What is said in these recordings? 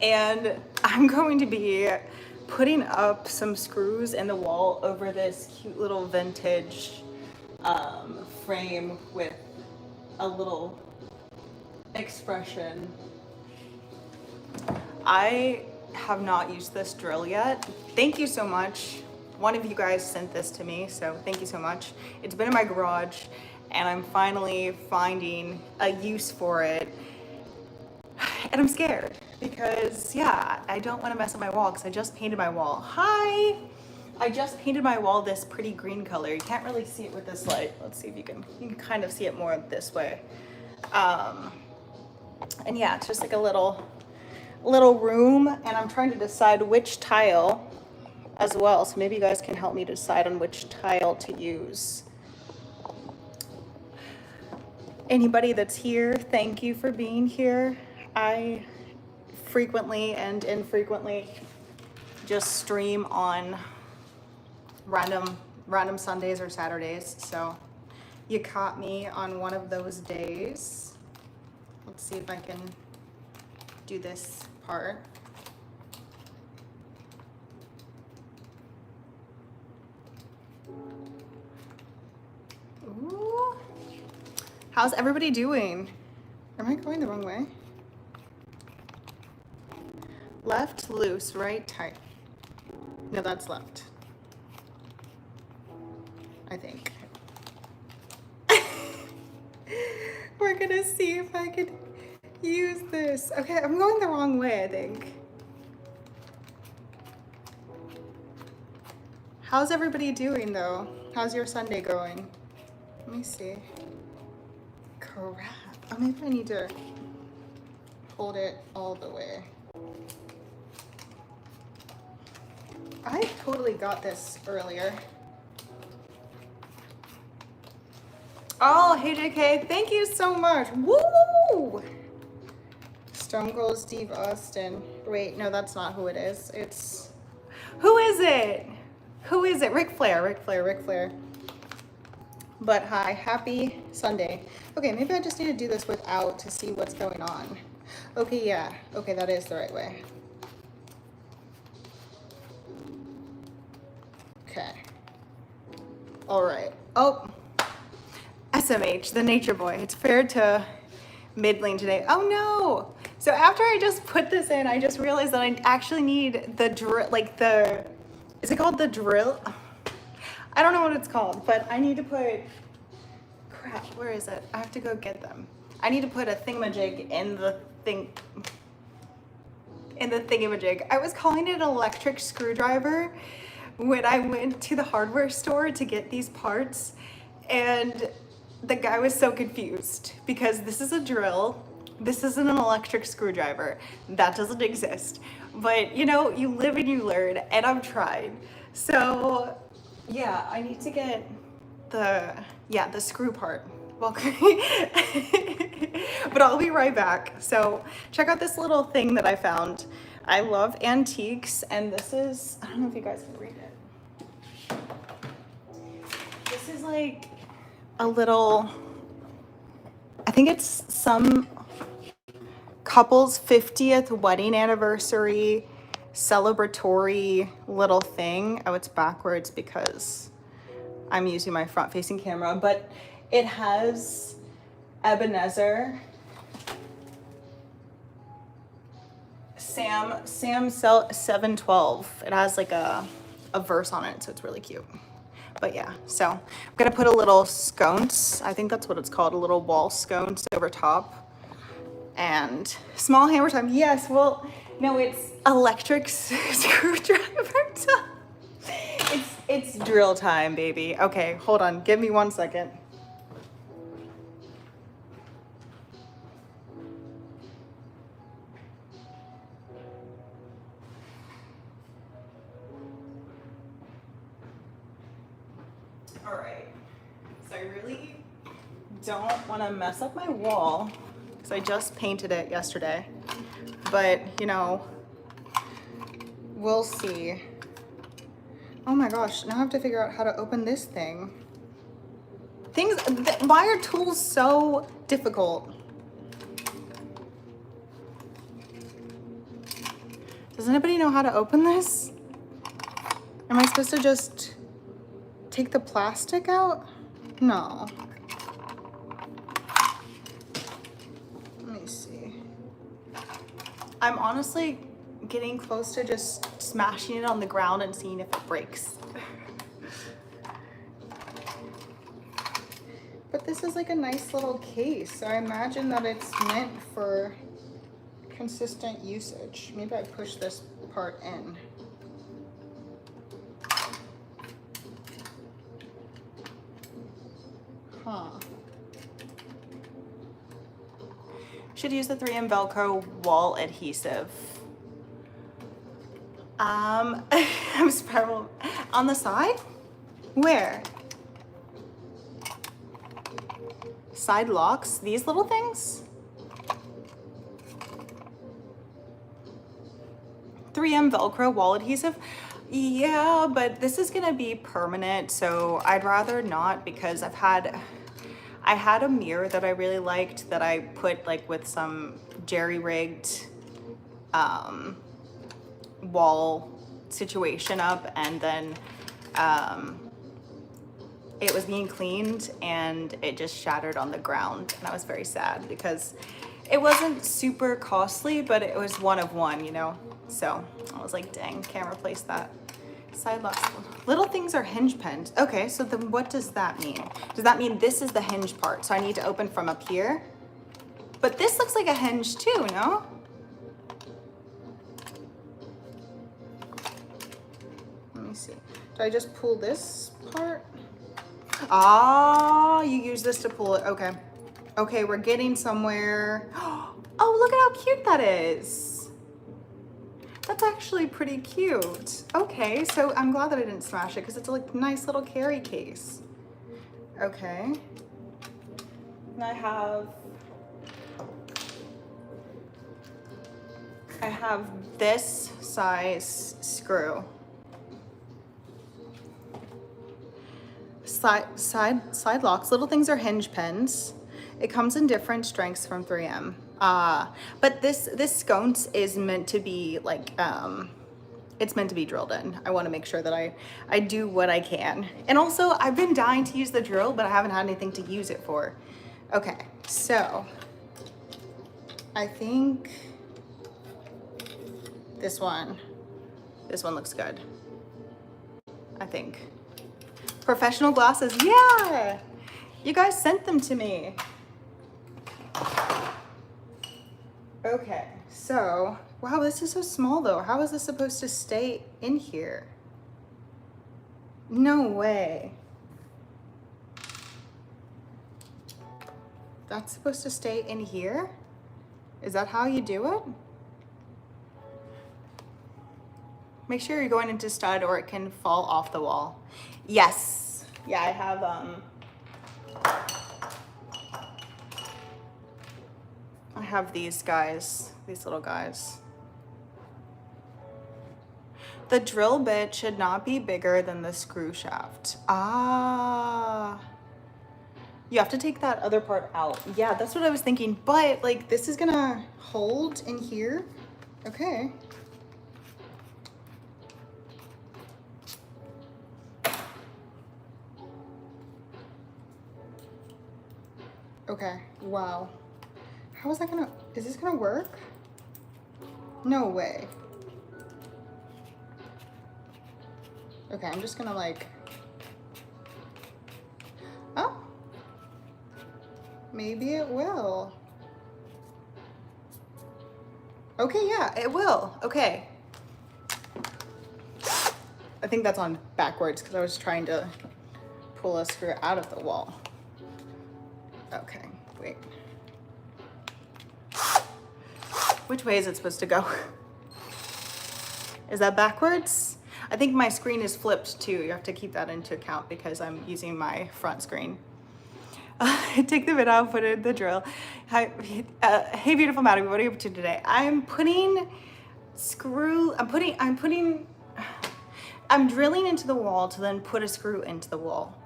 And I'm going to be putting up some screws in the wall over this cute little vintage frame with a little expression. I have not used this drill yet. Thank you so much. One of you guys sent this to me, so thank you so much. It's been in my garage and I'm finally finding a use for it. And I'm scared because, yeah, I don't want to mess up my wall because I just painted my wall. Hi! I just painted my wall this pretty green color. You can't really see it with this light. Let's see if you can kind of see it more this way. And yeah, it's just like a little room, and I'm trying to decide which tile as well. So maybe you guys can help me decide on which tile to use. Anybody that's here, thank you for being here. I frequently and infrequently just stream on random Sundays or Saturdays. So you caught me on one of those days. Let's see if I can do this part. Ooh. How's everybody doing? Am I going the wrong way? Left loose, right tight. No, that's left. I think. We're gonna see if I could use this. Okay, I'm going the wrong way, I think. How's everybody doing though? How's your Sunday going? Let me see. Crap. Oh, maybe I need to hold it all the way. I totally got this earlier. Oh, hey JK, thank you so much. Woo! Stone Cold Steve Austin. Wait, no, that's not who it is. It's, who is it? Who is it? Ric Flair, Ric Flair, Ric Flair. But hi, happy Sunday. Okay, maybe I just need to do this without to see what's going on. Okay, yeah. Okay, that is the right way. Okay. All right. Oh, SMH, the nature boy. It's fair to middling today. Oh no. So after I just put this in, I just realized that I actually need the drill, like the, is it called the drill? I don't know what it's called, but I need to put, crap, where is it? I have to go get them. I need to put a thingamajig in the thingamajig. I was calling it an electric screwdriver when I went to the hardware store to get these parts, and the guy was so confused because this is a drill. This isn't an electric screwdriver. That doesn't exist. But you know, you live and you learn, and I'm trying. So yeah, I need to get the screw part. Well, but I'll be right back. So check out this little thing that I found. I love antiques, and this is, I don't know if you guys can read it. This is like a little, I think it's some couple's 50th wedding anniversary celebratory little thing. Oh, it's backwards because I'm using my front facing camera, but it has Ebenezer, Sam 712. It has like a verse on it, so it's really cute. But yeah, so I'm gonna put a little sconce, I think that's what it's called, a little wall sconce over top. And small hammer time, yes, well, no, it's electric screwdriver time. It's drill time, baby. Okay, hold on, give me 1 second. All right, so I really don't want to mess up my wall because I just painted it yesterday, but you know, we'll see. Oh my gosh, now I have to figure out how to open this thing. Why are tools so difficult? Does anybody know how to open this? Am I supposed to just take the plastic out? No. Let me see. I'm honestly getting close to just smashing it on the ground and seeing if it breaks. But this is like a nice little case, so I imagine that it's meant for consistent usage. Maybe I push this part in. Huh. Should use the 3M Velcro wall adhesive. I'm spiral on the side? Where? Side locks, these little things? 3M Velcro wall adhesive? Yeah, but this is gonna be permanent, so I'd rather not, because I had a mirror that I really liked that I put like with some jerry-rigged wall situation up, and then it was being cleaned and it just shattered on the ground, and I was very sad because it wasn't super costly, but it was one of one, you know? So I was like, dang, can't replace that. Side locks. Little things are hinge pins. Okay, so then what does that mean? Does that mean this is the hinge part? So I need to open from up here? But this looks like a hinge too, no? Let me see. Do I just pull this part? Ah, you use this to pull it. Okay. Okay, we're getting somewhere. Oh, look at how cute that is. That's actually pretty cute. Okay, so I'm glad that I didn't smash it because it's like a nice little carry case. Okay. And I have this size screw. Side locks. Little things are hinge pins. It comes in different strengths from 3M. But this sconce is meant to be like, it's meant to be drilled in. I want to make sure that I do what I can. And also, I've been dying to use the drill, but I haven't had anything to use it for. Okay, so I think this one looks good. I think. Professional glasses, yeah! You guys sent them to me. Okay, so, wow, this is so small though. How is this supposed to stay in here? No way. That's supposed to stay in here? Is that how you do it? Make sure you're going into stud or it can fall off the wall. Yes, yeah, I have these guys, these little guys. The drill bit should not be bigger than the screw shaft. Ah, you have to take that other part out. Yeah, that's what I was thinking, but like this is gonna hold in here. Okay. Okay, wow. How is that gonna, is this gonna work? No way. Okay, I'm just gonna like, oh, maybe it will. Okay, yeah, it will, okay. I think that's on backwards because I was trying to pull a screw out of the wall. Okay, wait. Which way is it supposed to go? Is that backwards? I think my screen is flipped too. You have to keep that into account because I'm using my front screen. Take the bit out, put it in the drill. Hi, hey beautiful Maddy, what are you up to today? I'm drilling into the wall to then put a screw into the wall.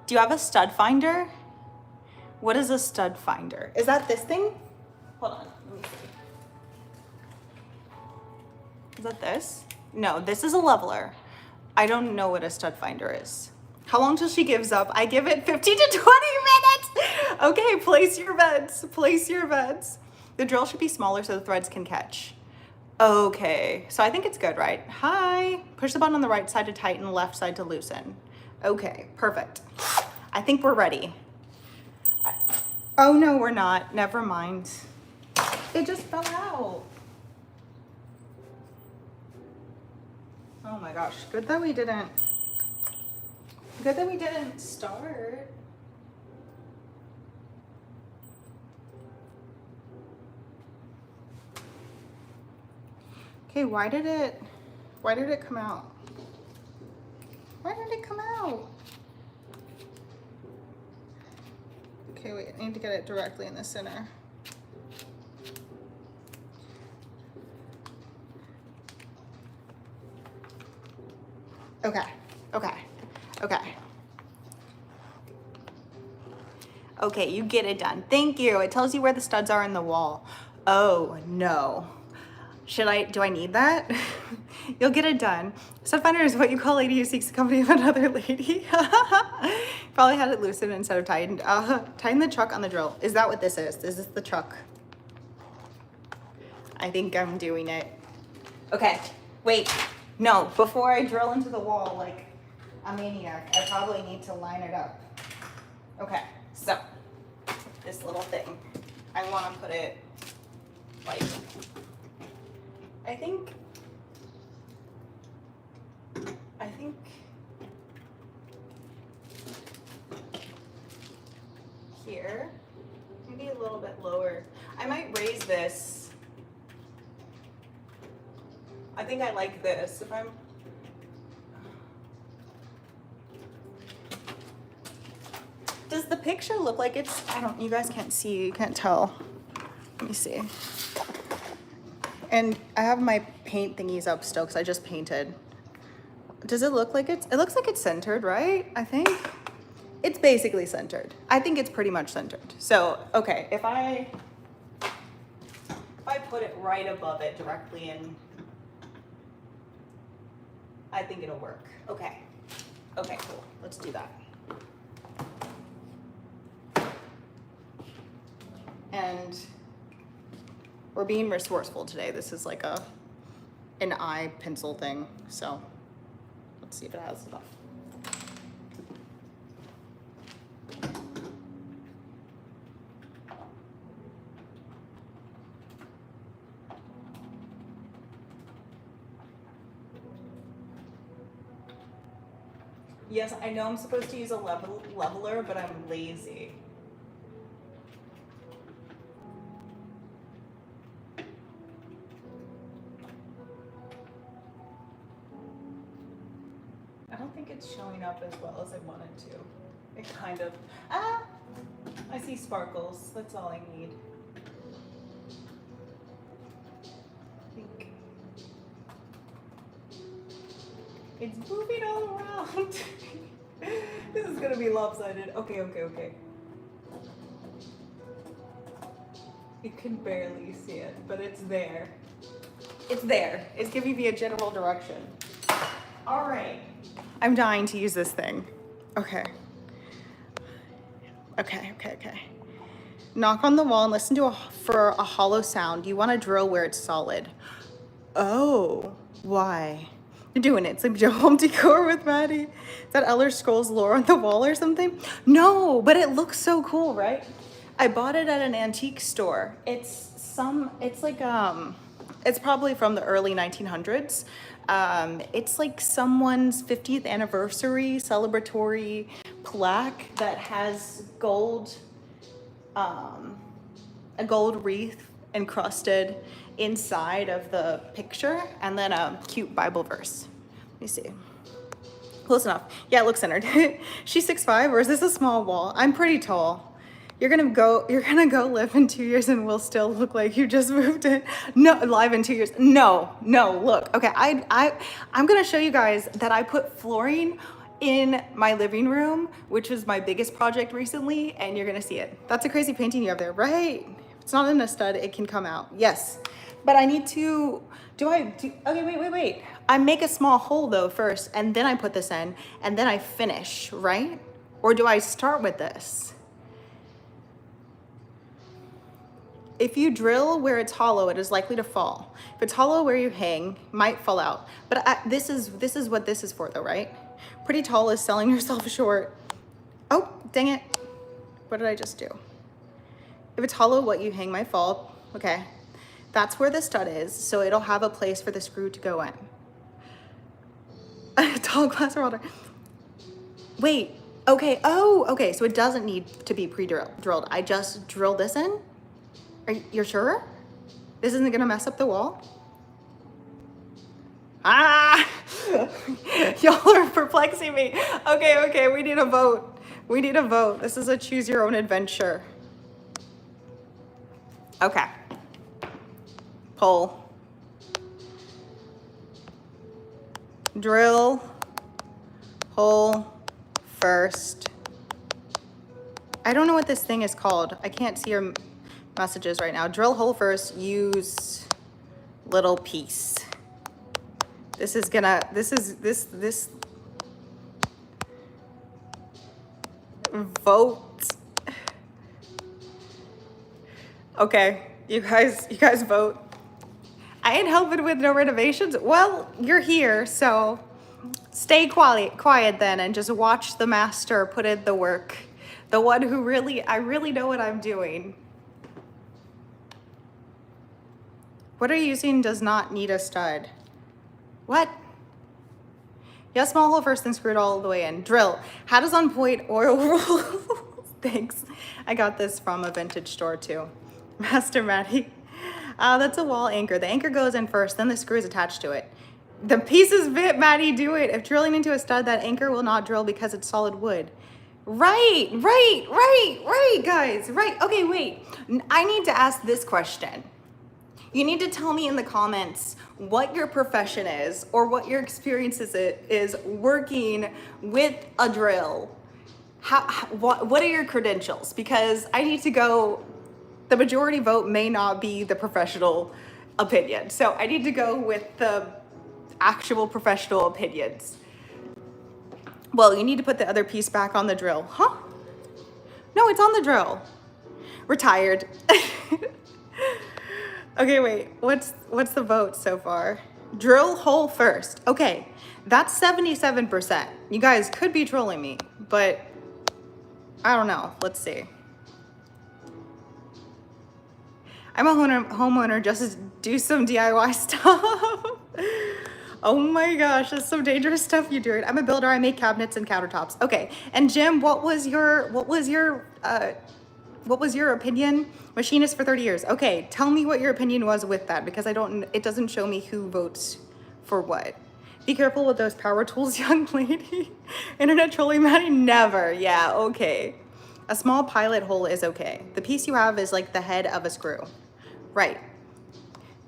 Do you have a stud finder? What is a stud finder? Is that this thing? Hold on, let me see. Is that this? No, this is a leveler. I don't know what a stud finder is. How long till she gives up? I give it 15 to 20 minutes. Okay, place your bets. Place your bets. The drill should be smaller so the threads can catch. Okay, so I think it's good, right? Hi. Push the button on the right side to tighten, left side to loosen. Okay, perfect. I think we're ready. Oh no, we're not. Never mind. It just fell out. Oh my gosh, good that we didn't start. Okay, why did it come out? Why did it come out? Okay, wait, I need to get it directly in the center. Okay, okay, okay. Okay, you get it done. Thank you. It tells you where the studs are in the wall. Oh no. Do I need that? You'll get it done. Stud finder is what you call a lady who seeks the company of another lady. Probably had it loosened instead of tightened. Tighten the chuck on the drill. Is that what this is? Is this the chuck? I think I'm doing it. Okay, wait. No, before I drill into the wall like a maniac, I probably need to line it up. Okay, so this little thing, I want to put it like, I think here, maybe a little bit lower. I might raise this. I think I like this. If I'm, does the picture look like it's, you guys can't see, you can't tell. Let me see. And I have my paint thingies up still because I just painted. Does it look like it looks like it's centered, right? I think it's basically centered. I think it's pretty much centered. So, okay, if I put it right above it directly in, I think it'll work. Okay. Okay, cool. Let's do that. And we're being resourceful today. This is like an eye pencil thing. So let's see if it has enough. Yes, I know I'm supposed to use a leveler, but I'm lazy. I don't think it's showing up as well as I want it to. It kind of, I see sparkles. That's all I need. I think it's moving all around. This is gonna be lopsided. Okay, okay, okay. You can barely see it, but it's there. It's there. It's giving me a general direction. All right. I'm dying to use this thing. Okay. Okay, okay, okay. Knock on the wall and listen for a hollow sound. You want to drill where it's solid. Oh, why? You're doing it. It's like home decor with Maddy. Is that Elder Scrolls lore on the wall or something? No, but it looks so cool, right? I bought it at an antique store. It's probably from the early 1900s. It's like someone's 50th anniversary celebratory plaque that has gold, a gold wreath encrusted inside of the picture, and then a cute Bible verse. Let me see. Close enough. Yeah, it looks centered. She's 6'5", or is this a small wall? I'm pretty tall. You're gonna go live in 2 years and we'll still look like you just moved in. No, live in 2 years. No, look. Okay, I'm gonna show you guys that I put flooring in my living room, which was my biggest project recently, and you're gonna see it. That's a crazy painting you have there, right? If it's not in a stud, it can come out. Yes, but I need to Okay, wait. I make a small hole though first, and then I put this in, and then I finish, right? Or do I start with this? If you drill where it's hollow, it is likely to fall. If it's hollow where you hang, might fall out. But this is what this is for though, right? Pretty tall is selling yourself short. Oh, dang it. What did I just do? If it's hollow, what you hang might fall. Okay. That's where the stud is, so it'll have a place for the screw to go in. A tall glass of water. Wait, okay, oh, okay, so it doesn't need to be pre-drilled. I just drill this in? You're sure? This isn't gonna mess up the wall? Ah! Y'all are perplexing me. Okay, we need a vote. We need a vote. This is a choose your own adventure. Okay. Pull. Drill hole first. I don't know what this thing is called. I can't see your messages right now. Drill hole first, use little piece. This vote. Okay, you guys vote. I ain't helping with no renovations. Well, you're here, so stay quiet then and just watch the master put in the work. The one who I really know what I'm doing. What are you using does not need a stud. What? Yeah, small hole first, then screw it all the way in. Drill. How does on point oil roll? Thanks. I got this from a vintage store too. Master Maddy. That's a wall anchor. The anchor goes in first, then the screw is attached to it. The pieces fit, Maddy, do it. If drilling into a stud, that anchor will not drill because it's solid wood. Right, guys, right. Okay, wait. I need to ask this question. You need to tell me in the comments what your profession is or what your experience is working with a drill. What are your credentials? Because I need to go, the majority vote may not be the professional opinion. So I need to go with the actual professional opinions. Well, you need to put the other piece back on the drill. Huh? No, it's on the drill. Retired. Okay, wait, what's the vote so far? Drill hole first. Okay, that's 77%. You guys could be trolling me, but I don't know. Let's see. I'm a homeowner just to do some DIY stuff. Oh my gosh, that's some dangerous stuff you're doing. I'm a builder, I make cabinets and countertops. Okay, and Jim, what was your opinion? Machinist for 30 years. Okay, tell me what your opinion was with that, because it doesn't show me who votes for what. Be careful with those power tools, young lady. Internet trolling, Maddy, never. Yeah, okay. A small pilot hole is okay. The piece you have is like the head of a screw. Right.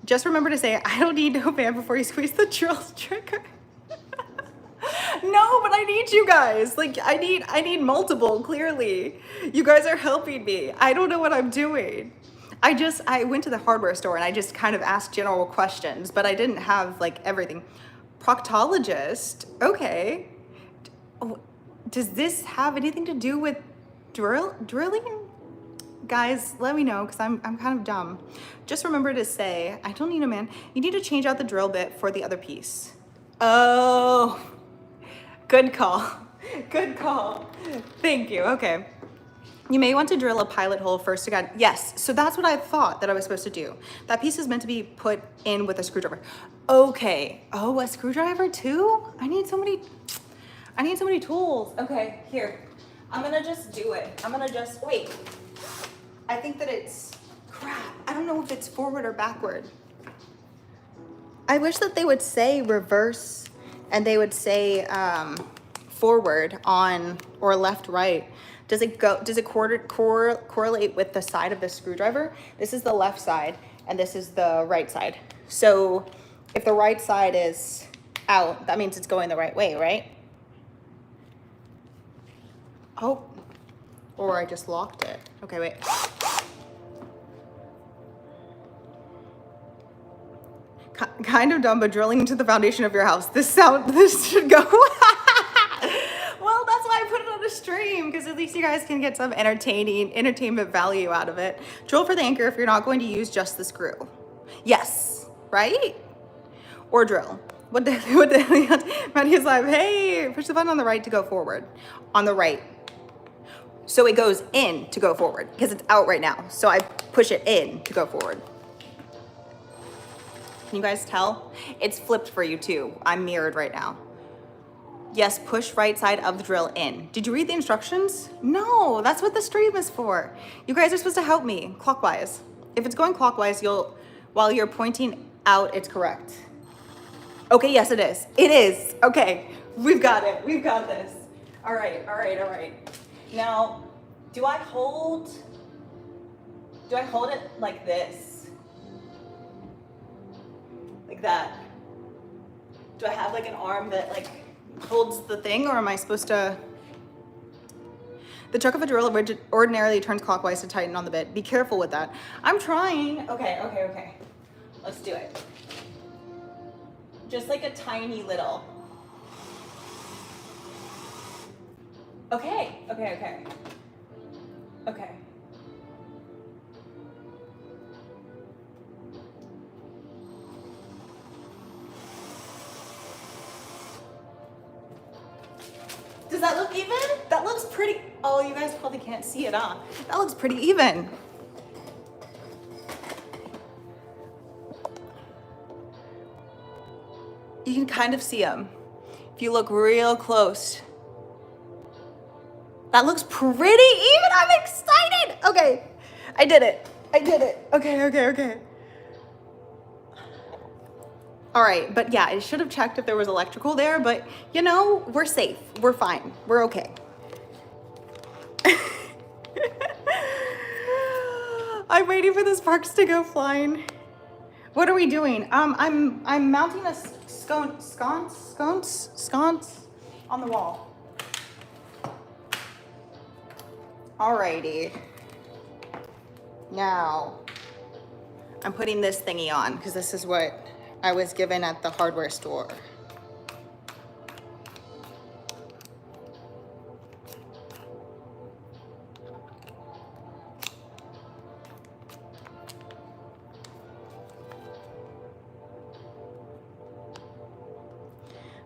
Just remember to say, I don't need no fan before you squeeze the drill trigger. No, but I need you guys. Like, I need multiple, clearly. You guys are helping me. I don't know what I'm doing. I went to the hardware store and I just kind of asked general questions, but I didn't have like everything. Proctologist, okay. Does this have anything to do with drilling? Guys, let me know, because I'm kind of dumb. Just remember to say, I don't need a man. You need to change out the drill bit for the other piece. Oh, good call. Good call. Thank you. Okay. You may want to drill a pilot hole first again. Yes, so that's what I thought that I was supposed to do. That piece is meant to be put in with a screwdriver. Okay. Oh, a screwdriver too? I need so many tools. Okay, here. I'm gonna just do it. Wait. I think that it's crap. I don't know if it's forward or backward. I wish that they would say reverse and they would say forward on or left, right. Does it correlate with the side of the screwdriver? This is the left side and this is the right side. So if the right side is out, that means it's going the right way, right? Oh, or I just locked it. Okay, wait. Kind of dumb, but drilling into the foundation of your house. This should go. Well, that's why I put it on a stream, because at least you guys can get some entertainment value out of it. Drill for the anchor if you're not going to use just the screw. Yes, right? Or drill. What the Maddy is like, hey, push the button on the right to go forward. On the right. So it goes in to go forward, because it's out right now. So I push it in to go forward. Can you guys tell? It's flipped for you too. I'm mirrored right now. Yes, push right side of the drill in. Did you read the instructions? No, that's what the stream is for. You guys are supposed to help me clockwise. If it's going clockwise, while you're pointing out, it's correct. Okay, yes, it is. It is. Okay, we've got it. We've got this. All right, all right, all right. Now, do I hold it like this? Like that? Do I have like an arm that like holds the thing, or am I supposed to? The chuck of a drill ordinarily turns clockwise to tighten on the bit. Be careful with that. I'm trying. Okay, okay, okay. Let's do it. Just like a tiny little. Okay, okay, okay. Okay. Does that look even? That looks pretty. Oh, you guys probably can't see it, huh? That looks pretty even. You can kind of see them if you look real close. That looks pretty even. I'm excited. Okay, I did it. I did it. Okay, okay, okay. All right, but yeah, I should have checked if there was electrical there, but you know, we're safe. We're fine. We're okay. I'm waiting for the sparks to go flying. What are we doing? I'm mounting a sconce on the wall. Alrighty. Now, I'm putting this thingy on because this is what I was given at the hardware store.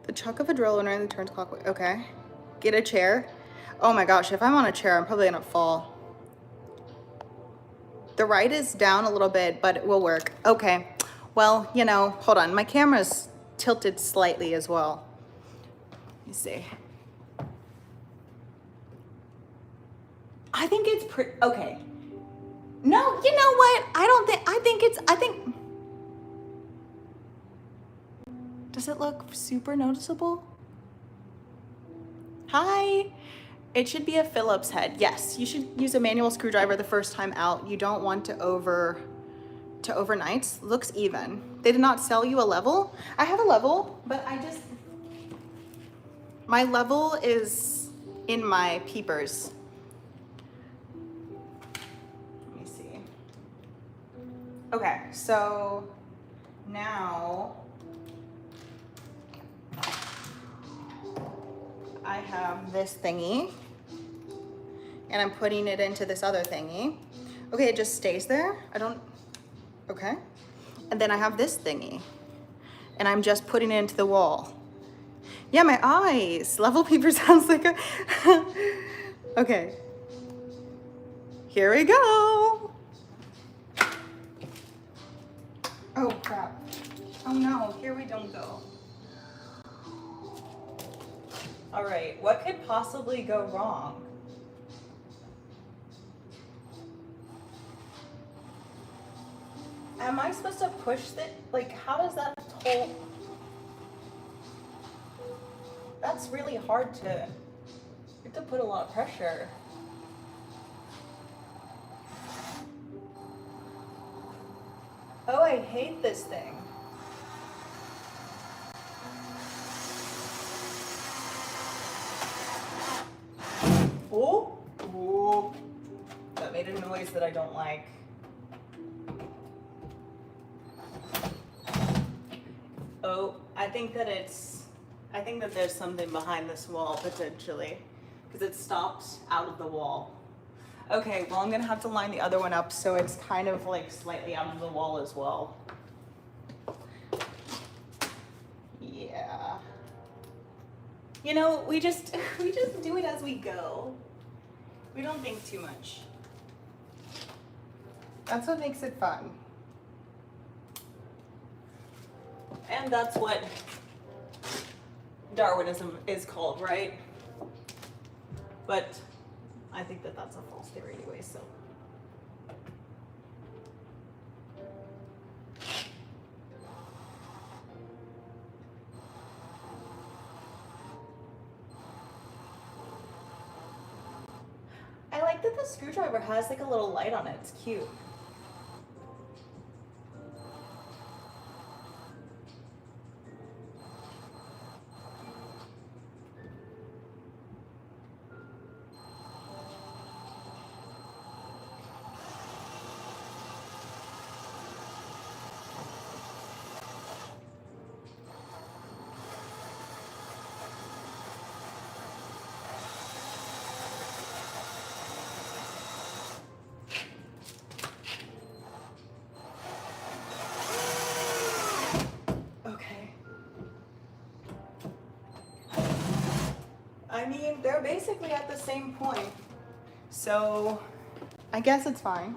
The chuck of a drill when it turns clockwise. Okay. Get a chair. Oh my gosh, if I'm on a chair, I'm probably gonna fall. The right is down a little bit, but it will work. Okay. Well, you know, hold on. My camera's tilted slightly as well. Let me see. I think it's pretty, okay. No, you know what? I think, does it look super noticeable? Hi. It should be a Phillips head. Yes, you should use a manual screwdriver the first time out. You don't want to overnights. Looks even. They did not sell you a level. I have a level, but my level is in my peepers. Let me see. Okay, so now I have this thingy and I'm putting it into this other thingy. Okay, it just stays there. Okay. And then I have this thingy and I'm just putting it into the wall. Yeah, my eyes. Level peeper sounds like a, okay. Here we go. Oh crap. Oh no, here we don't go. All right, what could possibly go wrong? Am I supposed to push it? Like, how does that whole... That's really hard to... You have to put a lot of pressure. Oh, I hate this thing. Oh, oh, that made a noise that I don't like. Oh, I think that there's something behind this wall potentially, because it stops out of the wall. Okay, well I'm gonna have to line the other one up so it's kind of like slightly out of the wall as well. Yeah. You know, we just do it as we go. We don't think too much. That's what makes it fun. And that's what Darwinism is called, right? But I think that that's a false theory anyway, so. I like that the screwdriver has like a little light on it. It's cute. I mean, they're basically at the same point, so I guess it's fine.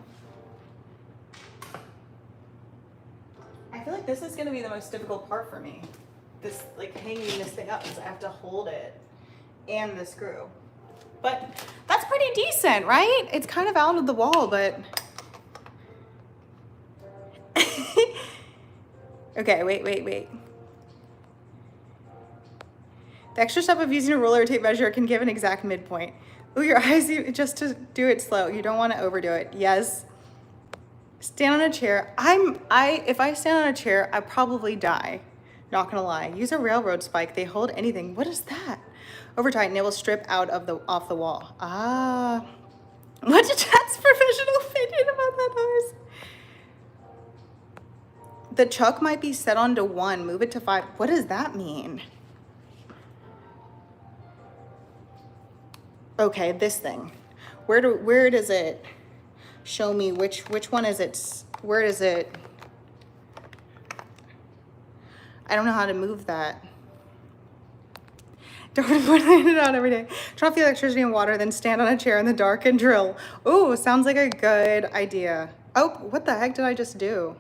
I feel like this is gonna be the most difficult part for me. This, like, hanging this thing up, because I have to hold it and the screw. But that's pretty decent, right? It's kind of out of the wall, but... Okay, wait. The extra step of using a ruler or tape measure can give an exact midpoint. Ooh, your eyes, just to do it slow. You don't want to overdo it. Yes. Stand on a chair. If I stand on a chair, I probably die. Not gonna lie. Use a railroad spike. They hold anything. What is that? Over tight and it will strip out of off the wall. Ah. What's Chat's professional opinion about that noise? The chuck might be set onto 1. Move it to 5. What does that mean? Okay, this thing. Where does it show me which one is it? Where is it? I don't know how to move that. Don't put it on every day. Turn off the electricity and water, then stand on a chair in the dark and drill. Oh, sounds like a good idea. Oh, what the heck did I just do?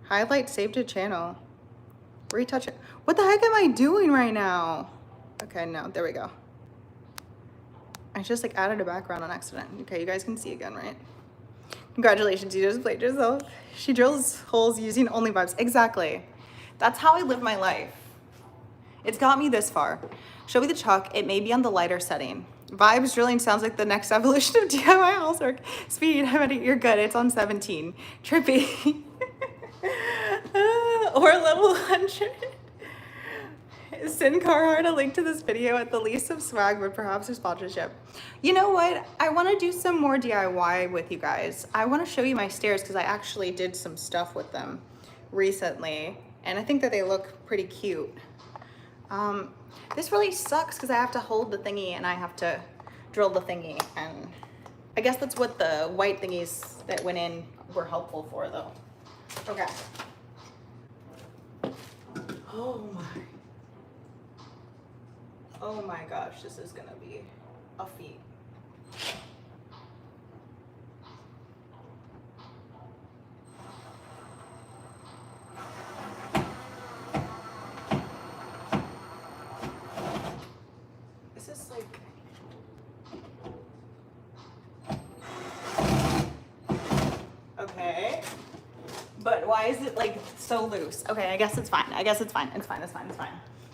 Highlight, save to channel. Retouch it. What the heck am I doing right now? Okay, no, there we go. I just like added a background on accident. Okay, you guys can see again, right? Congratulations, you just played yourself. She drills holes using only vibes. Exactly. That's how I live my life. It's got me this far. Show me the chalk. It may be on the lighter setting. Vibes drilling sounds like the next evolution of DIY housework. Speed, you're good. It's on 17. Trippy. Or level 100. Send Carhartt a link to this video at the least of swag, but perhaps a sponsorship. You know what? I want to do some more DIY with you guys. I want to show you my stairs because I actually did some stuff with them recently, and I think that they look pretty cute. This really sucks because I have to hold the thingy and I have to drill the thingy, and I guess that's what the white thingies that went in were helpful for, though. Okay. Oh my gosh, this is gonna be a feat. This is like... Okay. But why is it like so loose? Okay, I guess it's fine. It's fine.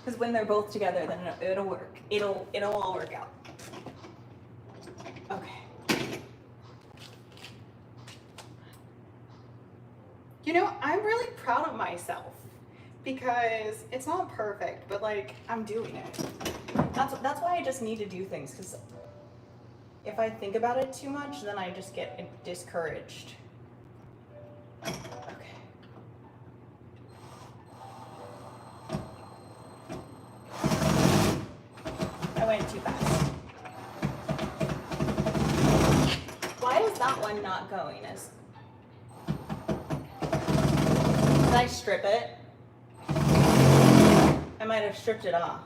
Because when they're both together, then it'll work. It'll all work out. Okay. You know, I'm really proud of myself because it's not perfect, but like I'm doing it. That's why I just need to do things, because if I think about it too much, then I just get discouraged. Okay. went too fast. Why is that one not going? Did I strip it? I might have stripped it off.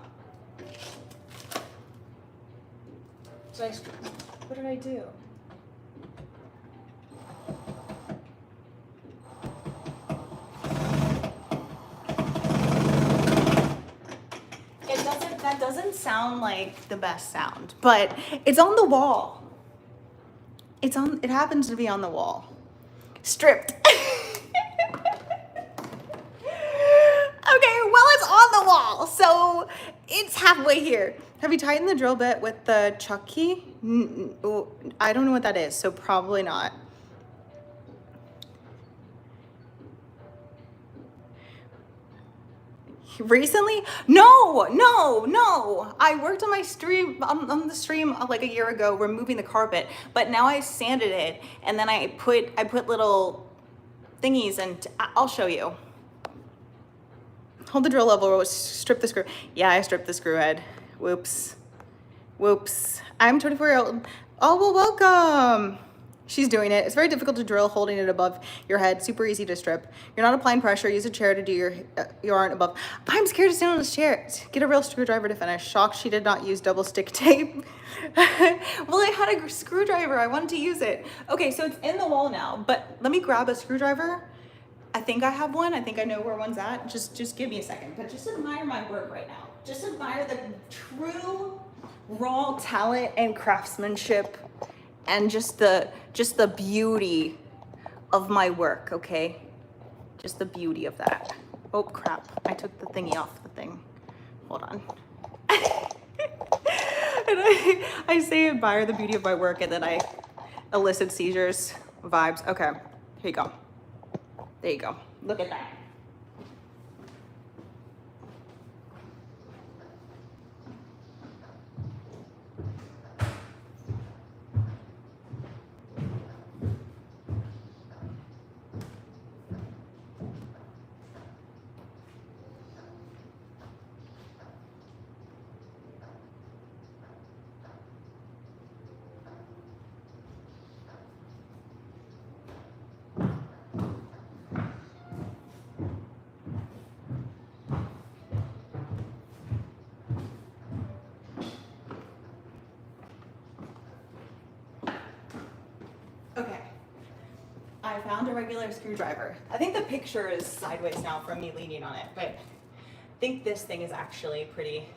What did I do? That doesn't sound like the best sound, but it's on the wall. It happens to be on the wall. Stripped. Okay, well, it's on the wall, so it's halfway here. Have you tightened the drill bit with the chuck key? I don't know what that is, so probably not. Recently? No. I worked on my stream, on the stream like a year ago, removing the carpet, but now I sanded it, and then I put little thingies, and I'll show you. Hold the drill level, strip the screw. Yeah, I stripped the screw head. Whoops. I'm 24-year-old. Oh, well, welcome. She's doing it. It's very difficult to drill holding it above your head. Super easy to strip. You're not applying pressure. Use a chair to do your arm above. I'm scared to stand on this chair. Get a real screwdriver to finish. Shocked she did not use double stick tape. Well, I had a screwdriver. I wanted to use it. Okay, so it's in the wall now, but let me grab a screwdriver. I think I have one. I think I know where one's at. Just give me a second. But just admire my work right now. Just admire the true raw talent and craftsmanship and just the beauty of my work, okay? Just the beauty of that. Oh crap, I took the thingy off the thing. Hold on. And I say admire the beauty of my work, and then I elicit seizures, vibes. Okay, here you go. There you go. Look at that. Okay, I found a regular screwdriver. I think the picture is sideways now from me leaning on it, but I think this thing is actually pretty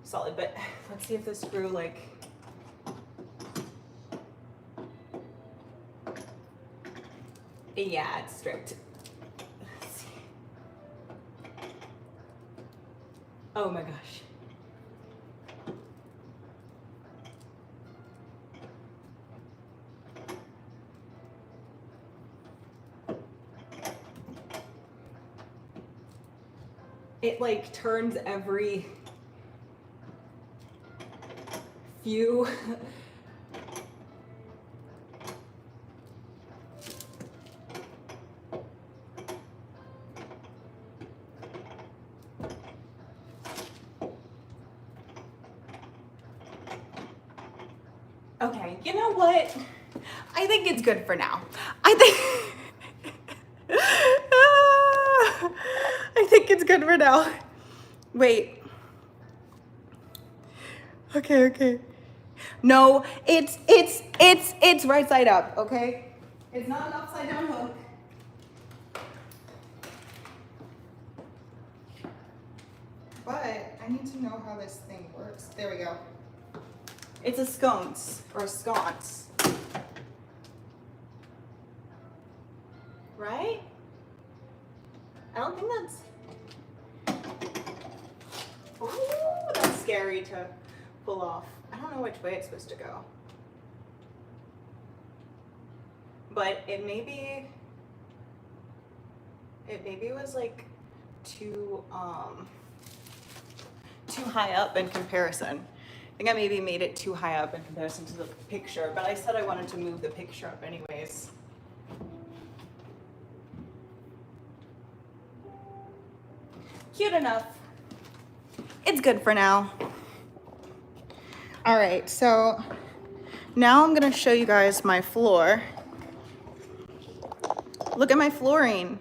solid. But let's see if the screw, like, yeah, it's stripped. Let's see. Oh my gosh. It like turns every few Okay, you know what? I think it's good for now. I think it's good for now. Wait. Okay. No, it's right side up, okay? It's not an upside down hook. But I need to know how this thing works. There we go. It's a sconce or a sconce. Right? I don't think that's... Ooh, that's scary to pull off. I don't know which way it's supposed to go. But it maybe was like too high up in comparison. I think I maybe made it too high up in comparison to the picture, but I said I wanted to move the picture up anyways. Cute enough. It's good for now. All right, so now I'm gonna show you guys my floor. Look at my flooring.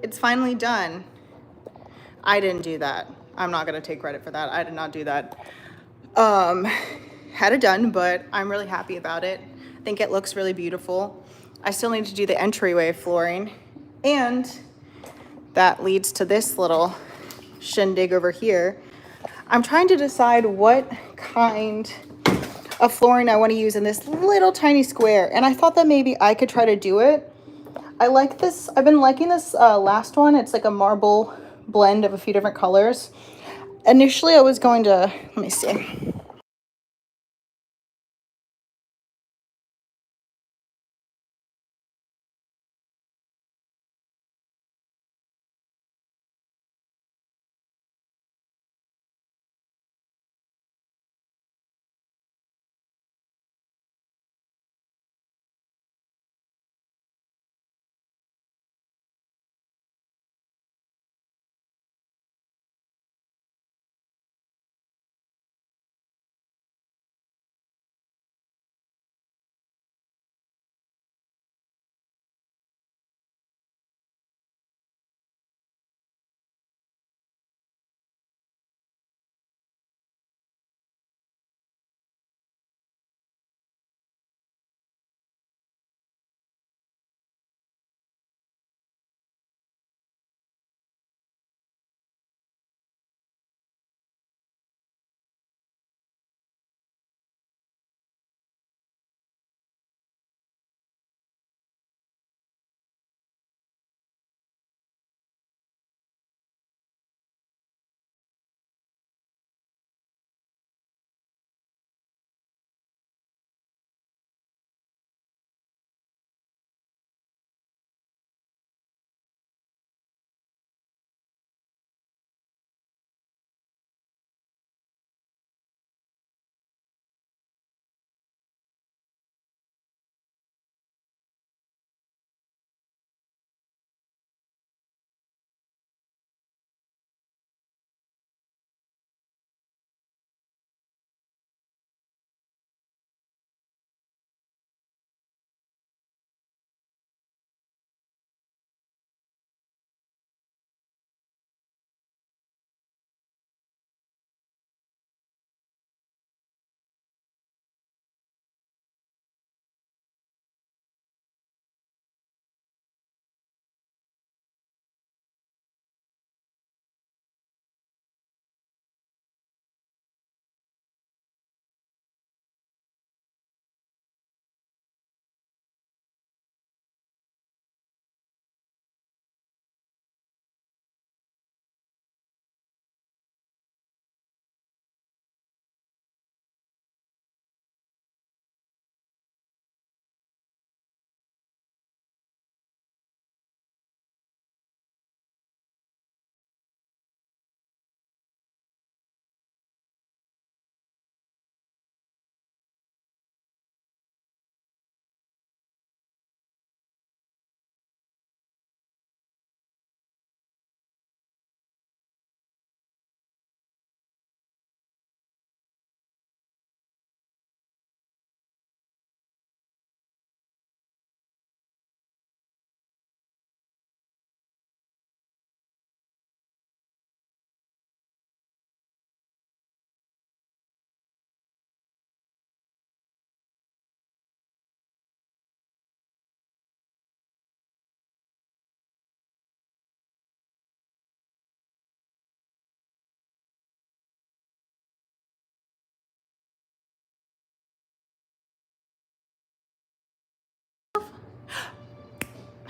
It's finally done. I didn't do that. I'm not gonna take credit for that. I did not do that. Had it done, but I'm really happy about it. I think it looks really beautiful. I still need to do the entryway flooring, and that leads to this little shindig over here. I'm trying to decide what kind of flooring I want to use in this little tiny square, and I thought that maybe I could try to do it. I like this. I've been liking this last one. It's like a marble blend of a few different colors. Initially, I was going to, let me see.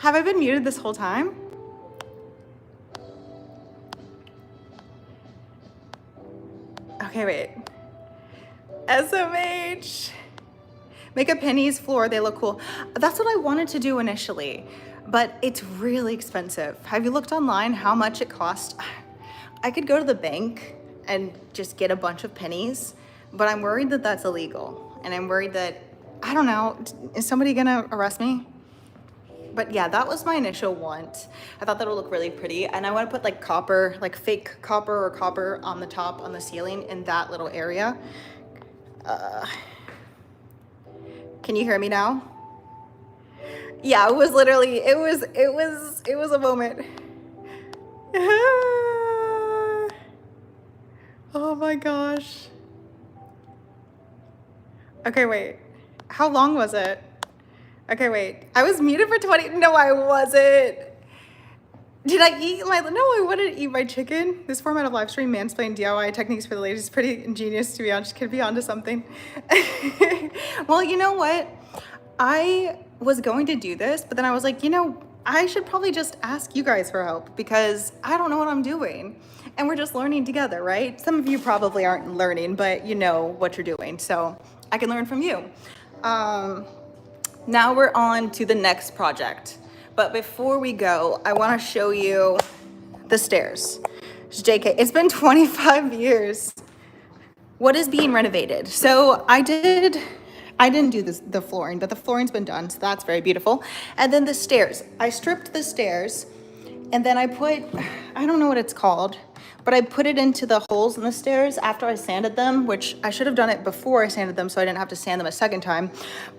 Have I been muted this whole time? Okay, wait. SMH. Make a pennies floor, they look cool. That's what I wanted to do initially, but it's really expensive. Have you looked online how much it costs? I could go to the bank and just get a bunch of pennies, but I'm worried that that's illegal. And I'm worried that, I don't know, is somebody gonna arrest me? But yeah, that was my initial want. I thought that would look really pretty. And I want to put like copper, like fake copper or copper on the top, on the ceiling in that little area. Can you hear me now? Yeah, it was literally, it was a moment. Oh my gosh. Okay, wait. How long was it? Okay, wait. I was muted for 20. No, I wasn't. Did I eat my, no, I wouldn't eat my chicken. This format of live stream, mansplain DIY techniques for the ladies is pretty ingenious, to be honest. Could be onto something. Well, you know what? I was going to do this, but then I was like, you know, I should probably just ask you guys for help because I don't know what I'm doing. And we're just learning together, right? Some of you probably aren't learning, but you know what you're doing. So I can learn from you. Now we're on to the next project. But before we go, I want to show you the stairs. JK, it's been 25 years. What is being renovated? So I didn't do this, the flooring, but the flooring's been done, so that's very beautiful. And then the stairs. I stripped the stairs, and then I put, I don't know what it's called, but I put it into the holes in the stairs after I sanded them, which I should have done it before I sanded them so I didn't have to sand them a second time.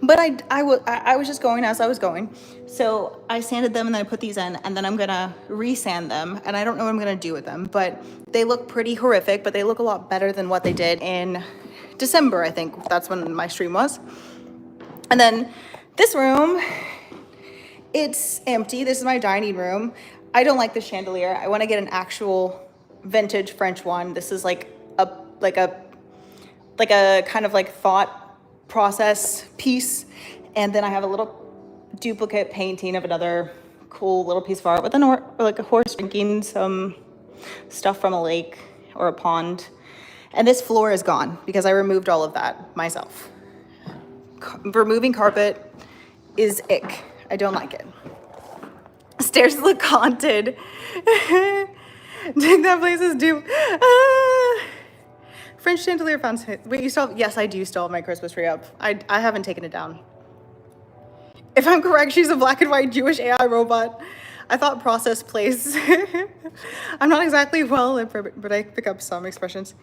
But I was just going as I was going. So I sanded them and then I put these in, and then I'm gonna re-sand them, and I don't know what I'm gonna do with them, but they look pretty horrific, but they look a lot better than what they did in December, I think. That's when my stream was. And then this room, it's empty. This is my dining room. I don't like the chandelier. I want to get an actual vintage French one. This is like a kind of like thought process piece. And then I have a little duplicate painting of another cool little piece of art with like a horse drinking some stuff from a lake or a pond. And this floor is gone because I removed all of that myself. Removing carpet is ick. I don't like it. Stairs look haunted. Think that place is due. French chandelier found. Wait, you still? Yes, I do still have my Christmas tree up. I haven't taken it down. If I'm correct, she's a black and white Jewish AI robot. I thought process place. I'm not exactly well, but I pick up some expressions.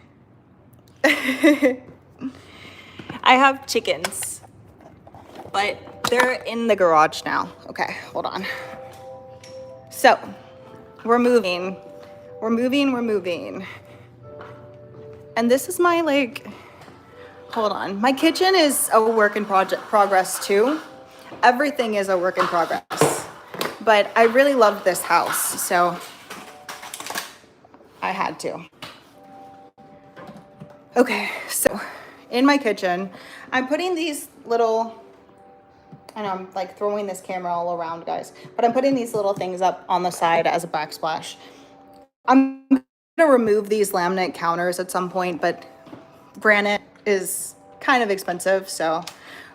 I have chickens, but they're in the garage now. Okay, hold on. So we're moving. And this is my, like, hold on. My kitchen is a work in progress too. Everything is a work in progress. But I really loved this house, so I had to. Okay, so in my kitchen, I'm putting these little, and I'm like throwing this camera all around, guys, but I'm putting these little things up on the side as a backsplash. I'm gonna remove these laminate counters at some point, but granite is kind of expensive, so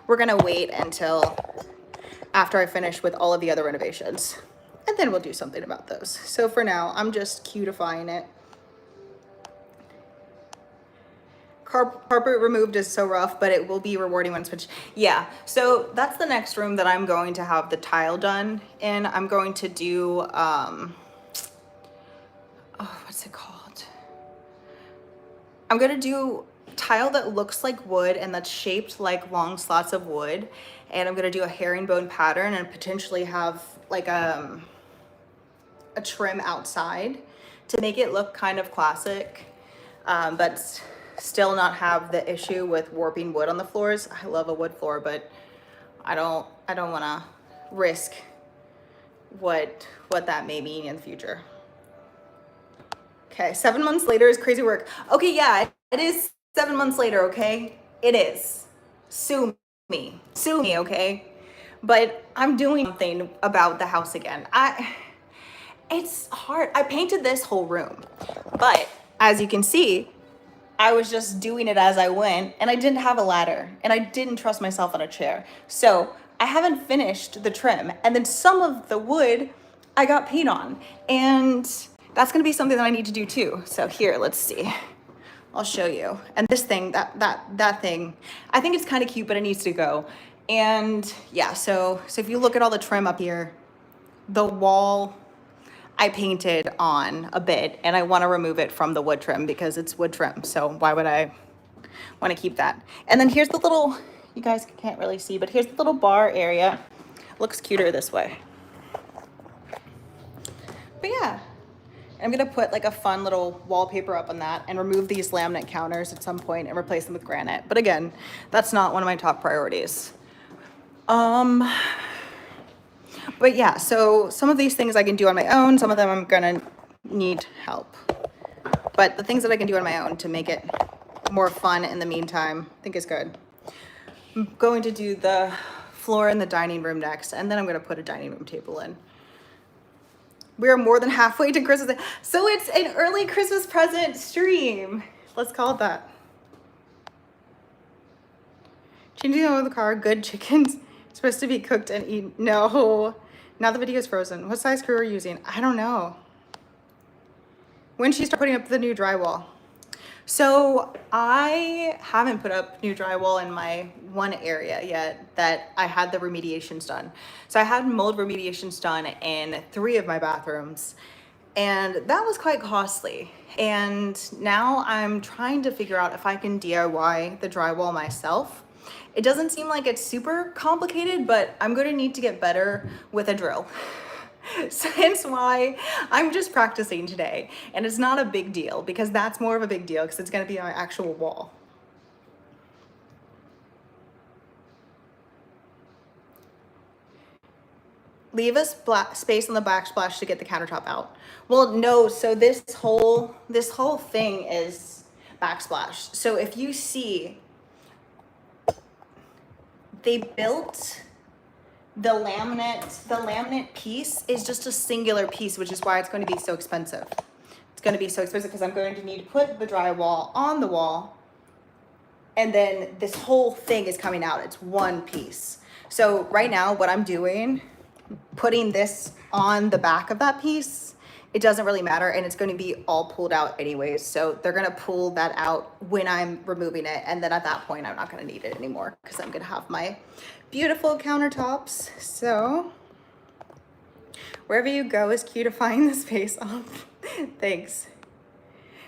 we're gonna wait until after I finish with all of the other renovations, and then we'll do something about those. So for now, I'm just cutifying it. Carpet removed is so rough, but it will be rewarding when it's finished. Yeah, so that's the next room that I'm going to have the tile done in. I'm going to do, what's it called? I'm gonna do tile that looks like wood and that's shaped like long slots of wood. And I'm gonna do a herringbone pattern and potentially have like a trim outside to make it look kind of classic, but still not have the issue with warping wood on the floors. I love a wood floor, but I don't wanna risk what that may mean in the future. Okay, 7 months later is crazy work. Okay, yeah, it is 7 months later, okay? It is. Sue me, okay? But I'm doing something about the house again. It's hard. I painted this whole room, but as you can see, I was just doing it as I went, and I didn't have a ladder, and I didn't trust myself on a chair. So I haven't finished the trim, and then some of the wood I got paint on, and that's gonna be something that I need to do too. So here, let's see. I'll show you. And this thing, that thing, I think it's kind of cute, but it needs to go. And yeah, so if you look at all the trim up here, the wall I painted on a bit, and I want to remove it from the wood trim because it's wood trim. So why would I Want to keep that. And then here's the little, you guys can't really see, but here's the little bar area. Looks cuter this way. But yeah, I'm gonna put like a fun little wallpaper up on that and remove these laminate counters at some point and replace them with granite. But again, that's not one of my top priorities. But yeah, so some of these things I can do on my own, some of them I'm gonna need help. But the things that I can do on my own to make it more fun in the meantime, I think is good. I'm going to do the floor in the dining room next, and then I'm gonna put a dining room table in. We are more than halfway to Christmas. So it's an early Christmas present stream. Let's call it that. Changing over the car, good chickens. Supposed to be cooked and eaten. No, now the video is frozen. What size screw are you using? I don't know. When she started putting up the new drywall. So I haven't put up new drywall in my one area yet that I had the remediations done. So I had mold remediations done in 3 of my bathrooms, and that was quite costly. And now I'm trying to figure out if I can DIY the drywall myself. It doesn't seem like it's super complicated, but I'm going to need to get better with a drill. So hence why I'm just practicing today, and it's not a big deal because that's more of a big deal because it's going to be my actual wall. Leave a space on the backsplash to get the countertop out. Well, no, so this whole thing is backsplash. So if you see, they built the laminate piece is just a singular piece, which is why it's going to be so expensive. It's going to be so expensive because I'm going to need to put the drywall on the wall, and then this whole thing is coming out. It's one piece. So right now what I'm doing, putting this on the back of that piece, it doesn't really matter, and it's going to be all pulled out anyways. So they're going to pull that out when I'm removing it, and then at that point I'm not going to need it anymore because I'm going to have my beautiful countertops. So wherever you go is cutifying the space off. Thanks.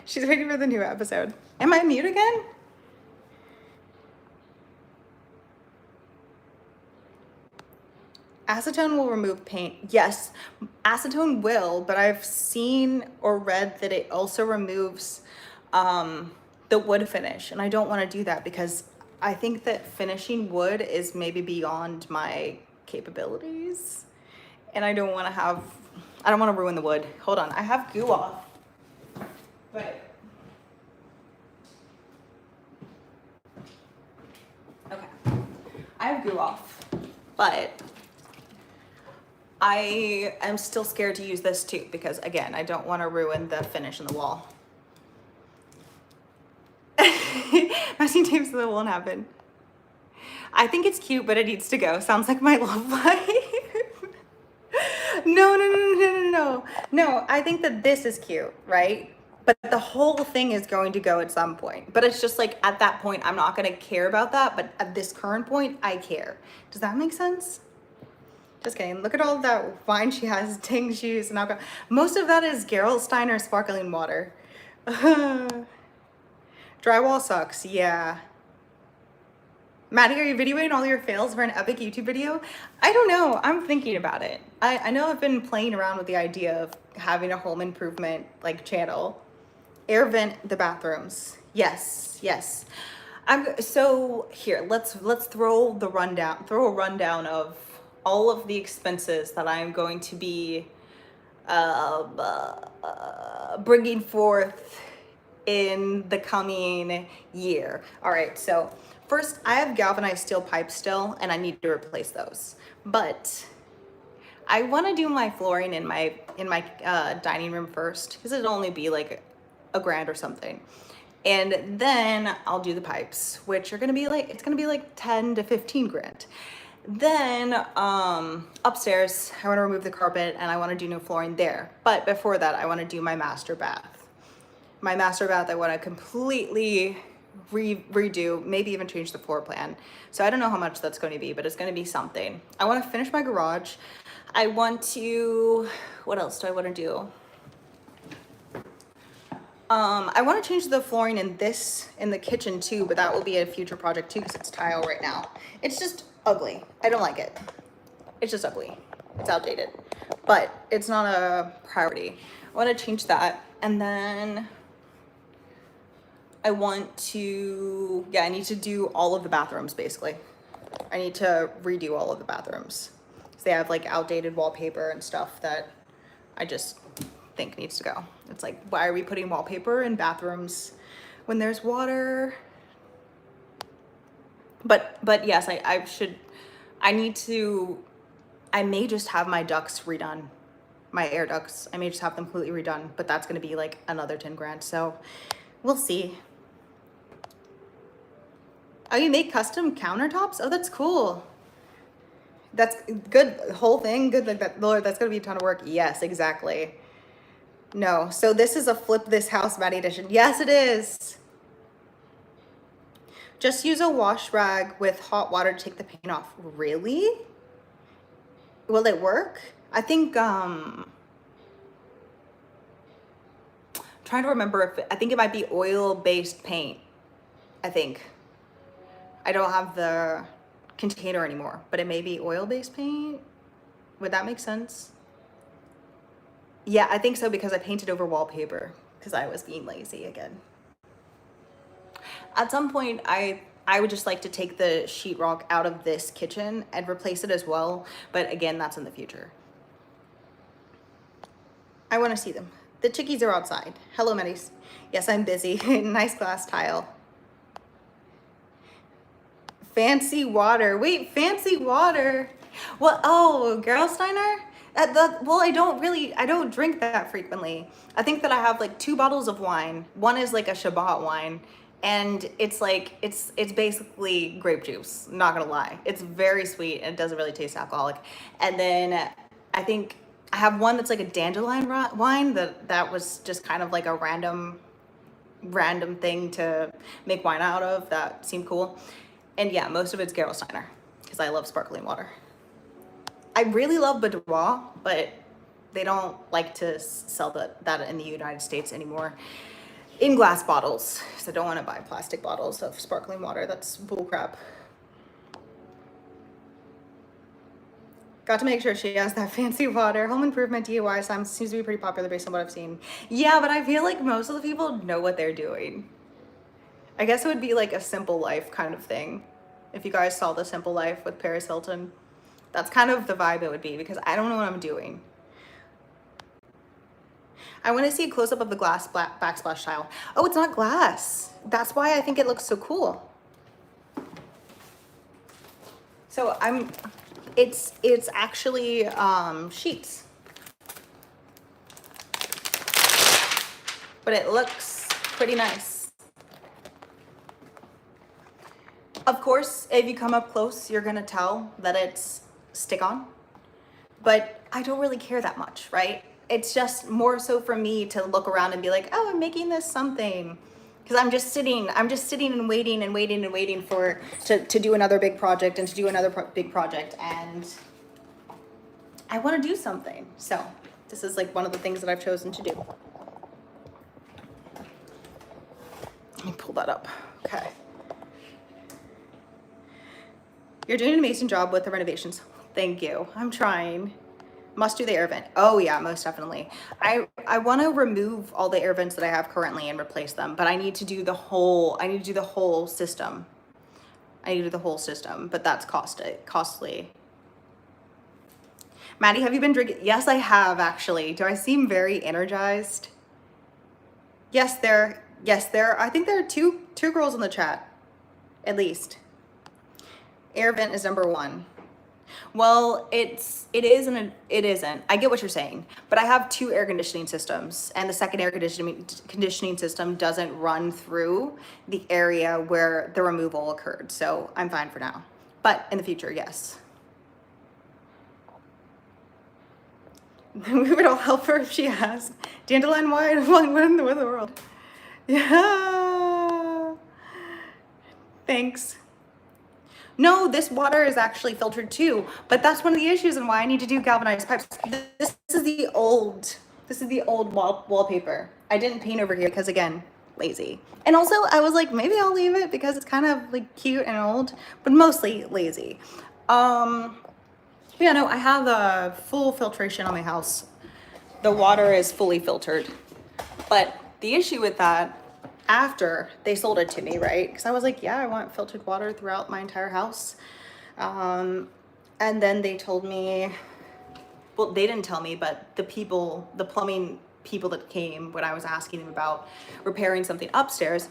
She's waiting for the new episode. Am I mute again? Acetone will remove paint. Yes, acetone will, but I've seen or read that it also removes the wood finish, and I don't want to do that because I think that finishing wood is maybe beyond my capabilities, and I don't want to ruin the wood. Hold on, I have goo off, but okay, I have goo off, but I am still scared to use this too because, again, I don't want to ruin the finish in the wall. Masking tape so that won't happen. I think it's cute, but it needs to go. Sounds like my love life. No, I think that this is cute, right? But the whole thing is going to go at some point. But it's just like at that point, I'm not going to care about that. But at this current point, I care. Does that make sense? Just kidding. Look at all that wine she has, Ting shoes, and alcohol. Most of that is Gerolsteiner sparkling water. Drywall sucks, yeah. Maddie, are you videoing all your fails for an epic YouTube video? I don't know. I'm thinking about it. I know I've been playing around with the idea of having a home improvement like channel. Air vent the bathrooms. Yes. So here, let's throw a rundown of all of the expenses that I'm going to be bringing forth in the coming year. All right, so first I have galvanized steel pipes still, and I need to replace those. But I want to do my flooring in my dining room first because it'll only be like $1,000 or something. And then I'll do the pipes, which are gonna be like 10 to 15 grand. Then upstairs, I want to remove the carpet and I want to do new flooring there. But before that, I want to do my master bath. My master bath, I want to completely redo, maybe even change the floor plan. So I don't know how much that's going to be, but it's going to be something. I want to finish my garage. I want to, what else do I want to do? I want to change the flooring in the kitchen too, but that will be a future project too because it's tile right now. It's just ugly. I don't like it. It's just ugly. It's outdated, but it's not a priority. I want to change that. And then I want to, yeah, I need to do all of the bathrooms basically. I need to redo all of the bathrooms. So they have like outdated wallpaper and stuff that I just think needs to go. It's like, why are we putting wallpaper in bathrooms when there's water? But yes, I may just have my ducts redone, my air ducts. I may just have them completely redone, but that's gonna be like another 10 grand. So we'll see. Oh, you make custom countertops? Oh, that's cool. That's good. Whole thing, good like that. Lord, that's gonna be a ton of work. Yes, exactly. No, so this is a flip this house Maddy edition. Yes, it is. Just use a wash rag with hot water to take the paint off. Really? Will it work? I think, trying to remember if, I think it might be oil-based paint. I think. I don't have the container anymore, but it may be oil-based paint. Would that make sense? Yeah, I think so because I painted over wallpaper because I was being lazy again. At some point, I would just like to take the sheetrock out of this kitchen and replace it as well. But again, that's in the future. I want to see them. The chickies are outside. Hello, Maddies. Yes, I'm busy. Nice glass tile. Fancy water. Wait, fancy water. Well, oh, Gerolsteiner? Well, I don't drink that frequently. I think that I have like 2 bottles of wine. One is like a Shabbat wine, and it's like, it's basically grape juice, not gonna lie. It's very sweet and it doesn't really taste alcoholic. And then I think I have one that's like a dandelion wine that was just kind of like a random thing to make wine out of that seemed cool. And yeah, most of it's Gerolsteiner because I love sparkling water. I really love Boudoir, but they don't like to sell that in the United States anymore in glass bottles. So I don't want to buy plastic bottles of sparkling water. That's bullcrap. Got to make sure she has that fancy water. Home improvement DIY seems to be pretty popular based on what I've seen. Yeah, but I feel like most of the people know what they're doing. I guess it would be like a Simple Life kind of thing. If you guys saw The Simple Life with Paris Hilton. That's kind of the vibe it would be because I don't know what I'm doing. I want to see a close-up of the glass backsplash tile. Oh, it's not glass. That's why I think it looks so cool. So it's actually sheets. But it looks pretty nice. Of course, if you come up close, you're gonna tell that it's stick-on, but I don't really care that much, right? It's just more so for me to look around and be like, oh, I'm making this something, because I'm just sitting and waiting for to do another big project and to do another big project, and I want to do something. So this is like one of the things that I've chosen to do. Let me pull that up. Okay. You're doing an amazing job with the renovations. Thank you. I'm trying. Must do the air vent. Oh yeah, most definitely. I want to remove all the air vents that I have currently and replace them, but I need to do the whole system. But that's costly. Maddy, have you been drinking? Yes, I have actually. Do I seem very energized? Yes, there. I think there are two girls in the chat, at least. Air vent is number 1. Well, it is and it isn't. I get what you're saying, but I have 2 air conditioning systems, and the second air conditioning system doesn't run through the area where the removal occurred, so I'm fine for now. But in the future, yes. We would all help her if she has dandelion wine. What in the world? Yeah. Thanks. No, this water is actually filtered too, but that's one of the issues and why I need to do galvanized pipes. This is the old This is the old wallpaper. I didn't paint over here because, again, lazy. And also, I was like, maybe I'll leave it because it's kind of like cute and old, but mostly lazy. Yeah, no, I have a full filtration on my house. The water is fully filtered. But the issue with that, after they sold it to me, right? Because I was like, yeah, I want filtered water throughout my entire house. And then they told me, well, they didn't tell me, but the plumbing people that came when I was asking them about repairing something upstairs,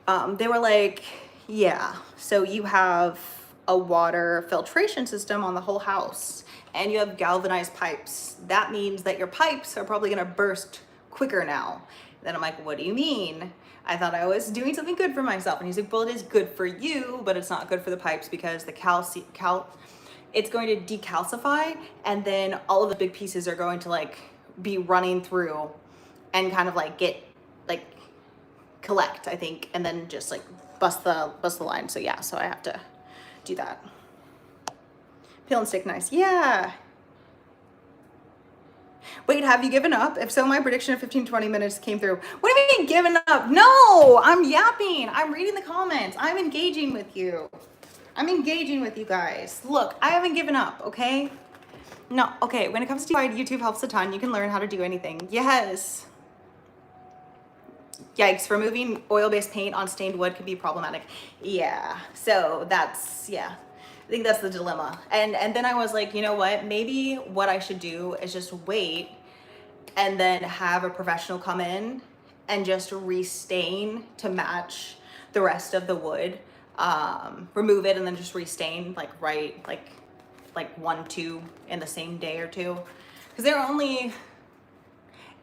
they were like, yeah, so you have a water filtration system on the whole house and you have galvanized pipes. That means that your pipes are probably gonna burst quicker now. Then I'm like, what do you mean? I thought I was doing something good for myself. And he's like, well, it is good for you, but it's not good for the pipes because the it's going to decalcify, and then all of the big pieces are going to like be running through and kind of like get like collect, I think, and then just like bust the line. So yeah, so I have to do that. Peel and stick nice. Yeah. Wait, have you given up? If so, my prediction of 15-20 minutes came through. What do you mean given up? No, I'm yapping. I'm reading the comments. I'm engaging with you. I'm engaging with you guys. Look, I haven't given up, okay? No, okay, when it comes to DIY, YouTube helps a ton. You can learn how to do anything. Yes. Yikes, removing oil-based paint on stained wood could be problematic. Yeah, so that's, yeah. I think that's the dilemma. And then I was like, you know what? Maybe what I should do is just wait and then have a professional come in and just restain to match the rest of the wood. Remove it and then just restain like like 1-2 in the same day or two. Because they're only,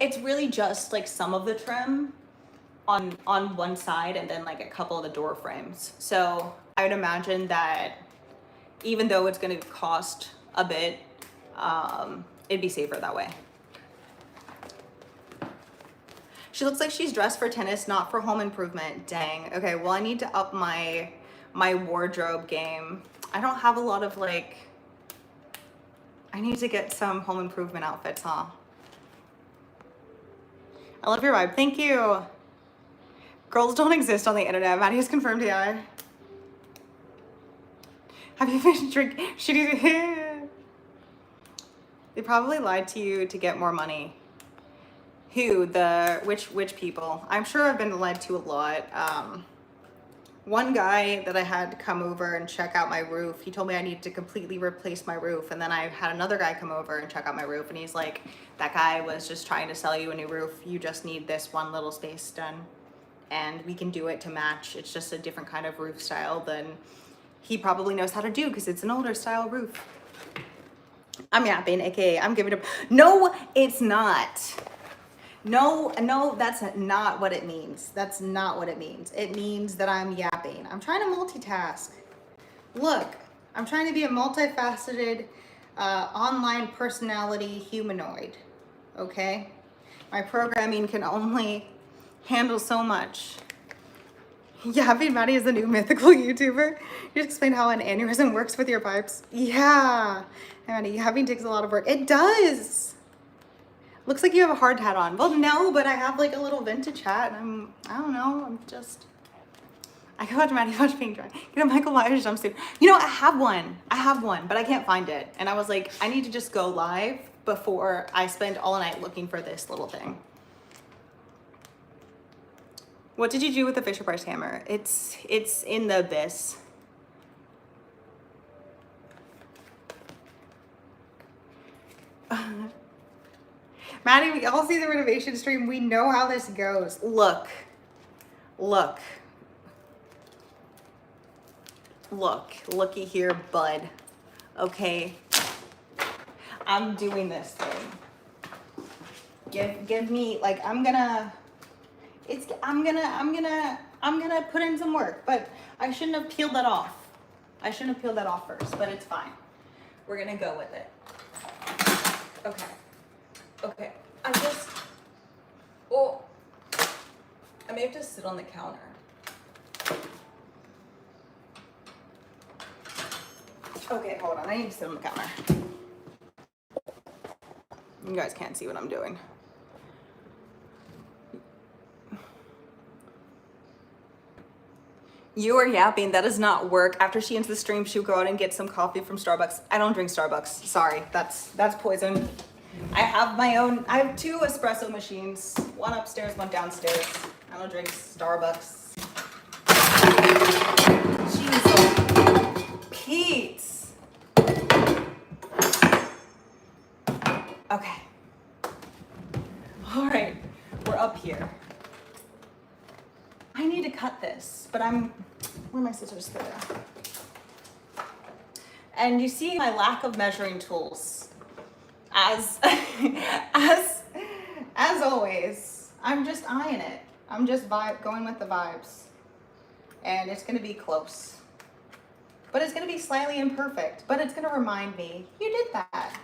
it's really just like some of the trim on one side and then like a couple of the door frames. So I would imagine that even though it's going to cost a bit, it'd be safer that way. She looks like she's dressed for tennis, not for home improvement. Dang. Okay, well, I need to up my wardrobe game. I don't have a lot of like, I need to get some home improvement outfits, huh? I love your vibe. Thank you. Girls don't exist on the internet. Maddie has confirmed AI. Have you been drinking? They probably lied to you to get more money. Who? Which people? I'm sure I've been lied to a lot. One guy that I had come over and check out my roof, he told me I needed to completely replace my roof. And then I had another guy come over and check out my roof, and he's like, that guy was just trying to sell you a new roof. You just need this one little space done and we can do it to match. It's just a different kind of roof style than he probably knows how to do because it's an older style roof. I'm yapping, aka I'm giving up. No, it's not. No, that's not what it means. That's not what it means. It means that I'm yapping. I'm trying to multitask. Look, I'm trying to be a multifaceted online personality humanoid, okay? My programming can only handle so much. Yapping Maddie is the new mythical YouTuber. You just explained how an aneurysm works with your pipes. Yeah, Maddie, yapping takes a lot of work. It does. Looks like you have a hard hat on. Well, no, but I have like a little vintage hat and I don't know, I can watch Maddie watch paint dry. Get a Michael Myers jumpsuit. You know, I have one, but I can't find it. And I was like, I need to just go live before I spend all night looking for this little thing. What did you do with the Fisher Price hammer? It's in the abyss. Maddie, we all see the renovation stream. We know how this goes. Look. Looky here, bud. Okay. I'm doing this thing. Give me, like, I'm gonna put in some work, but I shouldn't have peeled that off. I shouldn't have peeled that off first, but it's fine. We're gonna go with it. Okay, I may have to sit on the counter. Okay, hold on, I need to sit on the counter. You guys can't see what I'm doing. You are yapping. That does not work. After she ends the stream, she'll go out and get some coffee from Starbucks. I don't drink Starbucks. Sorry, that's poison. I have my own. I have 2 espresso machines. One upstairs, one downstairs. I don't drink Starbucks. Jeez, Pete. Okay. All right, we're up here. I need to cut this, but where are my scissors? There. And you see my lack of measuring tools. As always, I'm just eyeing it. I'm just going with the vibes. And it's gonna be close. But it's gonna be slightly imperfect, but it's gonna remind me, you did that.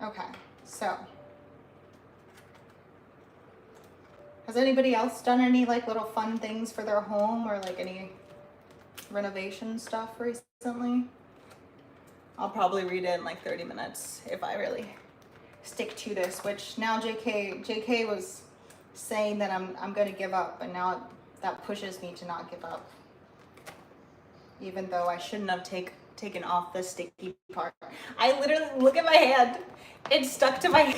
Okay, so has anybody else done any like little fun things for their home or like any renovation stuff recently? I'll probably read it in like 30 minutes if I really stick to this, which now JK was saying that I'm going to give up, and now that pushes me to not give up. Even though I shouldn't have taken off the sticky part. I literally, look at my hand. It's stuck to my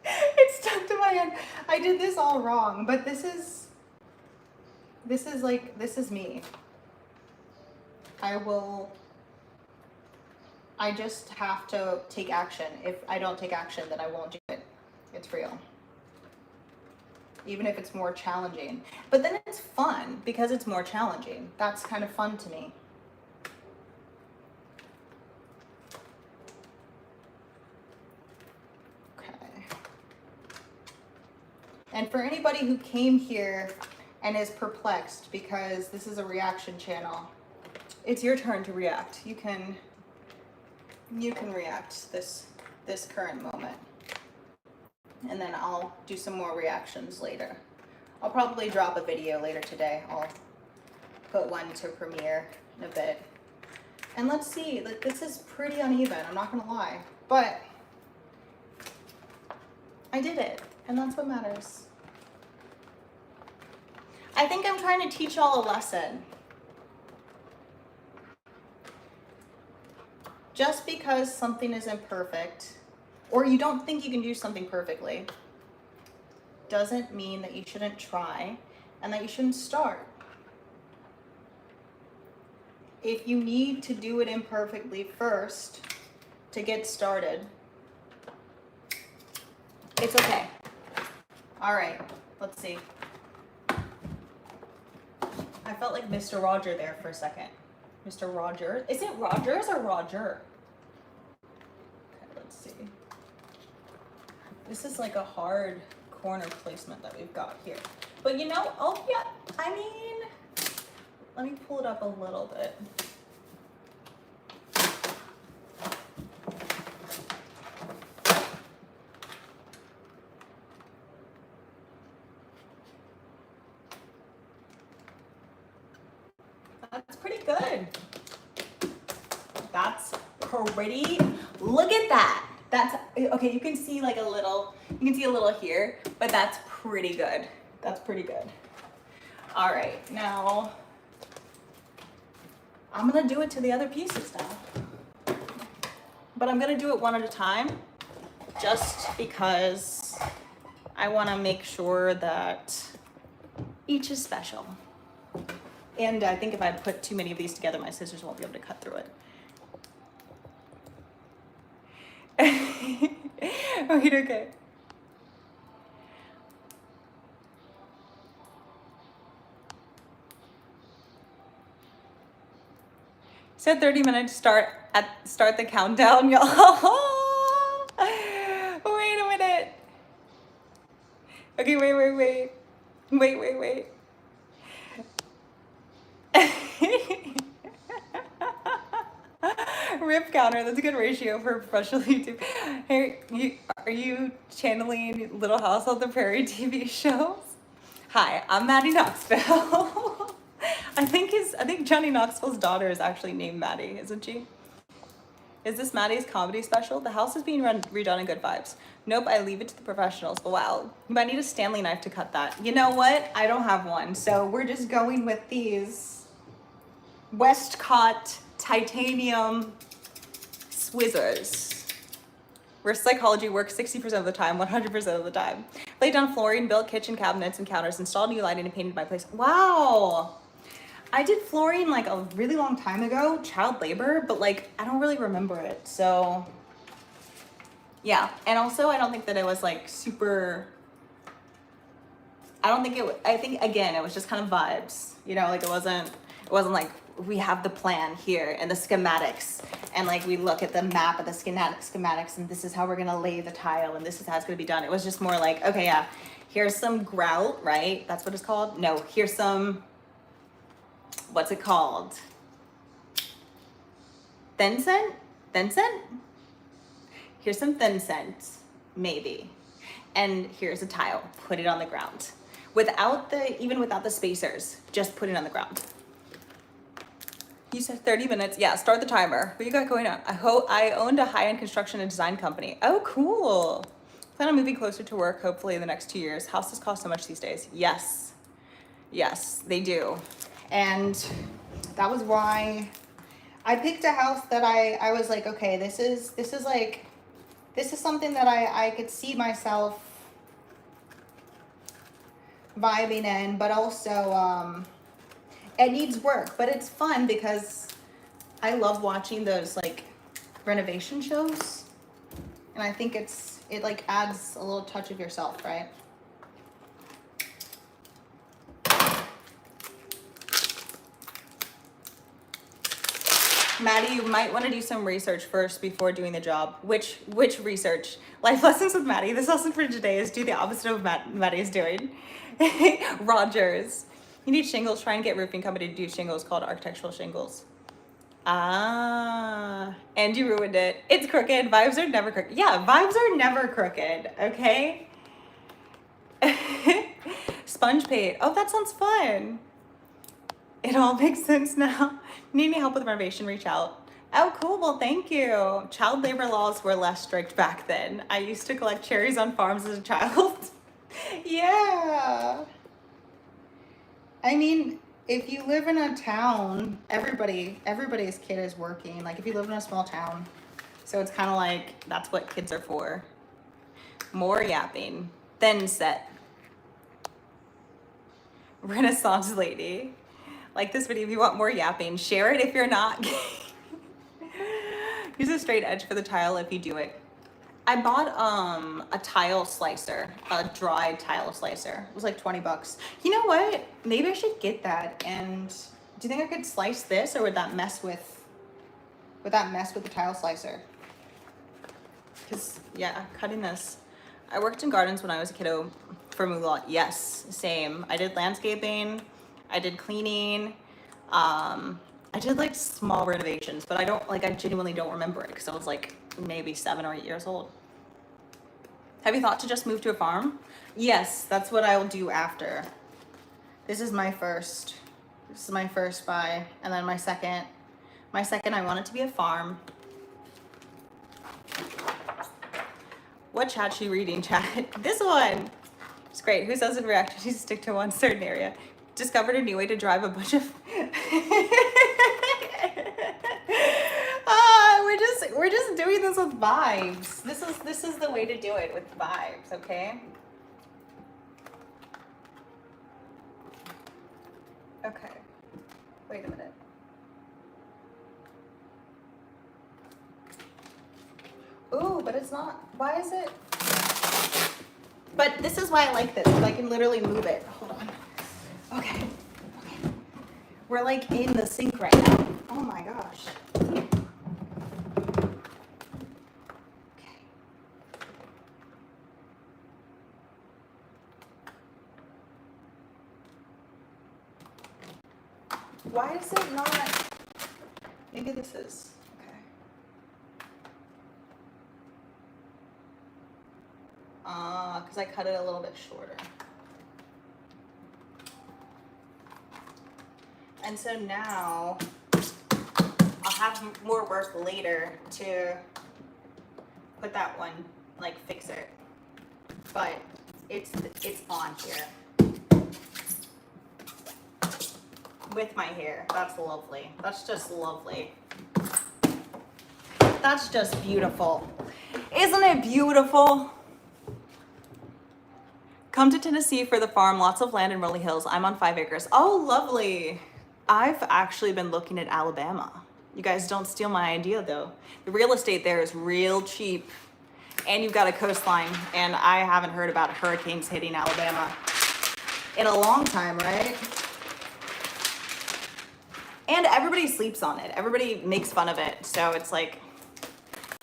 it's stuck to my hand. I did this all wrong, but this is me. I just have to take action. If I don't take action, then I won't do it. It's real. Even if it's more challenging. But then it's fun because it's more challenging. That's kind of fun to me. And for anybody who came here and is perplexed because this is a reaction channel, it's your turn to react. You can react this current moment. And then I'll do some more reactions later. I'll probably drop a video later today. I'll put one to premiere in a bit. And let's see, like, this is pretty uneven, I'm not gonna lie. But I did it. And that's what matters. I think I'm trying to teach y'all a lesson. Just because something isn't perfect, or you don't think you can do something perfectly, doesn't mean that you shouldn't try and that you shouldn't start. If you need to do it imperfectly first to get started, it's okay. All right, let's see. I felt like Mr. Roger there for a second. Mr. Roger. Is it Rogers or Roger? Okay, let's see. This is like a hard corner placement that we've got here. But you know, oh yeah, I mean, let me pull it up a little bit. That's pretty good. That's pretty, look at that. That's, okay, you can see like a little, you can see a little here, but that's pretty good. That's pretty good. All right, now I'm gonna do it to the other pieces now. But I'm gonna do it one at a time, just because I wanna make sure that each is special. And I think if I put too many of these together, my scissors won't be able to cut through it. Okay. Said 30 minutes, start the countdown, y'all. Wait a minute. Okay, wait. Rip counter, that's a good ratio for professional YouTube. Hey, are you channeling Little House on the Prairie TV shows? Hi, I'm Maddy Knoxville. I think Johnny Knoxville's daughter is actually named Maddie, isn't she? Is this Maddie's comedy special? The house is being redone in good vibes. Nope, I leave it to the professionals. But wow, you might need a Stanley knife to cut that. You know what? I don't have one. So we're just going with these Westcott titanium Swizzers. Where psychology works 60% of the time, 100% of the time. Laid down flooring, built kitchen cabinets and counters, installed new lighting and painted my place. Wow. I did flooring like a really long time ago, child labor, but like I don't really remember it. So yeah, and also I don't think that it was like super, I don't think I think again, it was just kind of vibes, you know, like it wasn't like we have the plan here and the schematics and like we look at the map of the schematics and this is how we're gonna lay the tile and this is how it's gonna be done. It was just more like, okay, yeah, here's some grout, right? That's what it's called. No, here's some, what's it called? Thin scent? Here's some thin scent, maybe. And here's a tile, put it on the ground. Even without the spacers, just put it on the ground. You said 30 minutes. Yeah, start the timer. What you got going on? I owned a high-end construction and design company. Oh, cool. Plan on moving closer to work, hopefully in the next 2 years. Houses cost so much these days. Yes, they do. And that was why I picked a house that I was like, okay, this is something that I could see myself vibing in, but also it needs work, but it's fun because I love watching those like renovation shows, and I think it like adds a little touch of yourself, right? Maddie, you might want to do some research first before doing the job. Which research? Life lessons with Maddie. This lesson for today is do the opposite of what Maddie is doing. Rogers. You need shingles. Try and get roofing company to do shingles called architectural shingles. Ah, and you ruined it. It's crooked. Vibes are never crooked. Yeah, vibes are never crooked, okay? Sponge paint. Oh, that sounds fun. It all makes sense now. Need any help with renovation? Reach out. Oh, cool. Well, thank you. Child labor laws were less strict back then. I used to collect cherries on farms as a child. Yeah. I mean, if you live in a town, everybody's kid is working. Like if you live in a small town, so it's kind of like that's what kids are for. More yapping. Thin set. Renaissance lady. Like this video if you want more yapping. Share it if you're not. Use a straight edge for the tile if you do it. I bought a tile slicer, a dry tile slicer. It was like 20 bucks. You know what? Maybe I should get that. And do you think I could slice this, or would that mess with the tile slicer? Because yeah, cutting this. I worked in gardens when I was a kiddo for Moolah. Yes, same. I did landscaping. I did cleaning. I did like small renovations, but I genuinely don't remember it because I was like maybe 7 or 8 years old. Have you thought to just move to a farm? Yes, that's what I will do after. This is my first buy, and then my second I want it to be a farm. What chat she reading, chat? This one. It's great. Who says in reaction to stick to one certain area? Discovered a new way to drive a bunch of we're just doing this with vibes. This is the way to do it with vibes, okay? Okay. Wait a minute. Ooh, but it's not. Why is it? But this is why I like this. I can literally move it. Hold on. Okay. We're like in the sink right now. Oh my gosh. Okay. Why is it not? Maybe this is. Okay. Because I cut it a little bit shorter. And so now I'll have more work later to put that one, like fix it. But it's on here. With my hair. That's lovely. That's just lovely. That's just beautiful. Isn't it beautiful? Come to Tennessee for the farm. Lots of land in Rolling Hills. I'm on 5 acres. Oh, lovely. I've actually been looking at Alabama. You guys don't steal my idea though. The real estate there is real cheap. And you've got a coastline. And I haven't heard about hurricanes hitting Alabama in a long time, right? And everybody sleeps on it. Everybody makes fun of it. So it's like,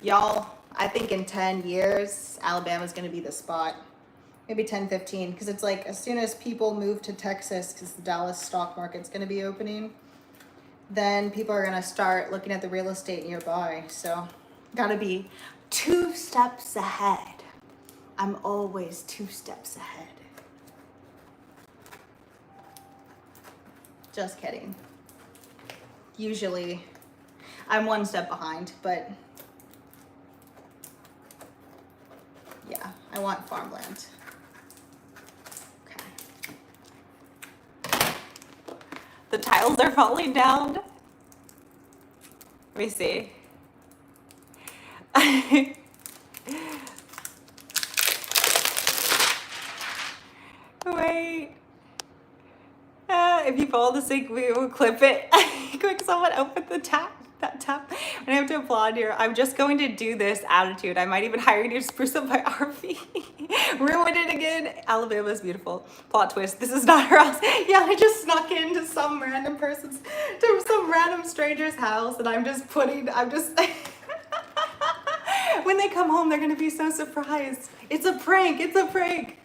y'all, I think in 10 years, Alabama's gonna be the spot. Maybe 10, 15, because it's like as soon as people move to Texas, because the Dallas stock market's gonna be opening, then people are gonna start looking at the real estate nearby. So gotta be 2 steps ahead. I'm always 2 steps ahead. Just kidding. Usually I'm 1 step behind, but yeah, I want farmland. Okay. The tiles are falling down. Let me see. Wait. If you follow the sync, we will clip it. Quick, someone open the tap. That tap. I have to applaud here. I'm just going to do this attitude. I might even hire you to spruce up my RV. Ruined it again. Alabama is beautiful. Plot twist. This is not her house. Yeah, I just snuck into some random person's, to some random stranger's house, and I'm just. When they come home, they're gonna be so surprised. It's a prank. It's a prank.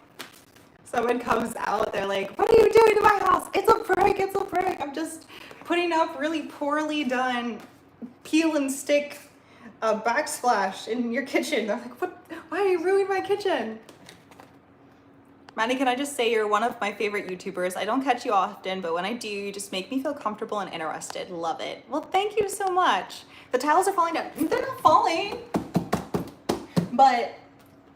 Someone comes out, they're like, what are you doing to my house? It's a prank, it's a prank. I'm just putting up really poorly done peel and stick backsplash in your kitchen. I'm like, what? Why are you ruining my kitchen? Maddy, can I just say you're one of my favorite YouTubers. I don't catch you often, but when I do, you just make me feel comfortable and interested. Love it. Well, thank you so much. The tiles are falling down. They're not falling. But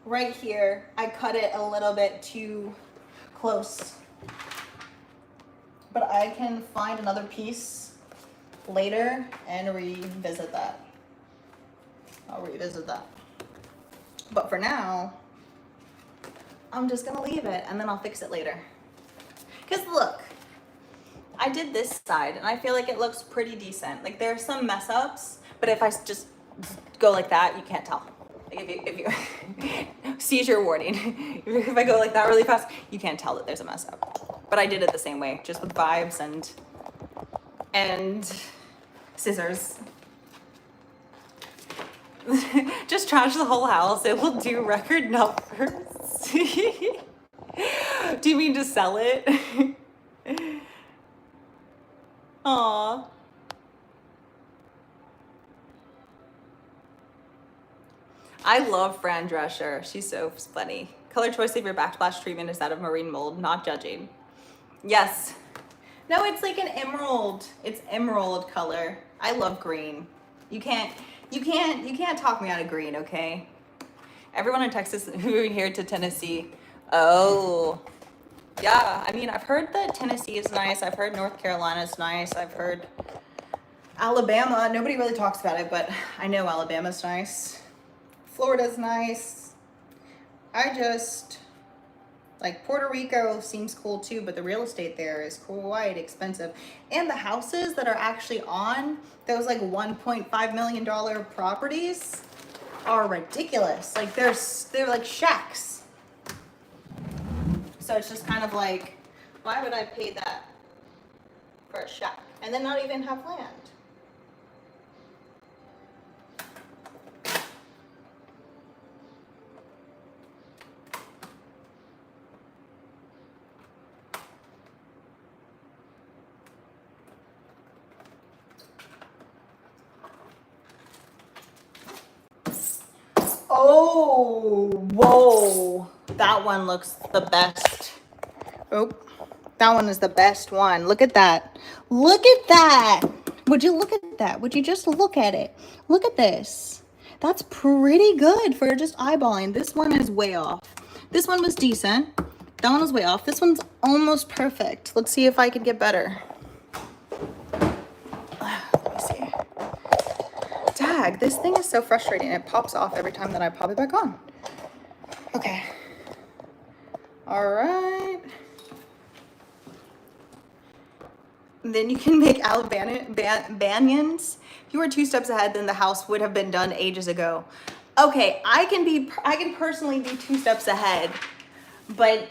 right here, I cut it a little bit too close. But I can find another piece later and revisit that. I'll revisit that. But for now, I'm just gonna leave it and then I'll fix it later. Because look, I did this side and I feel like it looks pretty decent. Like there are some mess ups, but if I just go like that, you can't tell. Like if you seizure warning. If I go like that really fast, you can't tell that there's a mess up. But I did it the same way, just with vibes and scissors. Just trash the whole house. It will do record numbers. Do you mean to sell it? Aw. I love Fran Drescher. She's so funny. Color choice of your backsplash treatment is that of marine mold, not judging. Yes. No, it's like an emerald. It's emerald color. I love green. You can't talk me out of green, okay? Everyone in Texas moving here to Tennessee. Oh. Yeah, I mean, I've heard that Tennessee is nice. I've heard North Carolina is nice. I've heard Alabama. Nobody really talks about it, but I know Alabama's nice. Florida's nice. Like Puerto Rico seems cool too, but the real estate there is quite expensive. And the houses that are actually on those like $1.5 million properties are ridiculous. Like they're like shacks. So it's just kind of like, why would I pay that for a shack and then not even have land? Oh, whoa. That one looks the best. Oh, That one is the best one. Look at that. Look at that. Would you look at that? Would you just look at it? Look at this. That's pretty good for just eyeballing. This one is way off. This one was decent. That one was way off. This one's almost perfect. Let's see if I can get better. Let me see. Dag, this thing is so frustrating. It pops off every time that I pop it back on. Okay. All right. Then you can make banyans. If you were 2 steps ahead, then the house would have been done ages ago. Okay, I can personally be 2 steps ahead, but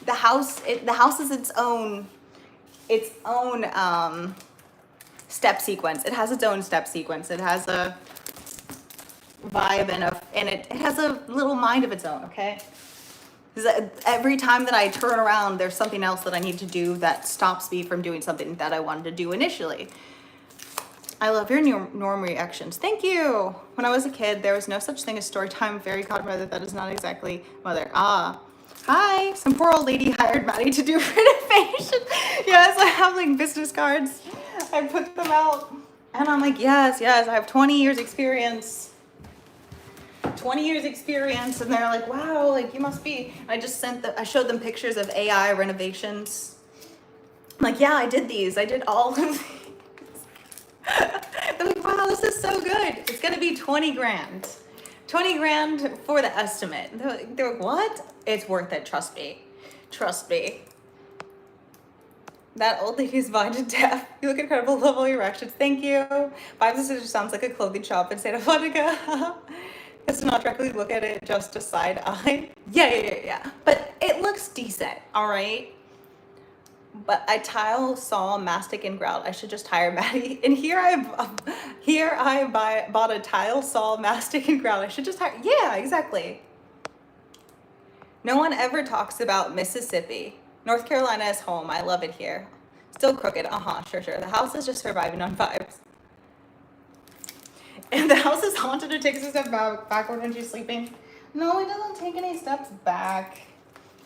the house is its own step sequence. It has its own step sequence. It has a vibe and it has a little mind of its own, okay? Every time that I turn around, there's something else that I need to do that stops me from doing something that I wanted to do initially. I love your norm reactions. Thank you. When I was a kid, there was no such thing as story time. Fairy godmother, that is not exactly mother. Ah, hi. Some poor old lady hired Maddie to do renovation. Yes, I have like business cards. I put them out and I'm like, yes, I have 20 years experience. 20 years experience, and they're like, wow, like you must be. I showed them pictures of AI renovations. I'm like, yeah, I did these. I did all of these. They're like, wow, this is so good. It's gonna be 20 grand. 20 grand for the estimate. They're like, what? It's worth it, trust me. Trust me. That old lady's fine to death. You look incredible. Love all your reactions. Thank you. Vibes and Scissors sounds like a clothing shop in Santa Monica. Let's not directly look at it, just a side eye. Yeah. But it looks decent, all right? But I tile, saw, mastic, and grout. I should just hire Maddie. And here I bought a tile, saw, mastic, and grout. I should just hire. Yeah, exactly. No one ever talks about Mississippi. North Carolina is home. I love it here. Still crooked. Sure. The house is just surviving on vibes. And the house is haunted. It takes a step backward when she's sleeping. No, it doesn't take any steps back.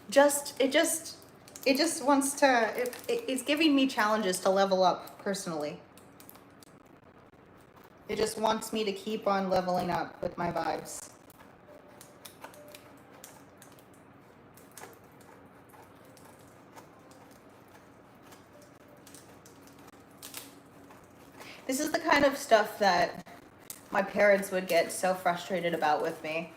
It just wants to. It's giving me challenges to level up personally. It just wants me to keep on leveling up with my vibes. This is the kind of stuff that my parents would get so frustrated about with me.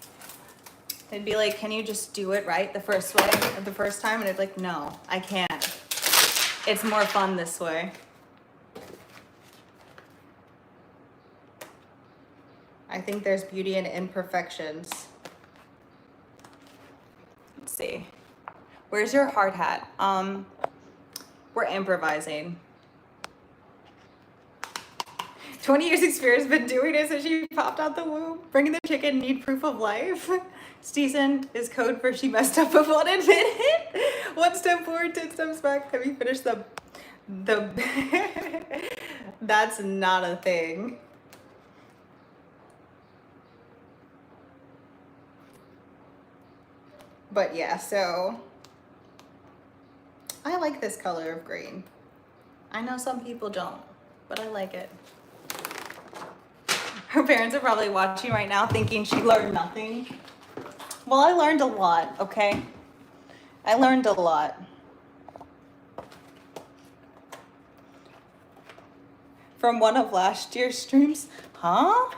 They'd be like, can you just do it right the first way, the first time? And I'd be like, no, I can't. It's more fun this way. I think there's beauty in imperfections. Let's see. Where's your hard hat? We're improvising. 20 years experience, been doing it since she popped out the womb. Bringing the chicken, need proof of life. Season is code for she messed up but won't admit it. 1 step forward, 10 steps back. Have you finished the That's not a thing. But yeah, so I like this color of green. I know some people don't, but I like it. Her parents are probably watching right now thinking she learned nothing. Well, I learned a lot, okay? I learned a lot. From one of last year's streams. Huh?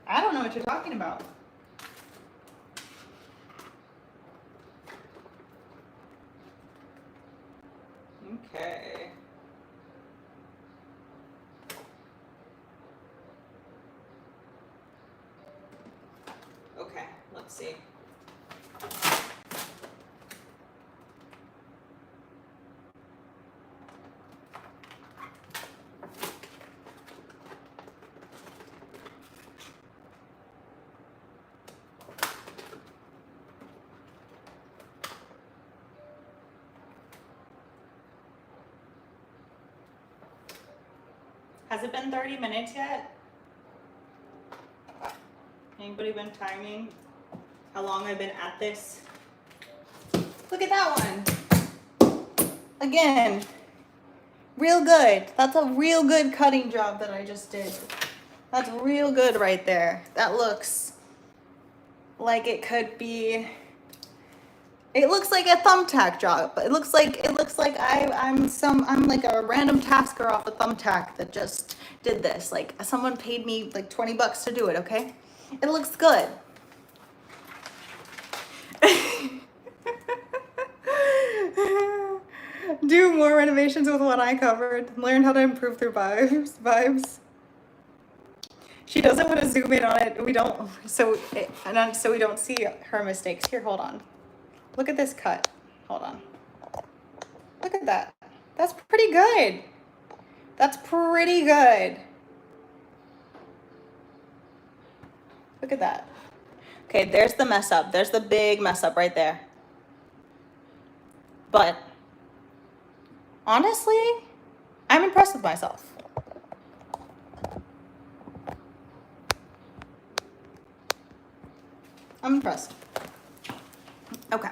I don't know what you're talking about. Okay. Okay, let's see. Has it been 30 minutes yet? Anybody been timing how long I've been at this? Look at that one. Again, real good. That's a real good cutting job that I just did. That's real good right there. That looks like it could be, it looks like a thumbtack job. It looks like I'm like a random tasker off a thumbtack that just did this. Like someone paid me like 20 bucks to do it, okay? It looks good. Do more renovations with what I covered. Learn how to improve through vibes. She doesn't want to zoom in on it. We don't, so we don't see her mistakes. Here, hold on. Look at this cut. Hold on. Look at that. That's pretty good. That's pretty good. Look at that. Okay, there's the mess up. There's the big mess up right there. But honestly, I'm impressed with myself. I'm impressed. Okay.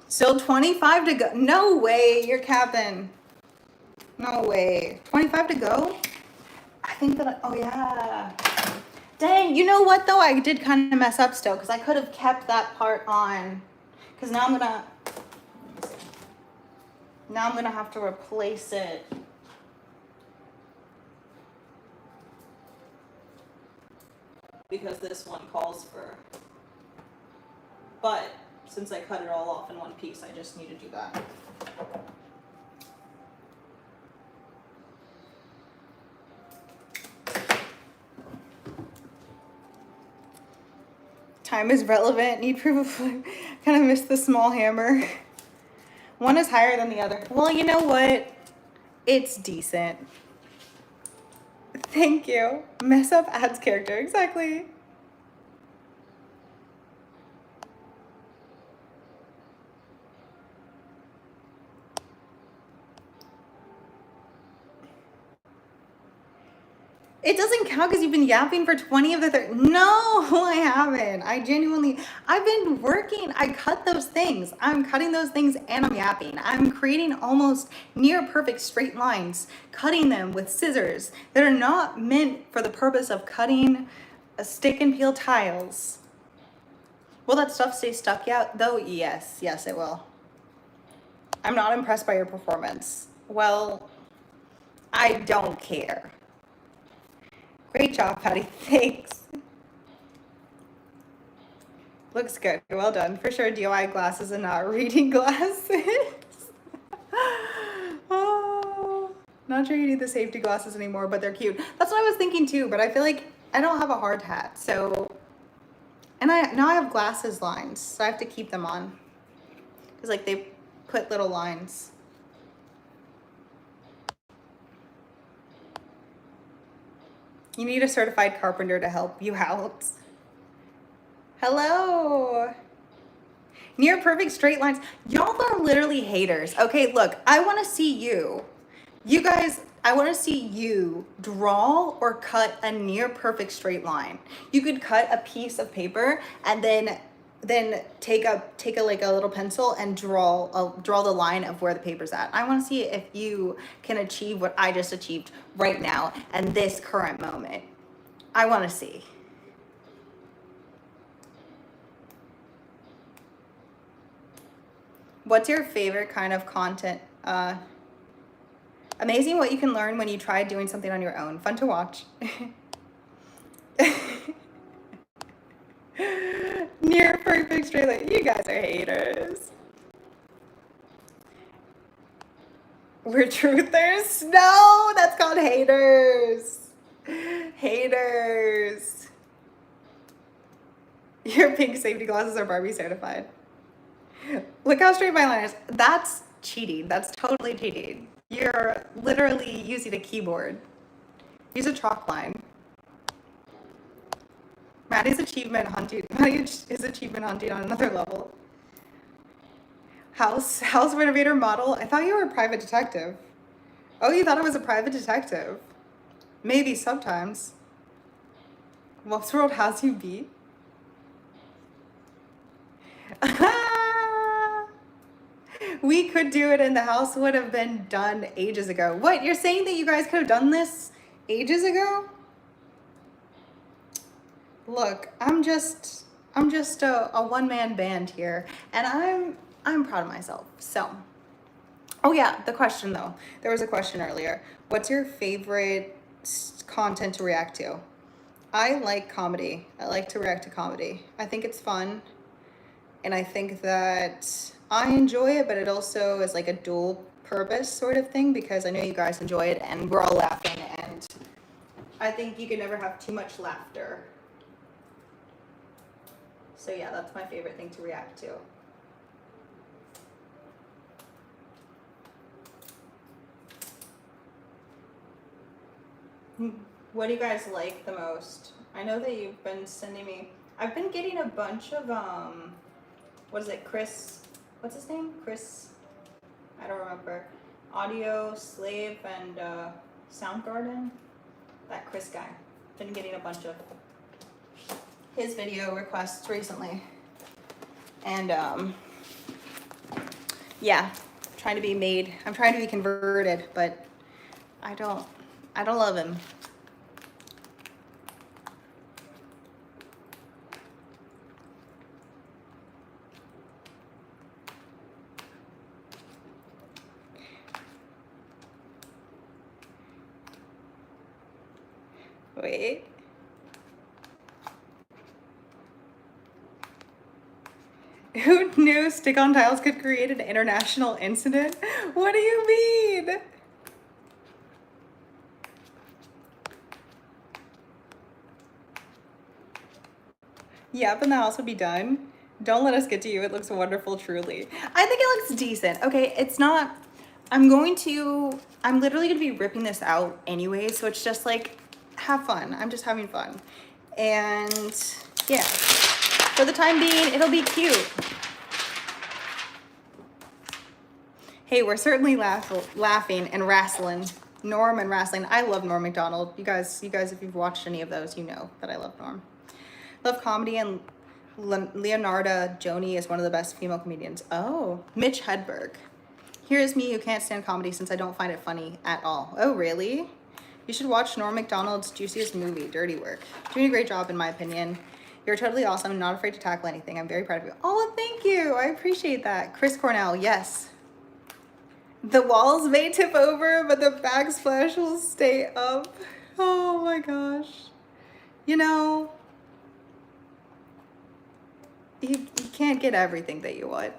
Still 25 to go. No way, you're capping. No way. 25 to go? I think that, oh yeah. Dang, you know what though? I did kind of mess up still because I could have kept that part on. Because now I'm gonna have to replace it. Because this one calls for, but since I cut it all off in one piece, I just need to do that. Time is relevant, need proof of, kind of missed the small hammer. One is higher than the other. Well, you know what? It's decent. Thank you. Mess up adds character, exactly. It doesn't count because you've been yapping for 20 of the 30. No, I haven't. I've been working. I cut those things. I'm cutting those things and I'm yapping. I'm creating almost near perfect straight lines, cutting them with scissors that are not meant for the purpose of cutting a stick and peel tiles. Will that stuff stay stuck out though? Yes, it will. I'm not impressed by your performance. Well, I don't care. Great job, Patty. Thanks. Looks good. Well done. For sure, DIY glasses and not reading glasses. Oh, not sure you need the safety glasses anymore, but they're cute. That's what I was thinking too, but I feel like I don't have a hard hat, so... And now I have glasses lines, so I have to keep them on. Because like they put little lines. You need a certified carpenter to help you out. Hello. Near perfect straight lines. Y'all are literally haters. Okay, look, I want to see you. You guys, I want to see you draw or cut a near perfect straight line. You could cut a piece of paper and then take a like a little pencil and draw the line of where the paper's at. I want to see if you can achieve what I just achieved right now and this current moment. I want to see. What's your favorite kind of content? Amazing what you can learn when you try doing something on your own. Fun to watch. Near perfect straight line. You guys are haters. We're truthers? No, that's called haters. Haters. Your pink safety glasses are Barbie certified. Look how straight my line is. That's cheating. That's totally cheating. You're literally using a keyboard. Use a chalk line. Maddy's achievement hunting. Maddy is achievement hunting on another level. House renovator model. I thought you were a private detective. Oh, you thought I was a private detective? Maybe sometimes. Whoops World has you beat. We could do it and the house would have been done ages ago. What, you're saying that you guys could have done this ages ago? Look, I'm just a one-man band here, and I'm proud of myself. So, oh yeah, the question though. There was a question earlier. What's your favorite content to react to? I like comedy. I like to react to comedy. I think it's fun, and I think that I enjoy it, but it also is like a dual purpose sort of thing, because I know you guys enjoy it and we're all laughing, and I think you can never have too much laughter. So yeah, that's my favorite thing to react to. What do you guys like the most? I know that you've been sending me, I've been getting a bunch of, what is it, Chris, what's his name? Chris, I don't remember. Audio Slave and Soundgarden, that Chris guy. Been getting a bunch of his video requests recently. And yeah, trying to be made, I'm trying to be converted, but I don't love him. Wait. Who knew stick-on tiles could create an international incident? What do you mean? Yep, and the house would be done. Don't let us get to you. It looks wonderful, truly. I think it looks decent. Okay, it's not, I'm literally gonna be ripping this out anyway, so it's just like, have fun. I'm just having fun. And yeah, for the time being, it'll be cute. Hey, we're certainly laughing and wrestling. Norm and wrestling. I love Norm Macdonald. You guys, if you've watched any of those, you know that I love Norm. Love comedy, and Leonarda Joni is one of the best female comedians. Oh, Mitch Hedberg. Here's me who can't stand comedy since I don't find it funny at all. Oh, really? You should watch Norm Macdonald's juiciest movie, Dirty Work. Doing a great job, in my opinion. You're totally awesome. Not afraid to tackle anything. I'm very proud of you. Oh, thank you. I appreciate that. Chris Cornell, yes. The walls may tip over, but the backsplash will stay up. Oh my gosh. You know, you can't get everything that you want.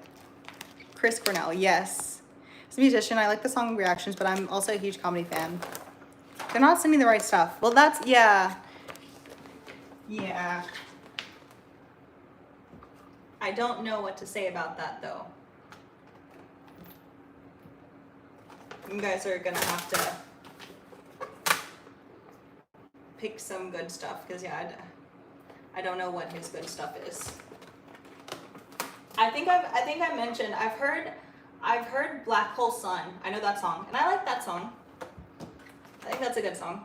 Chris Cornell, yes. As a musician, I like the song Reactions, but I'm also a huge comedy fan. They're not sending the right stuff. Well, that's, yeah. Yeah. I don't know what to say about that, though. You guys are gonna have to pick some good stuff, because yeah, I don't know what his good stuff is. I think I mentioned I've heard Black Hole Sun. I know that song, and I like that song. I think that's a good song.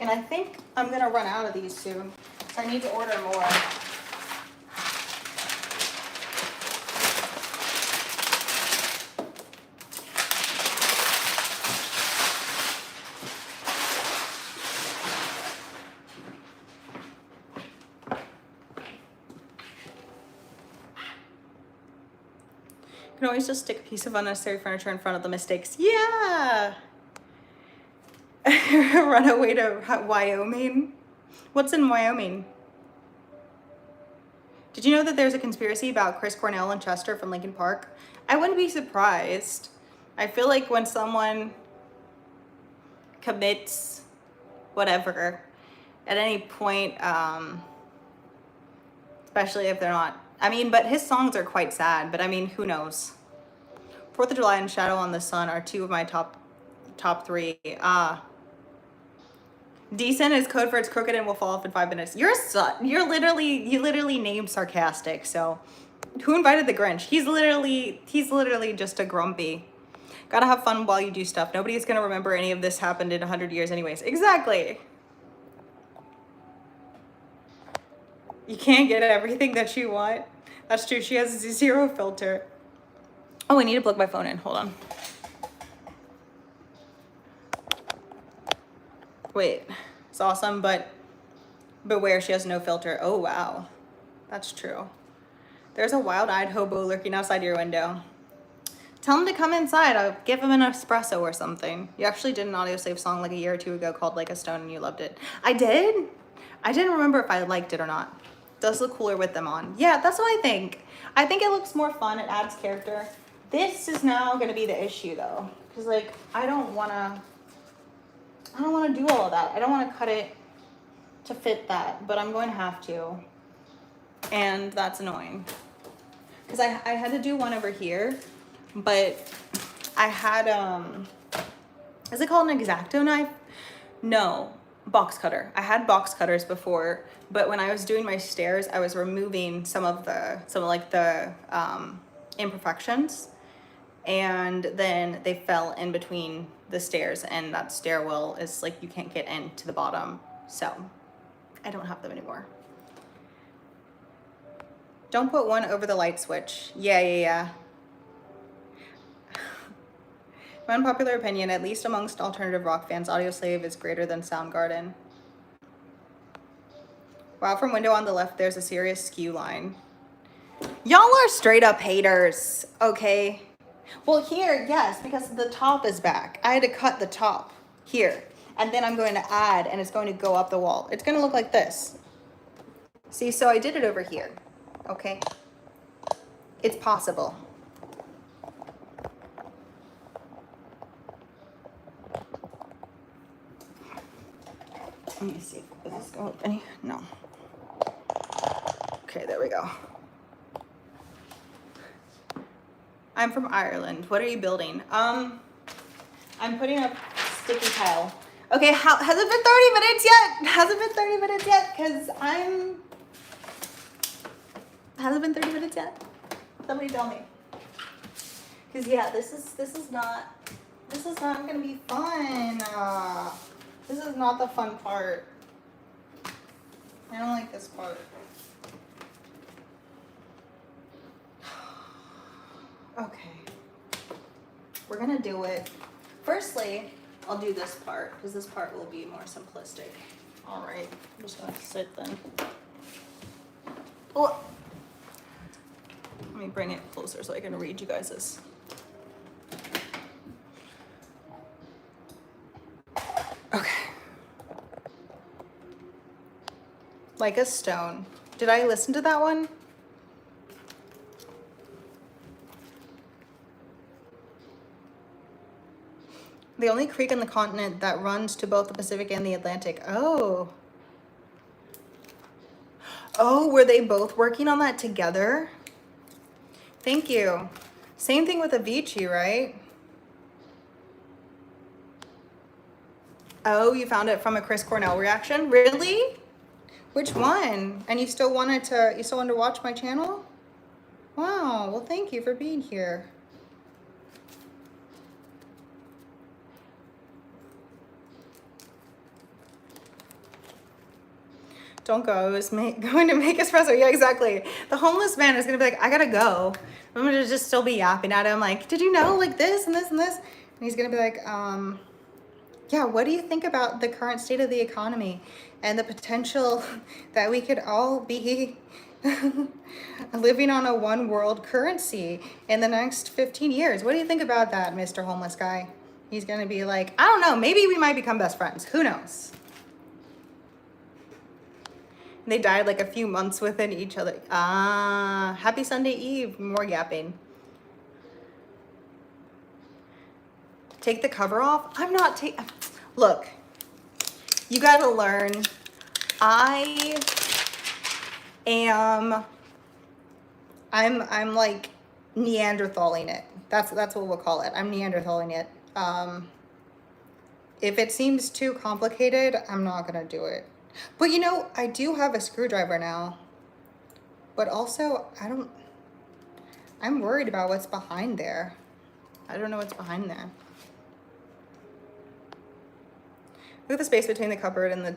And I think I'm gonna run out of these soon, so I need to order more. You can always just stick a piece of unnecessary furniture in front of the mistakes. Yeah. Run away to Wyoming. What's in Wyoming? Did you know that there's a conspiracy about Chris Cornell and Chester from Linkin Park? I wouldn't be surprised. I feel like when someone commits whatever at any point, especially if they're not, I mean, but his songs are quite sad, but I mean, who knows? 4th of July and Shadow on the Sun are two of my top three. Decent is code for it's crooked and will fall off in 5 minutes. You literally named sarcastic. So who invited the Grinch? He's literally just a grumpy. Gotta have fun while you do stuff. Nobody's gonna remember any of this happened in 100 years anyways. Exactly. You can't get everything that you want. That's true. She has zero filter. Oh, I need to plug my phone in. Hold on. Wait, it's awesome, but beware, she has no filter. Oh, wow. That's true. There's a wild-eyed hobo lurking outside your window. Tell him to come inside. I'll give him an espresso or something. You actually did an audio save song like a year or two ago called Like a Stone and you loved it. I did? I didn't remember if I liked it or not. Does look cooler with them on. Yeah, that's what I think. I think it looks more fun. It adds character. This is now going to be the issue though. Because like, I don't want to do all of that. I don't want to cut it to fit that, but I'm going to have to. And that's annoying. Because I had to do one over here, but I had, is it called an X-Acto knife? No, box cutter. I had box cutters before, but when I was doing my stairs, I was removing some of the imperfections, and then they fell in between the stairs, and that stairwell is like, you can't get into the bottom. So I don't have them anymore. Don't put one over the light switch. Yeah. My unpopular opinion, at least amongst alternative rock fans, Audioslave is greater than Soundgarden. Wow, from window on the left, there's a serious skew line. Y'all are straight up haters, okay? Well, here, yes, because the top is back. I had to cut the top here, and then I'm going to add, and it's going to go up the wall. It's going to look like this. See, so I did it over here, okay? It's possible. Let me see. Does this go up any? No. Okay, there we go. I'm from Ireland. What are you building? I'm putting up sticky tile. Okay, has it been 30 minutes yet? Hasn't been 30 minutes yet? Because hasn't been 30 minutes yet? Somebody tell me. Because yeah, this is not gonna be fun. This is not the fun part. I don't like this part. Okay. We're gonna do it. Firstly, I'll do this part because this part will be more simplistic. All right, I'm just gonna sit then. Oh. Let me bring it closer so I can read you guys this. Okay. Like a Stone. Did I listen to that one? The only creek on the continent that runs to both the Pacific and the Atlantic. Oh. Oh, were they both working on that together? Thank you. Same thing with Avicii, right? Oh, you found it from a Chris Cornell reaction? Really? Which one? And you still wanted to watch my channel? Wow, well thank you for being here. Don't go, it was going to make espresso. Yeah, exactly. The homeless man is gonna be like, I gotta go. I'm gonna just still be yapping at him like, did you know like this and this and this? And he's gonna be like, yeah, what do you think about the current state of the economy and the potential that we could all be living on a one world currency in the next 15 years? What do you think about that, Mr. Homeless Guy? He's gonna be like, I don't know, maybe we might become best friends. Who knows? They died like a few months within each other. Ah, happy Sunday Eve. More yapping. Take the cover off. I'm not taking. Look, you gotta learn. I'm like Neanderthaling it. That's what we'll call it. I'm Neanderthaling it. If it seems too complicated, I'm not gonna do it. But you know, I do have a screwdriver now. But also, I'm worried about what's behind there. I don't know what's behind there. Look at the space between the cupboard and the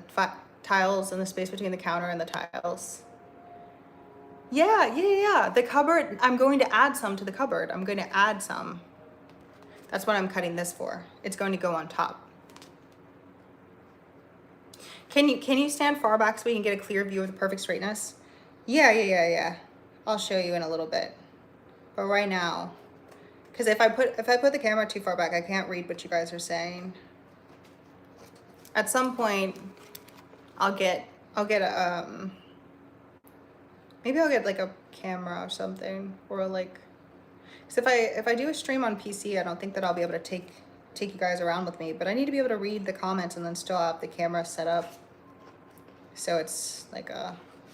tiles and the space between the counter and the tiles. Yeah. The cupboard, I'm going to add some to the cupboard. I'm going to add some. That's what I'm cutting this for. It's going to go on top. Can you stand far back so we can get a clear view of the perfect straightness? Yeah. I'll show you in a little bit. But right now, because if I put the camera too far back, I can't read what you guys are saying. At some point, I'll get a maybe I'll get like a camera or something, or like, because if I do a stream on PC, I don't think that I'll be able to take you guys around with me, but I need to be able to read the comments and then still have the camera set up so it's like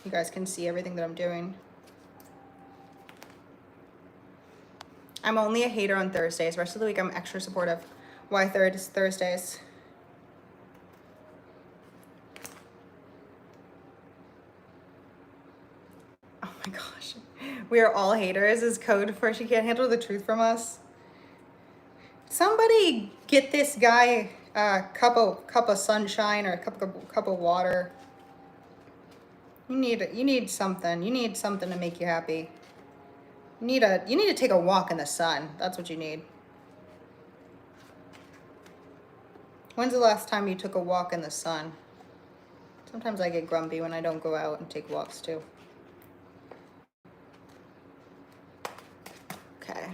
you guys can see everything that I'm doing. I'm only a hater on Thursdays. The rest of the week I'm extra supportive. Why Thursdays? Oh my gosh. We are all haters is code for she can't handle the truth from us. Somebody get this guy a cup of sunshine or a cup of water. You need something. You need something to make you happy. You need to take a walk in the sun. That's what you need. When's the last time you took a walk in the sun? Sometimes I get grumpy when I don't go out and take walks too. Okay.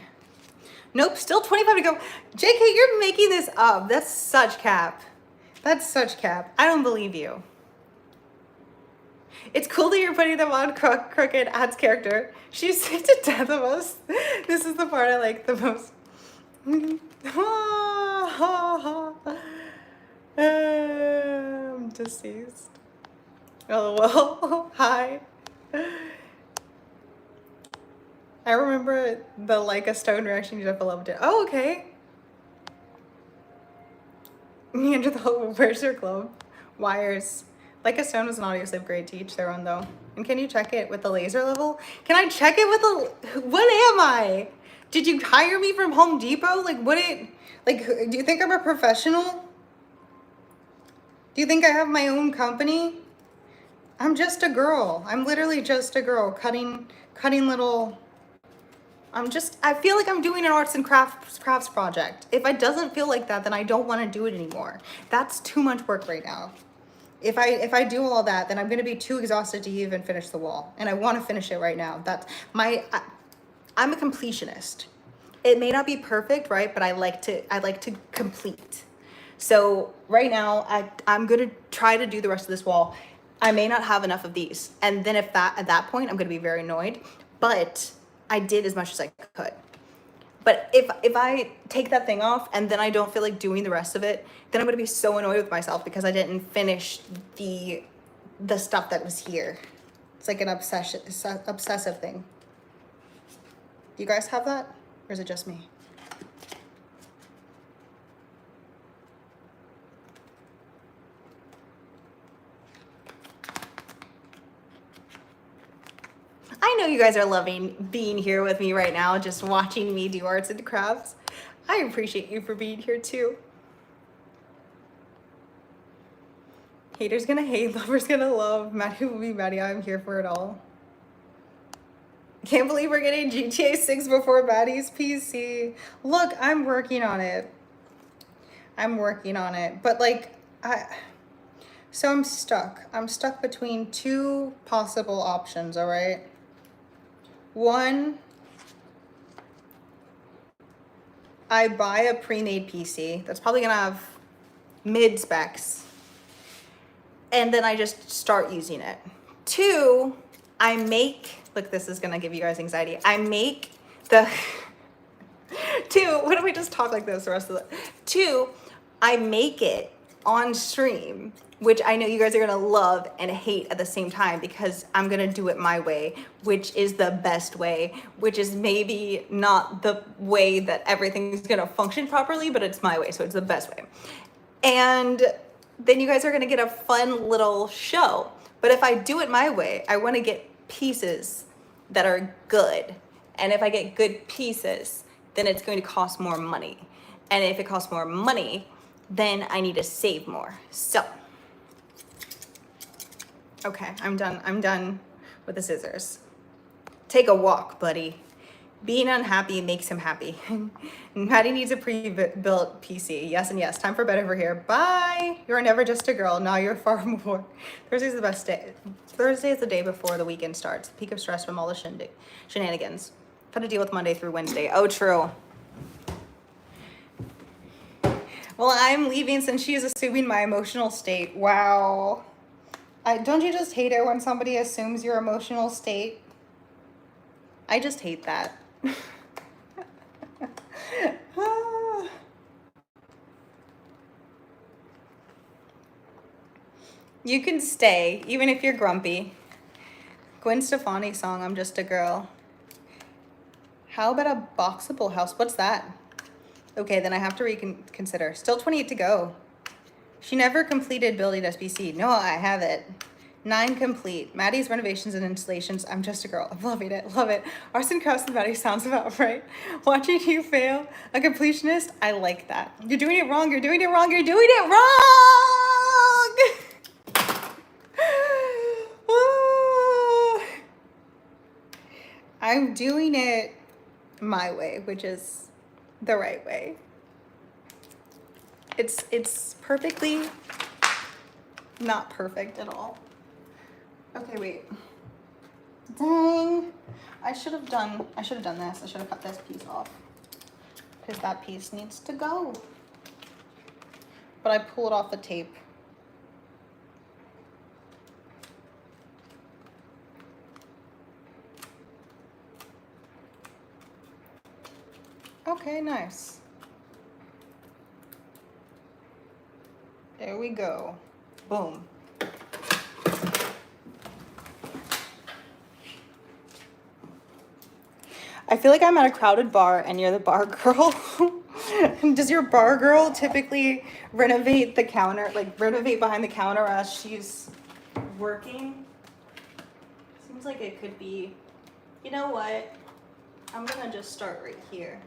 Nope, still 25 to go. JK, you're making this up. That's such cap. That's such cap. I don't believe you. It's cool that you're putting them on Crooked Ad's character. She's sick to death of us. This is the part I like the most. I'm deceased. Oh, well, hi. I remember the like a stone reaction you definitely loved it. Oh, okay. Me under the whole, where's your globe? Wires. Like a stone was an audio slave grade, to each their own though. And can you check it with the laser level? Can I check it with the, what am I? Did you hire me from Home Depot? Like do you think I'm a professional? Do you think I have my own company? I'm just a girl. I'm literally just a girl cutting little, I feel like I'm doing an arts and crafts project. If it doesn't feel like that, then I don't want to do it anymore. That's too much work right now. If I do all that, then I'm going to be too exhausted to even finish the wall. And I want to finish it right now. I'm a completionist. It may not be perfect, right? But I like to complete. So right now I'm going to try to do the rest of this wall. I may not have enough of these. And then at that point, I'm going to be very annoyed, but I did as much as I could. But if I take that thing off and then I don't feel like doing the rest of it, then I'm gonna be so annoyed with myself because I didn't finish the stuff that was here. It's like an obsessive thing. You guys have that? Or is it just me? I know you guys are loving being here with me right now, just watching me do arts and crafts. I appreciate you for being here too. Haters gonna hate, lovers gonna love. Maddy will be Maddy. I'm here for it all. Can't believe we're getting GTA 6 before Maddy's PC. Look, I'm working on it. But like, so I'm stuck. I'm stuck between two possible options, all right? One, I buy a pre-made PC that's probably gonna have mid specs, and then I just start using it. Two, I make, look, this is gonna give you guys anxiety. I make the, two, why don't we just talk like this the rest of the, two, I make it on stream, which I know you guys are gonna love and hate at the same time because I'm gonna do it my way, which is the best way, which is maybe not the way that everything's gonna function properly, but it's my way, so it's the best way. And then you guys are gonna get a fun little show. But if I do it my way, I wanna get pieces that are good. And if I get good pieces, then it's going to cost more money. And if it costs more money, then I need to save more. So, okay, I'm done with the scissors. Take a walk, buddy. Being unhappy makes him happy. Maddy needs a pre-built PC. Yes and yes. Time for bed over here. Bye. You're never just a girl. Now you're far more. Thursday's the best day. Thursday is the day before the weekend starts. Peak of stress from all the shenanigans. Got to deal with Monday through Wednesday. Oh, true. Well, I'm leaving since she is assuming my emotional state. Wow. Don't you just hate it when somebody assumes your emotional state? I just hate that. You can stay, even if you're grumpy. Gwen Stefani song, I'm Just a Girl. How about a boxable house? What's that? Okay, then I have to reconsider. Still 28 to go. She never completed building SBC. No, I have it. 9 complete. Maddy's renovations and installations. I'm just a girl. I'm loving it. Love it. Arson Krauss and Maddy sounds about right. Watching you fail. A completionist. I like that. You're doing it wrong. You're doing it wrong. You're doing it wrong. I'm doing it my way, which is the right way. It's perfectly not perfect at all. Okay, wait. Dang. I should have done this. I should have cut this piece off. Because that piece needs to go. But I pulled off the tape. Okay, nice. There we go. Boom. I feel like I'm at a crowded bar and you're the bar girl. Does your bar girl typically renovate the counter, like renovate behind the counter as she's working? Seems like it could be. You know what? I'm gonna just start right here.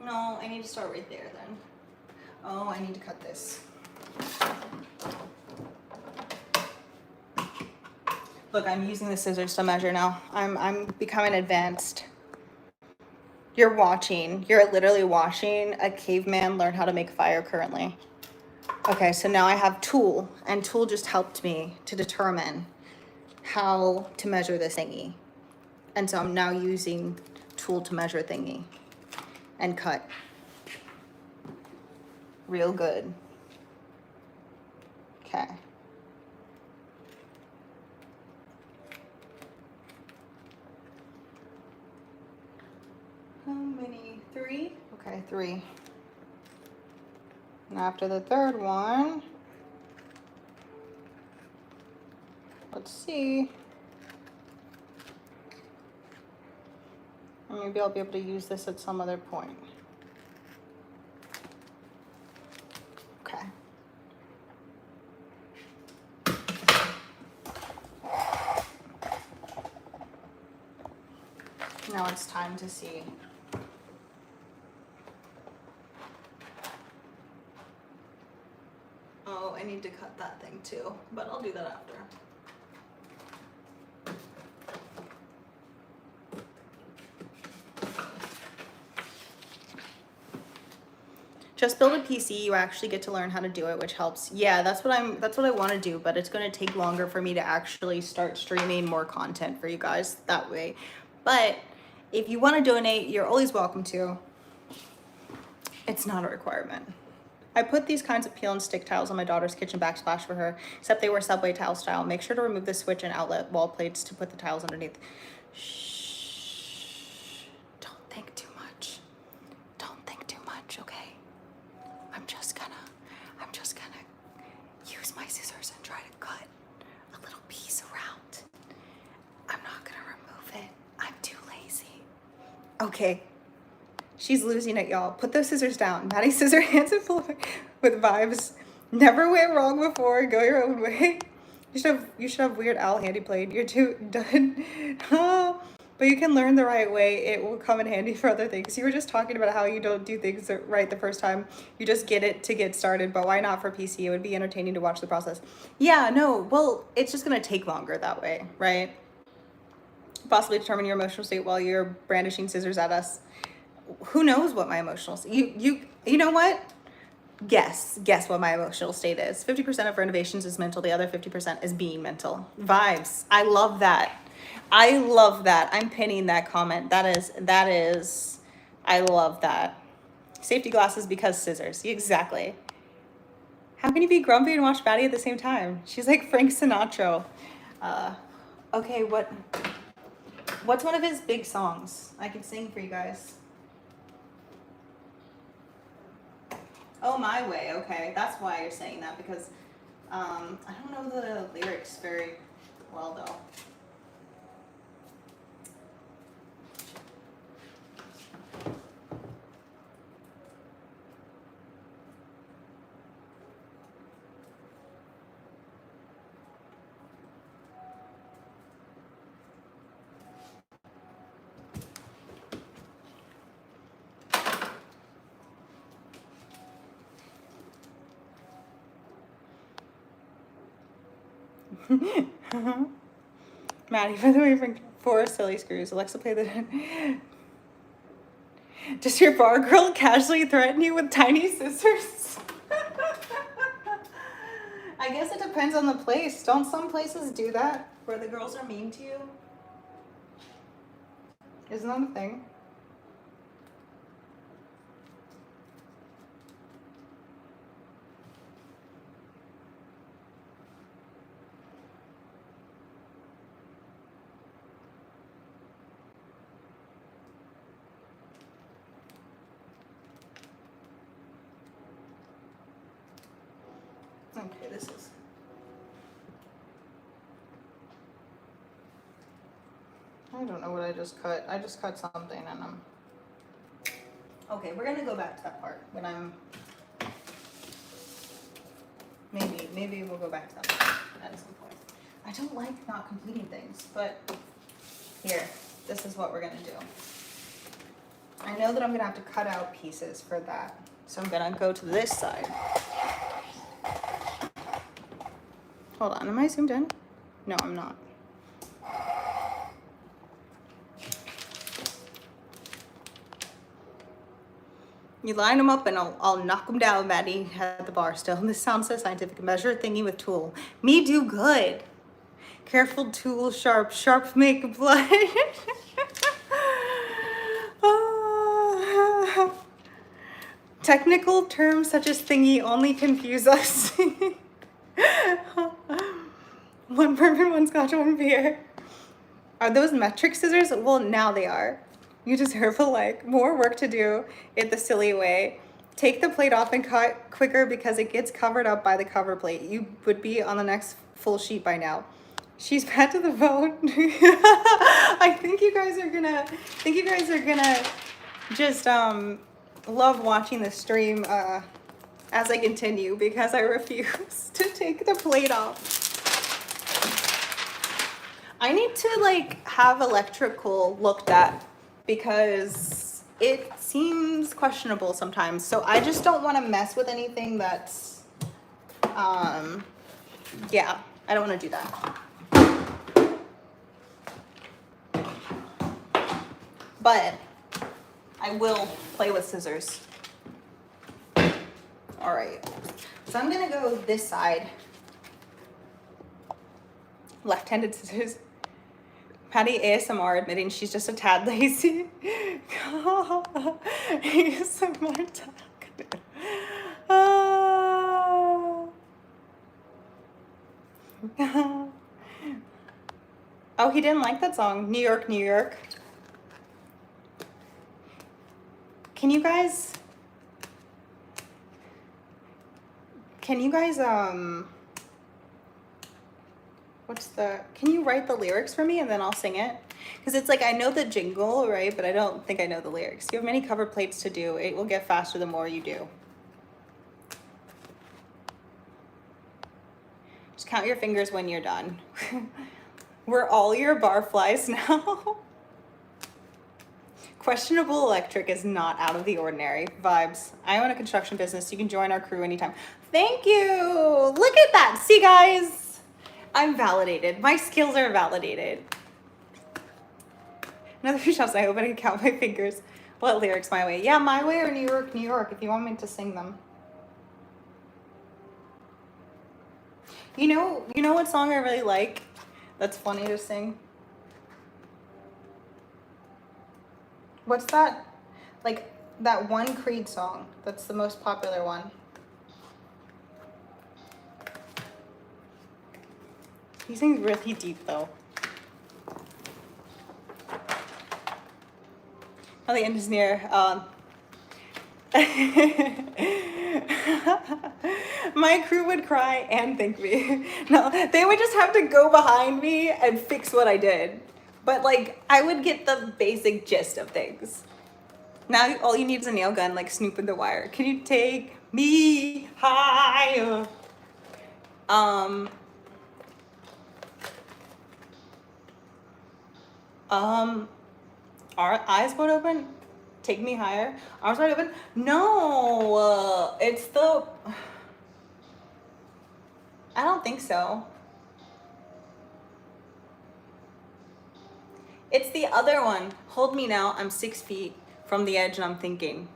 No, I need to start right there then. Oh, I need to cut this. Look, I'm using the scissors to measure now. I'm becoming advanced. You're literally watching a caveman learn how to make fire currently. Okay, so now I have tool, and tool just helped me to determine how to measure this thingy. And so I'm now using tool to measure thingy and cut. Real good. Okay. How many? 3? Okay, 3. And after the third one, let's see. Maybe I'll be able to use this at some other point. Okay. Now it's time to see. Oh, I need to cut that thing too, but I'll do that after. Just build a PC, you actually get to learn how to do it, which helps. Yeah, that's what I want to do, but it's going to take longer for me to actually start streaming more content for you guys that way. But if you want to donate, you're always welcome to. It's not a requirement. I put these kinds of peel and stick tiles on my daughter's kitchen backsplash for her, except they were subway tile style. Make sure to remove the switch and outlet wall plates to put the tiles underneath. Shh. Don't think too much. Don't think too much, okay? I'm just gonna use my scissors and try to cut a little piece around. I'm not gonna remove it. I'm too lazy. Okay. She's losing it, y'all. Put those scissors down. Maddy scissor hands and full with vibes. Never went wrong before. Go your own way. You should have Weird Al handy played. You're too done. Oh, but you can learn the right way. It will come in handy for other things. You were just talking about how you don't do things right the first time. You just get it to get started, but why not for PC? It would be entertaining to watch the process. Yeah, no, well, it's just gonna take longer that way, right? Possibly determine your emotional state while you're brandishing scissors at us. Who knows what my emotional state? You know what? Guess what my emotional state is. 50% of renovations is mental. The other 50% is being mental. Vibes. I love that. I love that. I'm pinning that comment. That is. I love that. Safety glasses because scissors. Exactly. How can you be grumpy and watch Maddy at the same time? She's like Frank Sinatra. Okay, what's one of his big songs? I can sing for you guys. Oh, My Way. Okay, that's why you're saying that, because I don't know the lyrics very well though. Maddy, by the way, for 4 silly screws. Alexa, play the. Does your bar girl casually threaten you with tiny scissors? I guess it depends on the place. Don't some places do that where the girls are mean to you? Isn't that a thing? Okay, this is. I don't know what I just cut. I just cut something and I'm. Okay, we're gonna go back to that part when I'm. Maybe we'll go back to that part at some point. I don't like not completing things, but here, this is what we're gonna do. I know that I'm gonna have to cut out pieces for that, so I'm gonna go to this side. Hold on, am I zoomed in? No, I'm not. You line them up and I'll knock them down, Maddy, at the bar still. This sounds so scientific. Measure thingy with tool. Me do good. Careful tool, sharp make blood. Technical terms such as thingy only confuse us. One bourbon, one scotch, one beer. Are those metric scissors? Well, now they are. You deserve more work to do it the silly way. Take the plate off and cut quicker because it gets covered up by the cover plate. You would be on the next full sheet by now. She's bad to the bone. I think you guys are gonna just love watching the stream as I continue because I refuse to take the plate off. I need to have electrical looked at because it seems questionable sometimes. So I just don't want to mess with anything that's, yeah, I don't want to do that. But I will play with scissors. All right, so I'm gonna go this side. Left-handed scissors. Maddy ASMR admitting she's just a tad lazy. ASMR talk. Oh, he didn't like that song. New York, New York. Can you guys can you write the lyrics for me and then I'll sing it? Because it's I know the jingle, right? But I don't think I know the lyrics. You have many cover plates to do. It will get faster the more you do. Just count your fingers when you're done. We're all your barflies now. Questionable electric is not out of the ordinary. Vibes. I own a construction business. You can join our crew anytime. Thank you. Look at that. See, guys? I'm validated. My skills are validated. Another few shops I open and count my fingers. What lyrics my way? Yeah, my way or New York, New York, if you want me to sing them. You know what song I really like that's funny to sing? What's that? Like that one Creed song that's the most popular one. He sings really deep though. Oh, the end is near. My crew would cry and thank me. No, they would just have to go behind me and fix what I did. But like, I would get the basic gist of things. Now all you need is a nail gun, like Snoop in the Wire. Can you take me higher? Our eyes wide open? Take me higher? Arms wide open? No, it's the... I don't think so. It's the other one. Hold me now, I'm 6 feet from the edge and I'm thinking.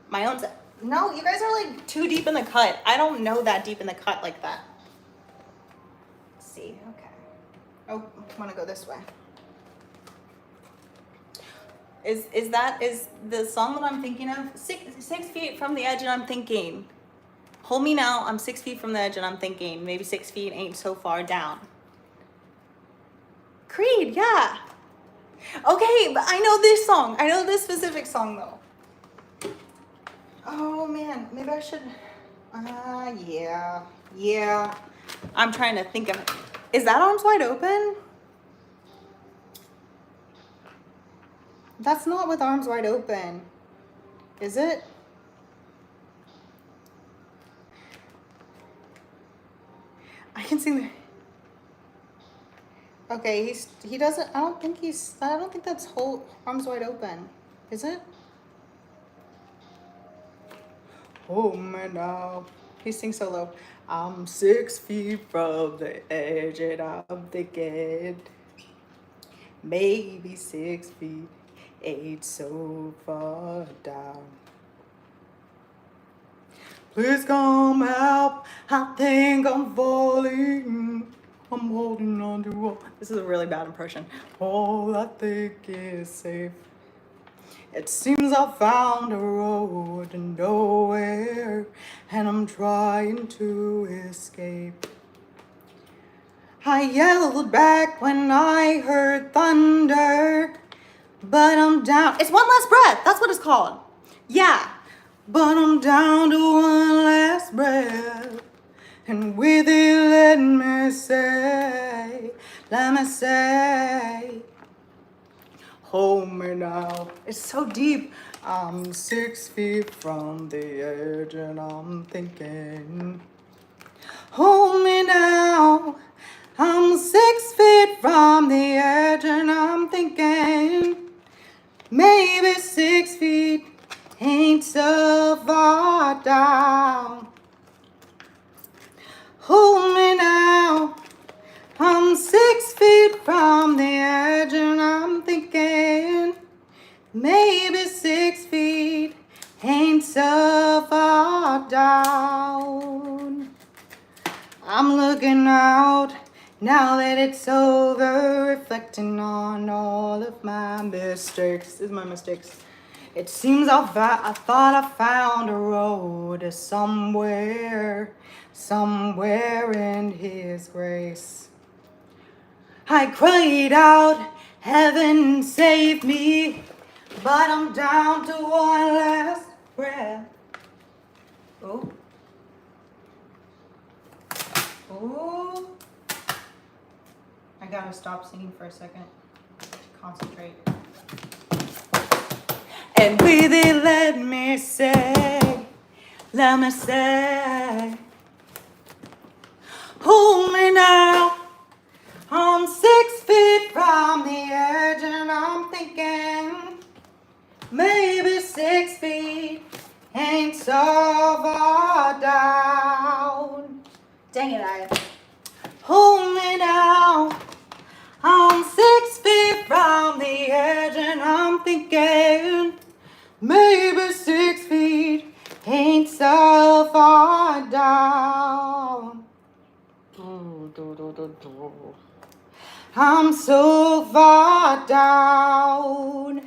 My own... No, you guys are like too deep in the cut. I don't know that deep in the cut like that. Let's see, okay. Oh, I want to go this way. Is the song that I'm thinking of? Six feet from the edge and I'm thinking. Hold me now, I'm 6 feet from the edge and I'm thinking. Maybe 6 feet ain't so far down. Creed, yeah. Okay, but I know this song. I know this specific song though. Oh man, maybe I should. Yeah. I'm trying to think of it. Is that Arms Wide Open? That's not with Arms Wide Open. Is it? I can sing the... Okay, he doesn't, I don't think that's whole Arms Wide Open. Is it? Oh man, now. He sings so low. I'm 6 feet from the edge and I'm thinking maybe 6 feet ain't so far down. Please come help, I think I'm falling. I'm holding on to all. This is a really bad impression. All I think is safe. It seems I found a road to nowhere, and I'm trying to escape. I yelled back when I heard thunder, but I'm down. It's One Last Breath. That's what it's called. Yeah. But I'm down to one last breath, and with it, let me say, hold me now. It's so deep. I'm 6 feet from the edge and I'm thinking, hold me now. I'm 6 feet from the edge and I'm thinking, maybe 6 feet ain't so far down. Hold me now. I'm 6 feet from the edge and I'm thinking maybe 6 feet ain't so far down. I'm looking out now that it's over, reflecting on all of my mistakes. This is my mistakes. It seems I thought I found a road to somewhere in His grace. I cried out, heaven save me, but I'm down to one last breath. Oh. Oh. I gotta stop singing for a second to concentrate. And with it, let me say, hold me now. I'm 6 feet from the edge and I'm thinking maybe 6 feet ain't so far down. Dang it, hold me now. Maybe 6 feet ain't so far down. I'm so far down.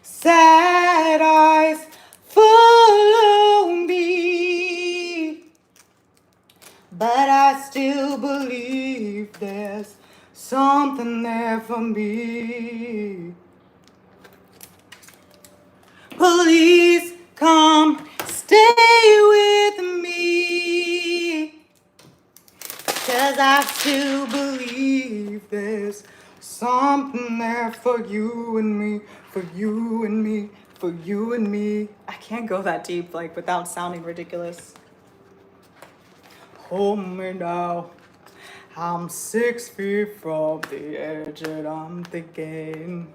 Sad eyes follow me, but I still believe there's something there for me. Please come stay with me, 'cause I still believe there's something there for you and me, for you and me, for you and me. I can't go that deep, like, without sounding ridiculous. Hold me now. I'm 6 feet from the edge and I'm thinking.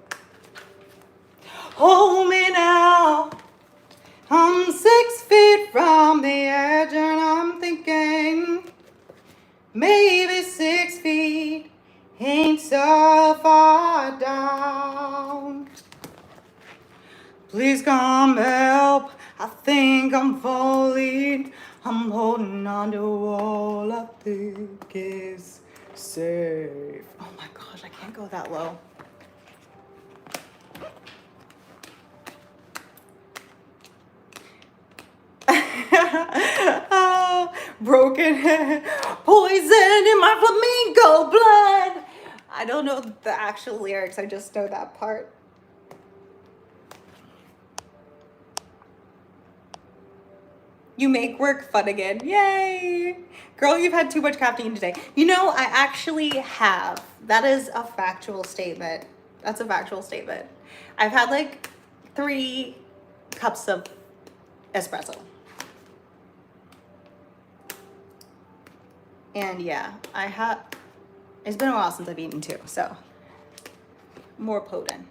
Hold me now. I'm 6 feet from the edge and I'm thinking. Maybe 6 feet ain't so far down. Please come help. I think I'm falling. I'm holding on to all I think is safe. Oh my gosh, I can't go that low. Oh, broken poison in my flamingo blood. I don't know the actual lyrics. I just know that part. You make work fun again. Yay. Girl, you've had too much caffeine today. You know, I actually have. That is a factual statement. That's a factual statement. I've had like 3 cups of espresso. And yeah, it's been a while since I've eaten too, so more potent.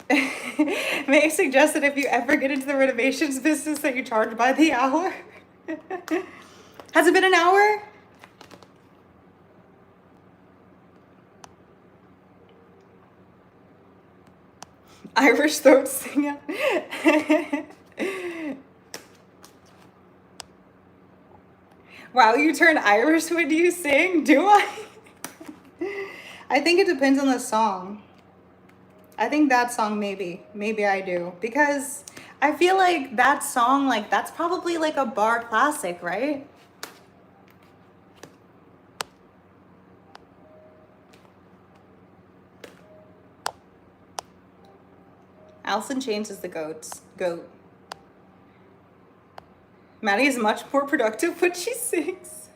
May I suggest that if you ever get into the renovations business that you charge by the hour? Has it been an hour? Irish throat singer. Wow, you turn Irish when you sing? Do I? I think it depends on the song. I think that song maybe I do, because I feel like that song, like, that's probably like a bar classic, right? Alice in Chains is the goat. Maddy is much more productive when she sings.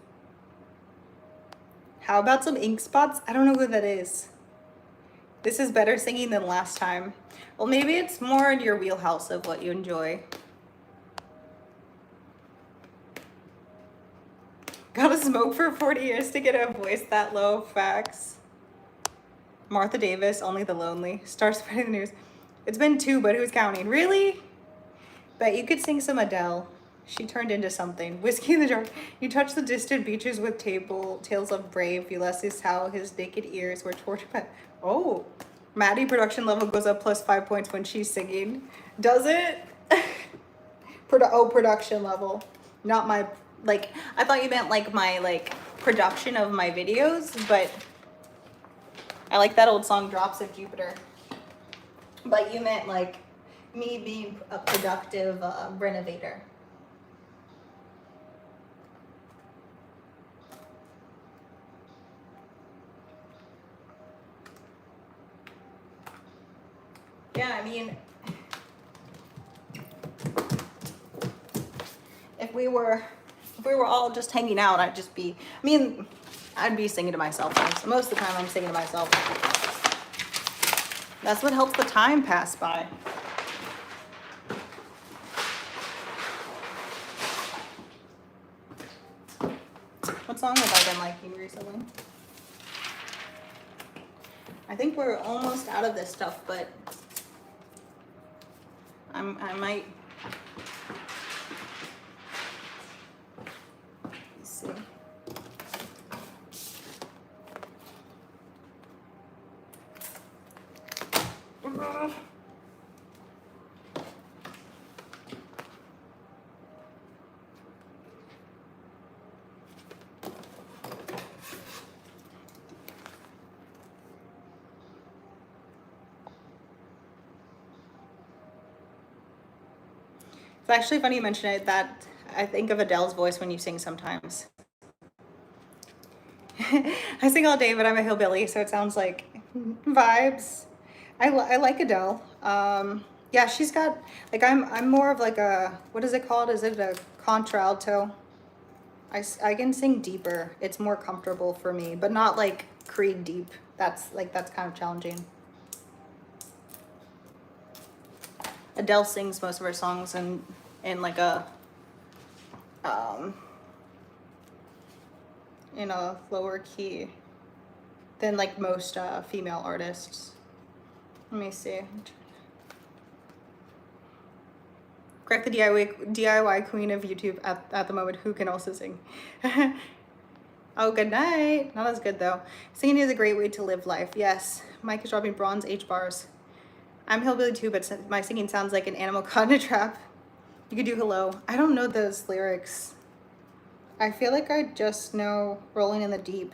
How about some ink spots? I don't know who that is. This is better singing than last time. Well, maybe it's more in your wheelhouse of what you enjoy. Gotta smoke for 40 years to get a voice that low. Facts. Martha Davis, Only the Lonely. Star spreading the news. It's been 2, but who's counting? Really? Bet you could sing some Adele. She turned into something. Whiskey in the jar. You touch the distant beaches with tales of brave Ulysses, how his naked ears were tortured by... Oh, Maddy production level goes up +5 points when she's singing. Does it? Production level. Not my, like, I thought you meant like my, like, production of my videos, but I like that old song, Drops of Jupiter. But you meant like me being a productive renovator. Yeah, I mean, if we were all just hanging out, I'd just be, I mean, I'd be singing to myself. Most of the time I'm singing to myself. That's what helps the time pass by. What song have I been liking recently? I think we're almost out of this stuff, but I might. Let's see. It's actually funny you mention it, that I think of Adele's voice when you sing sometimes. I sing all day, but I'm a hillbilly, so it sounds like vibes. I like Adele. Yeah, she's got, like, I'm more of like a, what is it called? Is it a contralto? I can sing deeper. It's more comfortable for me, but not like Creed deep. That's kind of challenging. Adele sings most of her songs in like a in a lower key than like most female artists. Let me see. Correct the DIY queen of YouTube at the moment, who can also sing. Oh, good night. Not as good though. Singing is a great way to live life. Yes. Mike is dropping bronze H bars. I'm hillbilly too, but my singing sounds like an animal caught in a trap. You could do hello. I don't know those lyrics. I feel like I just know Rolling in the Deep.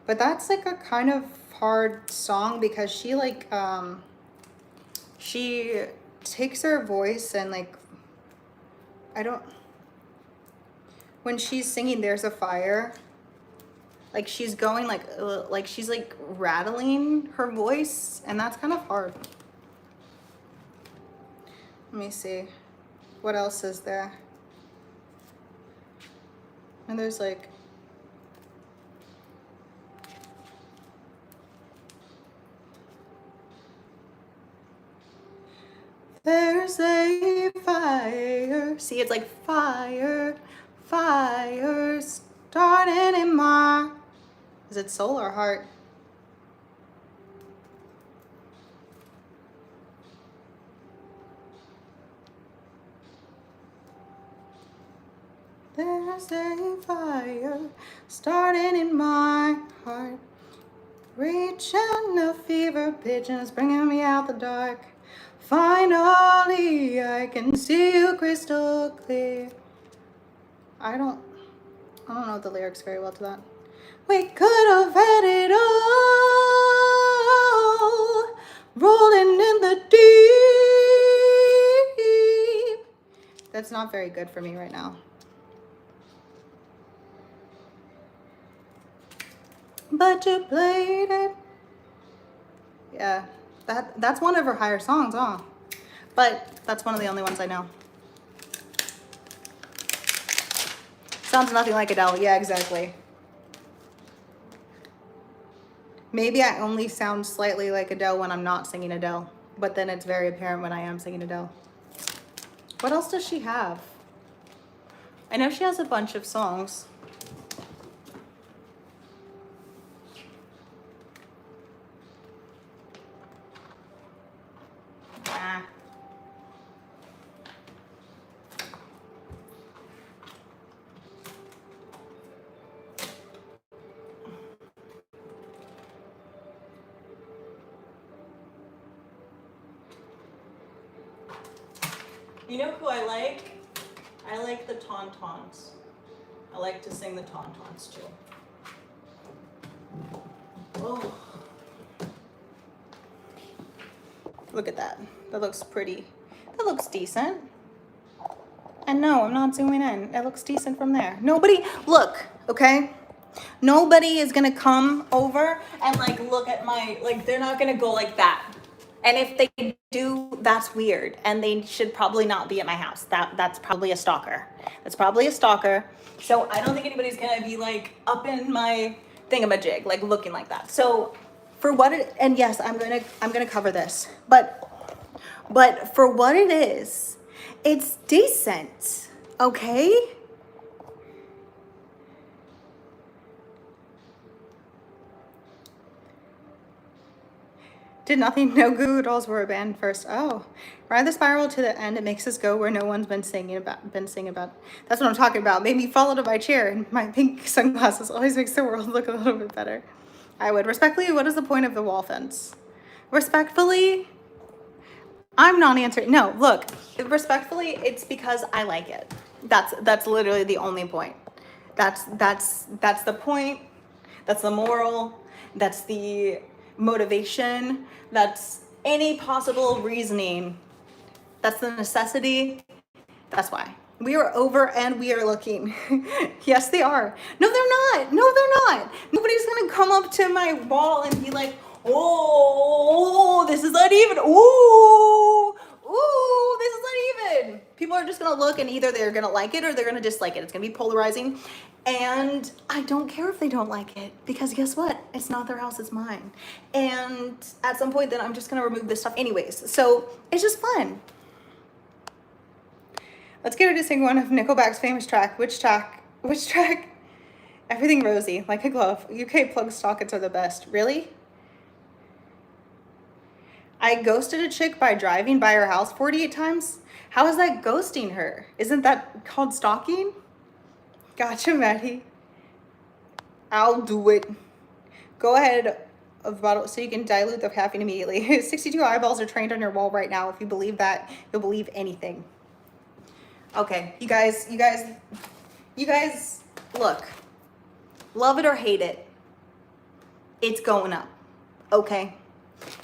But that's like a kind of hard song because she like, she takes her voice and like, when she's singing There's a Fire, like she's going like she's like rattling her voice, and that's kind of hard. Let me see. What else is there? And there's like, there's a fire. See, it's like fire, fire starting in my, is it soul or heart? There's a fire starting in my heart, reaching a fever pitch and it's bringing me out the dark. Finally, I can see you crystal clear. I don't know the lyrics very well to that. We could have had it all, rolling in the deep. That's not very good for me right now. But you played it. Yeah, that's one of her higher songs, huh? But that's one of the only ones I know. Sounds nothing like Adele. Yeah, exactly. Maybe I only sound slightly like Adele when I'm not singing Adele, but then it's very apparent when I am singing Adele. What else does she have? I know she has a bunch of songs. You know who I like? I like the tauntauns. I like to sing the tauntauns too. Oh. Look at that. That looks pretty. That looks decent. And no, I'm not zooming in. It looks decent from there. Nobody, look, okay? Nobody is gonna come over and like look at my, like they're not gonna go like that. And if they do, that's weird. And they should probably not be at my house. That's probably a stalker. That's probably a stalker. So I don't think anybody's gonna be like up in my thingamajig, like looking like that. So for what it, and yes, I'm gonna cover this, but for what it is, it's decent, okay? Did nothing, no Goo Goo Dolls were a band first. Oh, ride the spiral to the end. It makes us go where no one's been singing about. That's what I'm talking about. Made me fall out of my chair, and my pink sunglasses always makes the world look a little bit better. I would respectfully. What is the point of the wall fence? Respectfully, I'm not answering. No, look, respectfully, it's because I like it. That's literally the only point. That's the point. That's the moral. That's the motivation. That's any possible reasoning. That's the necessity. That's why. We are over and we are looking. Yes, they are. No, they're not. No, they're not. Nobody's gonna come up to my wall and be like, oh, this is uneven. Ooh, this is uneven. People are just gonna look and either they're gonna like it or they're gonna dislike it. It's gonna be polarizing. And I don't care if they don't like it because guess what? It's not their house, it's mine. And at some point then I'm just gonna remove this stuff anyways. So it's just fun. Let's get her to sing one of Nickelback's famous track. Which track? Which track? Everything Rosy, like a glove. UK plug sockets are the best. Really? I ghosted a chick by driving by her house 48 times. How is that ghosting her? Isn't that called stalking? Gotcha, Maddy. I'll do it. Go ahead of bottle so you can dilute the caffeine immediately. 62 eyeballs are trained on your wall right now. If you believe that, you'll believe anything. Okay, you guys, look, love it or hate it, it's going up, okay?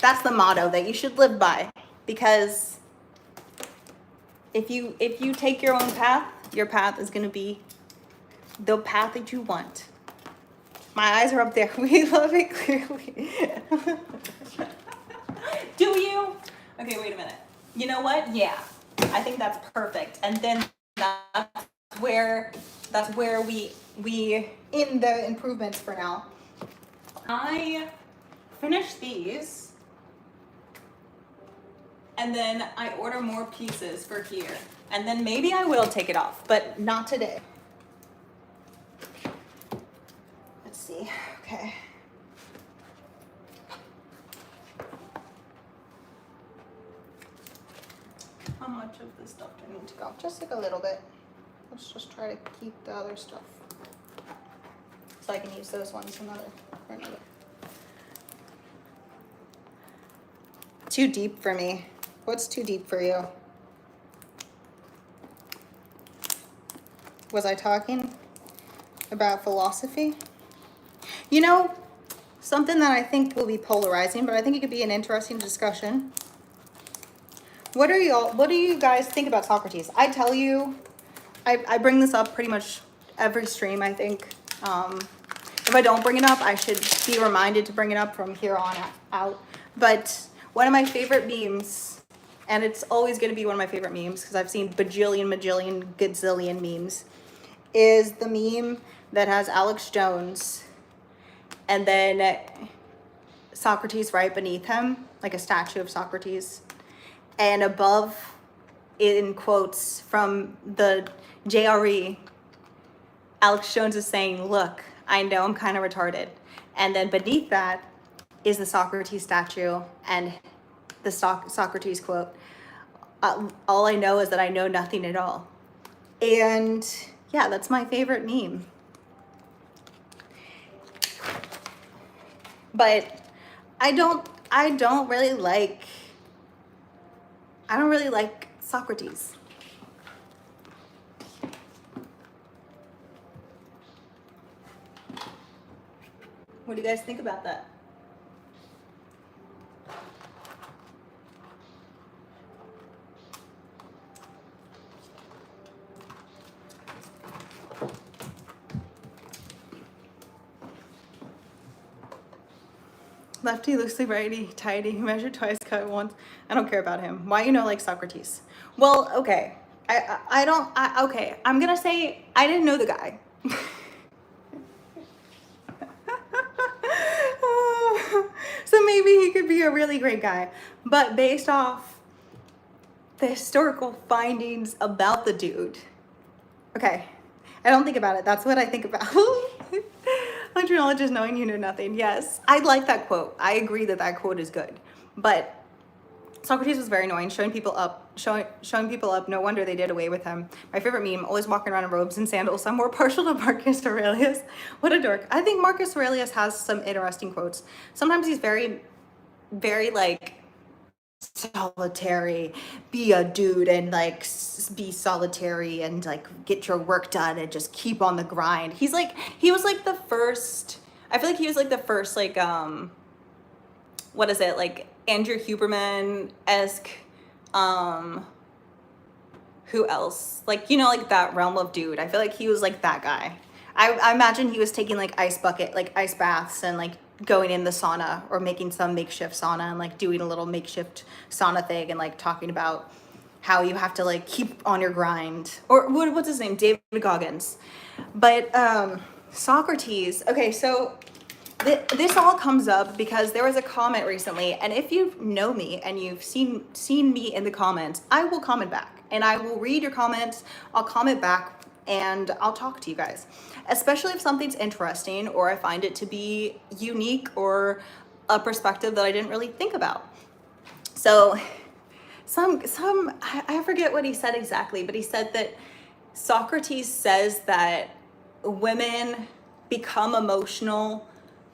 That's the motto that you should live by, because if you take your own path, your path is gonna be the path that you want. My eyes are up there. We love it clearly. Do you? Okay, wait a minute. You know what? Yeah. I think that's perfect. And then that's where we in the improvements for now. I finished these and then I order more pieces for here. And then maybe I will take it off, but not today. Let's see. Okay. How much of this stuff do I need to go? Just like a little bit. Let's just try to keep the other stuff so I can use those ones for another. Too deep for me. What's too deep for you? Was I talking about philosophy? You know, something that I think will be polarizing, but I think it could be an interesting discussion. What do you guys think about Socrates? I tell you, I bring this up pretty much every stream, I think. If I don't bring it up, I should be reminded to bring it up from here on out. But one of my favorite memes, and it's always going to be one of my favorite memes because I've seen bajillion, majillion, gazillion memes, is the meme that has Alex Jones and then Socrates right beneath him, like a statue of Socrates. And above, in quotes from the JRE, Alex Jones is saying, look, I know I'm kind of retarded. And then beneath that is the Socrates statue and the Socrates quote, all I know is that I know nothing at all. And yeah, that's my favorite meme. But I don't really like Socrates. What do you guys think about that? Lefty looks like righty tighty. Measured twice, cut once. I don't care about him. Why like Socrates? Well, okay. Okay. I'm gonna say I didn't know the guy. So maybe he could be a really great guy. But based off the historical findings about the dude, okay, I don't think about it. That's what I think about. Much knowledge is knowing you know nothing. Yes, I like that quote. I agree that that quote is good. But Socrates was very annoying, showing people up. No wonder they did away with him. My favorite meme, always walking around in robes and sandals. I'm more partial to Marcus Aurelius. What a dork. I think Marcus Aurelius has some interesting quotes. Sometimes he's very, very like solitary, be a dude and like be solitary and like get your work done and just keep on the grind. He was like the first, I feel like he was like the first like what is it, like Andrew Huberman-esque, who else, like, you know, like that realm of dude. I feel like he was like that guy. I imagine he was taking like ice baths and like going in the sauna or making some makeshift sauna and like doing a little makeshift sauna thing and like talking about how you have to like keep on your grind, or what's his name, David Goggins. But Socrates, okay, so this all comes up because there was a comment recently, and if you know me and you've seen me in the comments, I will comment back and I will read your comments. I'll comment back and I'll talk to you guys, especially if something's interesting or I find it to be unique or a perspective that I didn't really think about. So I forget what he said exactly, but he said that Socrates says that women become emotional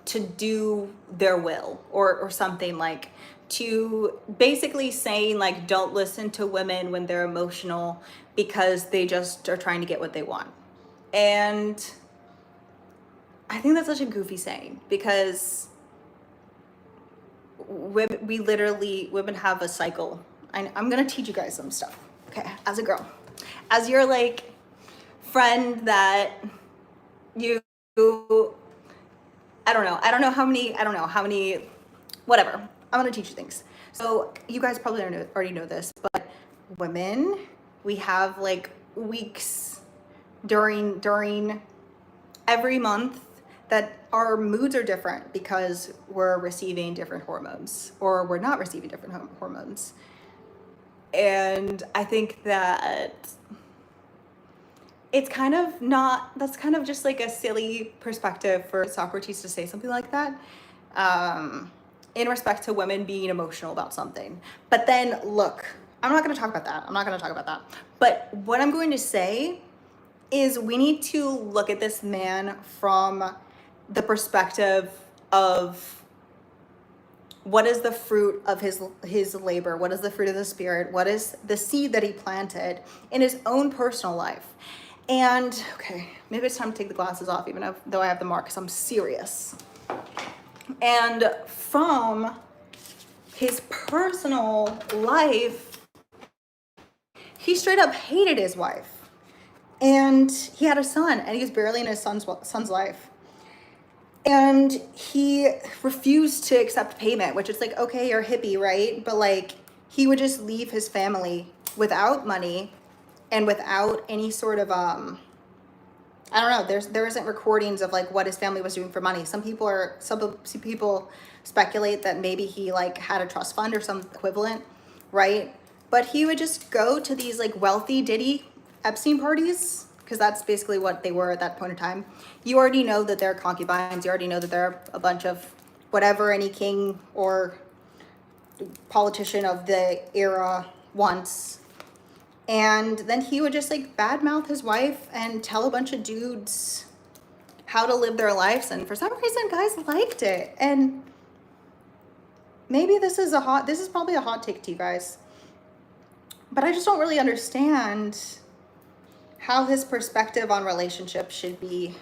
to do their will, or something, like, to basically saying like don't listen to women when they're emotional because they just are trying to get what they want. And I think that's such a goofy saying, because women have a cycle. I'm gonna teach you guys some stuff, okay? As a girl, as your like friend that you, I don't know how many, whatever. I'm gonna teach you things. So you guys probably already know this, but women, we have like weeks during every month that our moods are different because we're receiving different hormones or we're not receiving different hormones. And I think that it's kind of not, that's kind of just like a silly perspective for Socrates to say something like that, in respect to women being emotional about something. But then look, I'm not going to talk about that. But what I'm going to say is we need to look at this man from the perspective of what is the fruit of his labor, what is the fruit of the spirit, what is the seed that he planted in his own personal life. And okay, maybe it's time to take the glasses off, even though I have them marked, because I'm serious. And from his personal life, he straight up hated his wife. And he had a son, and he was barely in his son's life. And he refused to accept payment, which is like, okay, you're a hippie, right? But like, he would just leave his family without money and without any sort of, I don't know, there isn't recordings of like what his family was doing for money. Some people speculate that maybe he like had a trust fund or some equivalent, right? But he would just go to these like wealthy Diddy Epstein parties, because that's basically what they were at that point in time. You already know that they're concubines. You already know that they're a bunch of whatever any king or politician of the era wants. And then he would just like badmouth his wife and tell a bunch of dudes how to live their lives. And for some reason, guys liked it. And maybe this is probably a hot take to you guys, but I just don't really understand how his perspective on relationships should be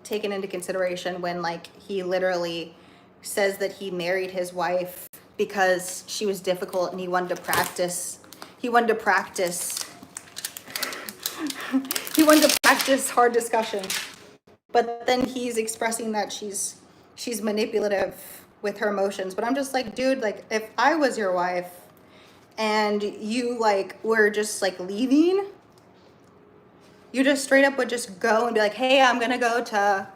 taken into consideration when like he literally says that he married his wife because she was difficult and he wanted to practice hard discussion. But then he's expressing that she's manipulative with her emotions. But I'm just like, dude, like if I was your wife and you like were just like leaving, you just straight up would just go and be like, hey, I'm gonna go to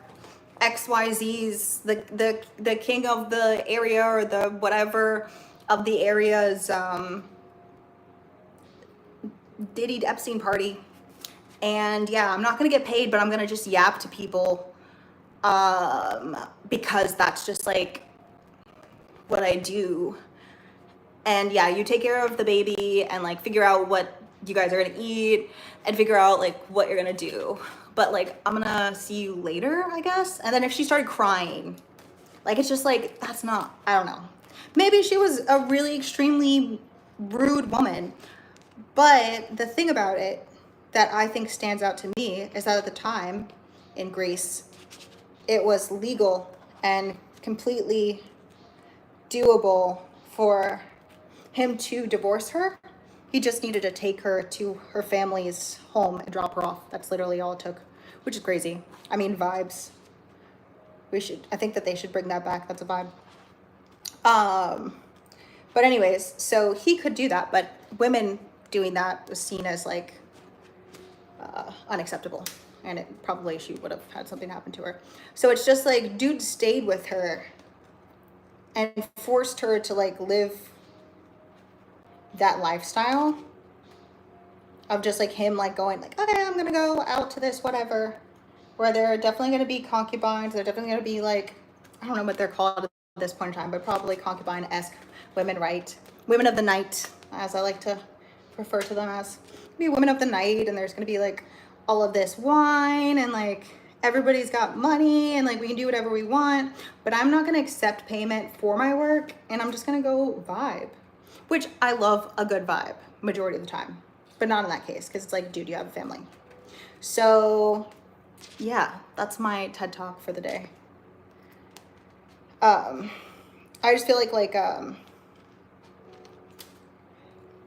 XYZ's, the king of the area or the whatever of the area's Diddy Epstein party. And yeah, I'm not gonna get paid, but I'm gonna just yap to people because that's just like what I do. And yeah, you take care of the baby and like figure out what you guys are gonna eat and figure out like what you're gonna do. But like, I'm gonna see you later, I guess. And then if she started crying, like, it's just like, that's not, I don't know. Maybe she was a really extremely rude woman. But the thing about it that I think stands out to me is that at the time in Greece, it was legal and completely doable for him to divorce her. He just needed to take her to her family's home and drop her off. That's literally all it took, which is crazy. I mean, vibes. I think that they should bring that back. That's a vibe. But anyways, so he could do that, but women doing that was seen as like unacceptable, and it probably she would have had something happen to her. So it's just like dude stayed with her and forced her to like live that lifestyle of just like him like going like, okay, I'm gonna go out to this whatever, where there are definitely gonna be concubines, they're definitely gonna be like, I don't know what they're called at this point in time, but probably concubine-esque women, right? Women of the night, as I like to refer to them as. Be women of the night, and there's gonna be like all of this wine, and like everybody's got money, and like we can do whatever we want, but I'm not gonna accept payment for my work, and I'm just gonna go vibe. Which I love a good vibe majority of the time, but not in that case, because it's like, dude, you have a family. So yeah, that's my TED Talk for the day. I just feel like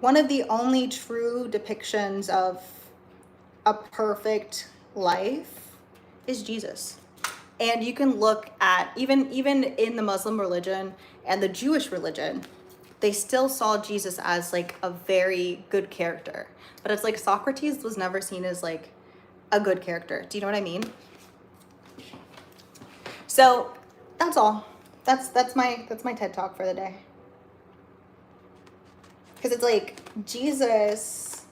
one of the only true depictions of a perfect life is Jesus. And you can look at, even in the Muslim religion and the Jewish religion, they still saw Jesus as like a very good character. But it's like Socrates was never seen as like a good character. Do you know what I mean? So that's all. That's my TED Talk for the day. Because it's like Jesus,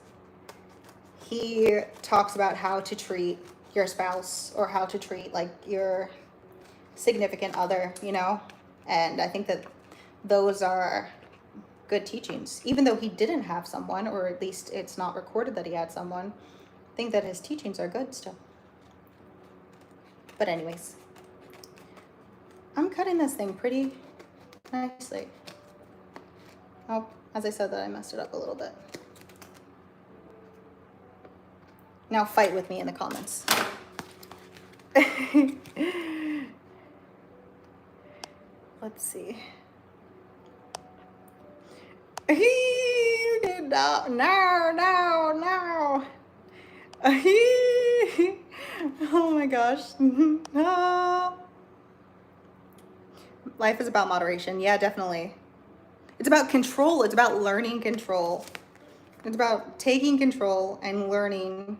he talks about how to treat your spouse or how to treat like your significant other, you know? And I think that those are good teachings. Even though he didn't have someone, or at least it's not recorded that he had someone, I think that his teachings are good still. But anyways, I'm cutting this thing pretty nicely. Oh, as I said that, I messed it up a little bit. Now fight with me in the comments. Let's see. No. Oh my gosh. No. Life is about moderation. Yeah, definitely. It's about control. It's about learning control. It's about taking control and learning.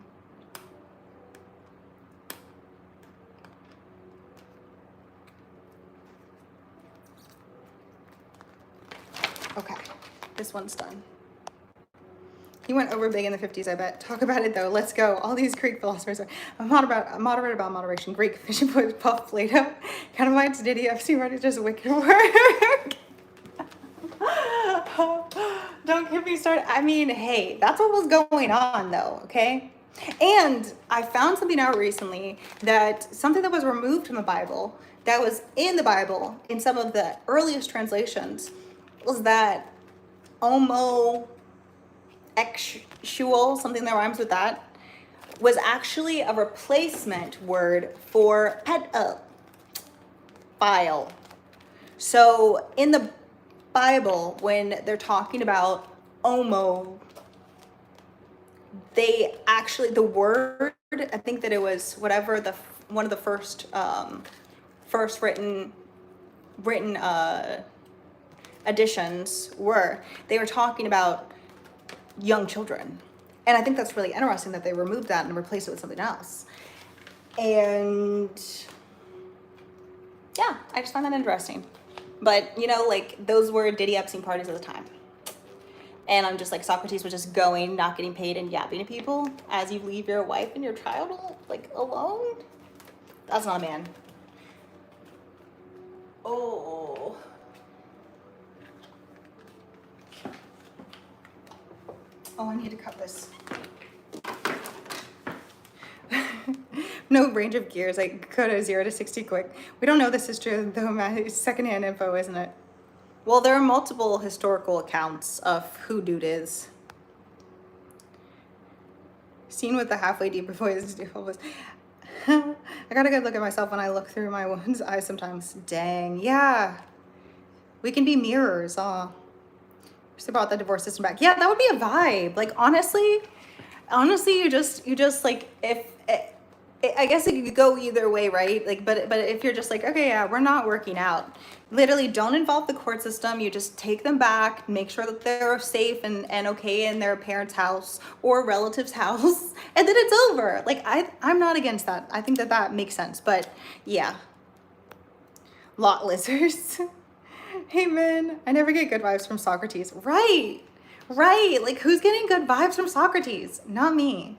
Okay, this one's done. He went over big in the 50s, I bet. Talk about it though. Let's go. All these Greek philosophers are moderate about moderation. Greek, fishing boys, Puff, Plato, Canamites, Didier, Socrates, just wicked work. Don't get me started. I mean, hey, that's what was going on though, okay? And I found something out recently that something that was removed from the Bible, that was in the Bible, in some of the earliest translations, was that homosexual, something that rhymes with that, was actually a replacement word for pedophile. So in the Bible, when they're talking about homo, they actually, the word, I think that it was whatever the one of the first written editions were, they were talking about young children. And I think that's really interesting that they removed that and replaced it with something else. And yeah, I just find that interesting. But you know, like those were Diddy Epstein parties at the time. And I'm just like, Socrates was just going, not getting paid, and yapping to people as you leave your wife and your child like alone. That's not a man. Oh. Oh, I need to cut this. No range of gears. I go to 0 to 60 quick. We don't know this is true, though. It's secondhand info, isn't it? Well, there are multiple historical accounts of who dude is. Seen with the halfway deeper voice. I got a good look at myself when I look through my woman's eyes sometimes. Dang, yeah. We can be mirrors. Just about the divorce system back. Yeah, that would be a vibe. Like honestly, you just like if I guess it could go either way, right? Like, but if you're just like, okay, yeah, we're not working out. Literally, don't involve the court system. You just take them back, make sure that they're safe and okay in their parents' house or relative's house, and then it's over. Like, I'm not against that. I think that that makes sense. But yeah, lot lizards. Hey man, I never get good vibes from Socrates. Right, right. Like, who's getting good vibes from Socrates? Not me.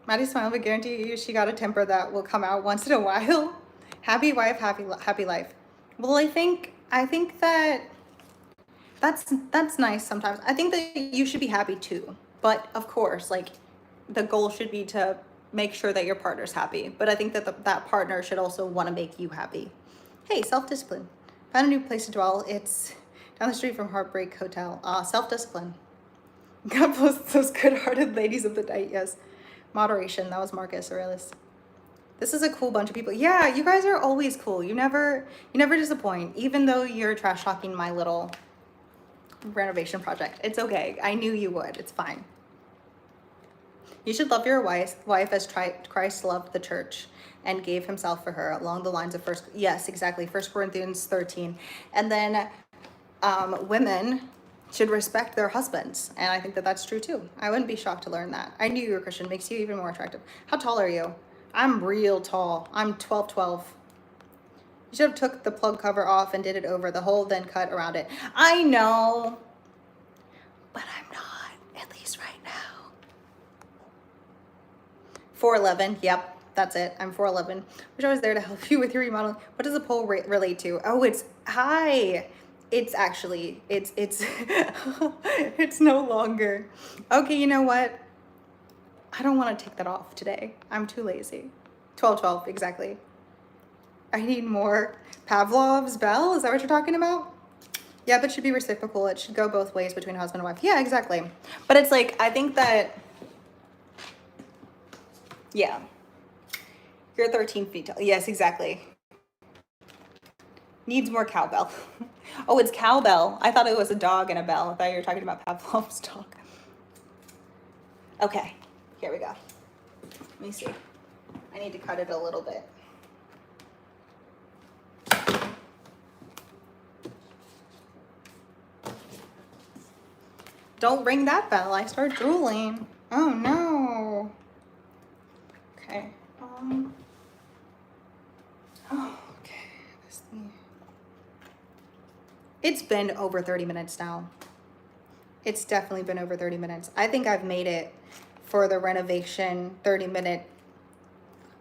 Maddy smile, but guarantee you she got a temper that will come out once in a while. Happy wife, happy life. Well, I think that that's nice sometimes. I think that you should be happy too. But of course, like the goal should be to make sure that your partner's happy. But I think that that partner should also want to make you happy. Hey, self-discipline. Found a new place to dwell. It's down the street from Heartbreak Hotel. Self-discipline. God bless those good-hearted ladies of the night, yes. Moderation, that was Marcus Aurelius. This is a cool bunch of people. Yeah, you guys are always cool. You never disappoint, even though you're trash talking my little renovation project. It's okay. I knew you would. It's fine. You should love your wife as Christ loved the church and gave himself for her, along the lines of yes, exactly, 1 Corinthians 13. And then women should respect their husbands. And I think that that's true too. I wouldn't be shocked to learn that. I knew you were Christian. Makes you even more attractive. How tall are you? I'm real tall. I'm 12'12". You should have took the plug cover off and did it over the hole, then cut around it. I know, but I'm not, at least right now. 4'11", yep, that's it. I'm 4'11". Wish I was there to help you with your remodeling. What does the pole relate to? Oh, it's hi. It's actually, it's it's no longer. Okay, you know what? I don't want to take that off today. I'm too lazy. 12, exactly. I need more Pavlov's bell. Is that what you're talking about? Yeah, but it should be reciprocal. It should go both ways between husband and wife. Yeah, exactly. But it's like, I think that, yeah. You're 13 feet tall. Yes, exactly. Needs more cowbell. Oh, it's cowbell. I thought it was a dog and a bell. I thought you were talking about Pavlov's dog. Okay, here we go. Let me see. I need to cut it a little bit. Don't ring that bell. I start drooling. Oh no. Okay. Oh, okay. This thing. It's been over 30 minutes now. It's definitely been over 30 minutes. I think I've made it for the renovation 30-minute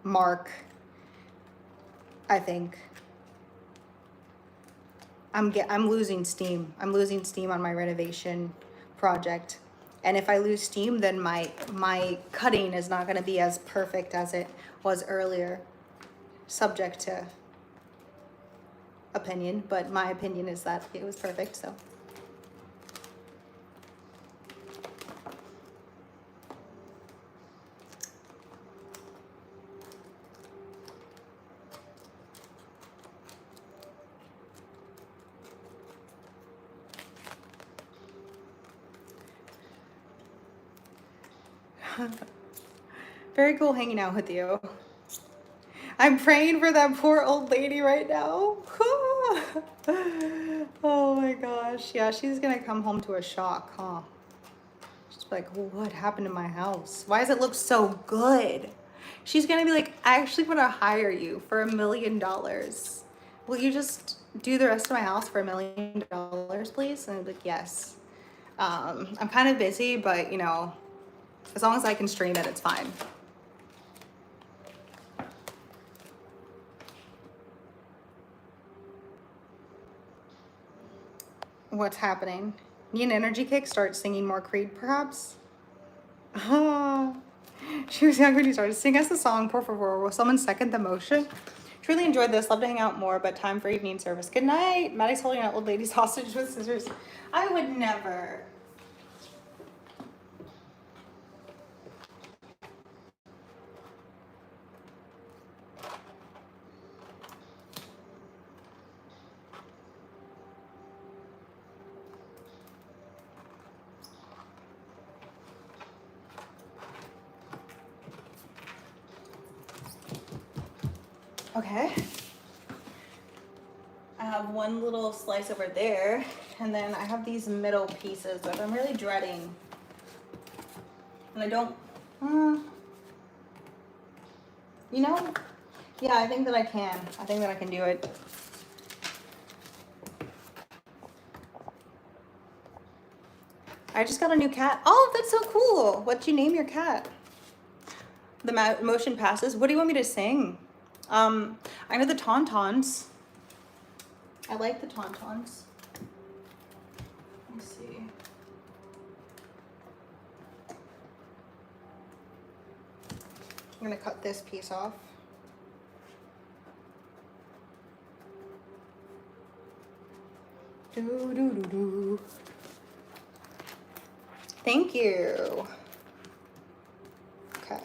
mark. I think. I'm losing steam. I'm losing steam on my renovation project. And if I lose steam, then my cutting is not going to be as perfect as it was earlier. Subject to opinion, but my opinion is that it was perfect, so. Very cool hanging out with you. I'm praying for that poor old lady right now. Oh my gosh. Yeah, she's gonna come home to a shock, huh? She's like, what happened to my house? Why does it look so good? She's gonna be like, I actually want to hire you for $1 million. Will you just do the rest of my house for $1 million, please? And I'd be like, yes. I'm kind of busy, but you know, as long as I can stream it, it's fine. What's happening? Need an energy kick? Start singing more Creed, perhaps? Oh, she was young when you started. Sing us a song, por favor. Will someone second the motion? Truly enjoyed this. Love to hang out more, but time for evening service. Good night. Maddie's holding an old lady's hostage with scissors. I would never. Okay. I have one little slice over there, and then I have these middle pieces that I'm really dreading. And I don't, you know, yeah, I think that I can. I think that I can do it. I just got a new cat. Oh, that's so cool. What'd you name your cat? The motion passes. What do you want me to sing? I know the tauntauns. I like the tauntauns. Let's see. I'm gonna cut this piece off. Do do do do. Thank you. Okay.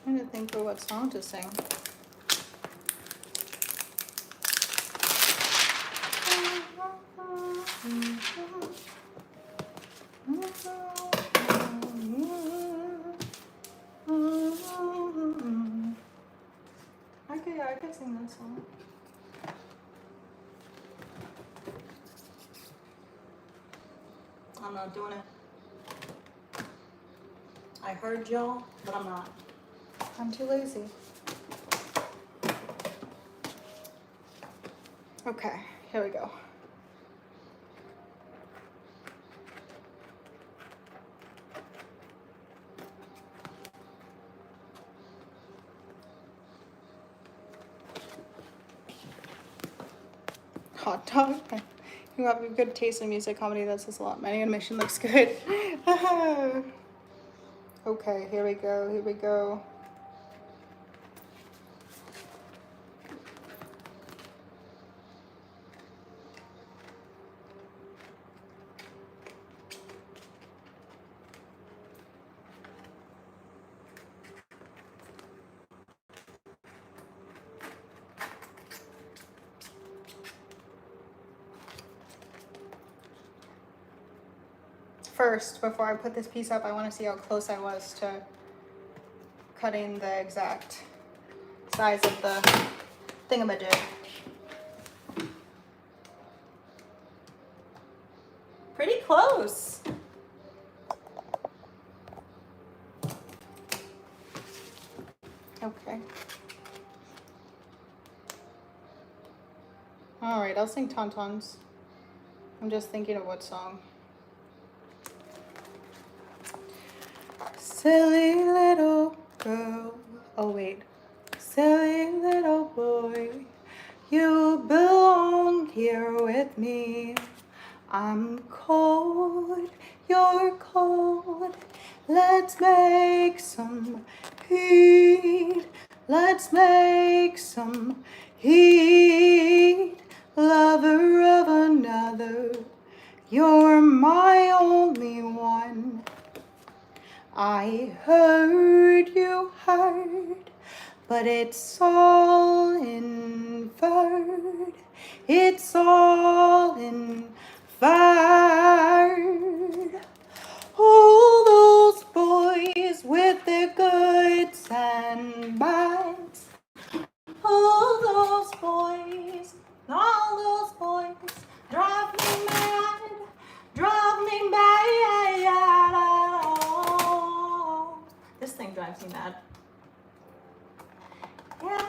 I'm trying to think for what song to sing. Okay, I can sing that song. I'm not doing it. I heard y'all, but I'm not. I'm too lazy. Okay, here we go. Hot dog. You have a good taste in music comedy. That says a lot. My animation looks good. Okay, here we go. Here we go. First, before I put this piece up, I want to see how close I was to cutting the exact size of the thingamajig. Pretty close. Okay. All right, I'll sing tauntauns. I'm just thinking of what song. Silly little girl, oh wait, silly little boy, you belong here with me. I'm cold, you're cold, let's make some heat, let's make some heat. Lover of another, you're my only one. I heard you heard, but it's all inferred. It's all inferred. All those boys with their goods and bads. All those boys drive me mad, drive me mad. This thing drives me mad. Yeah.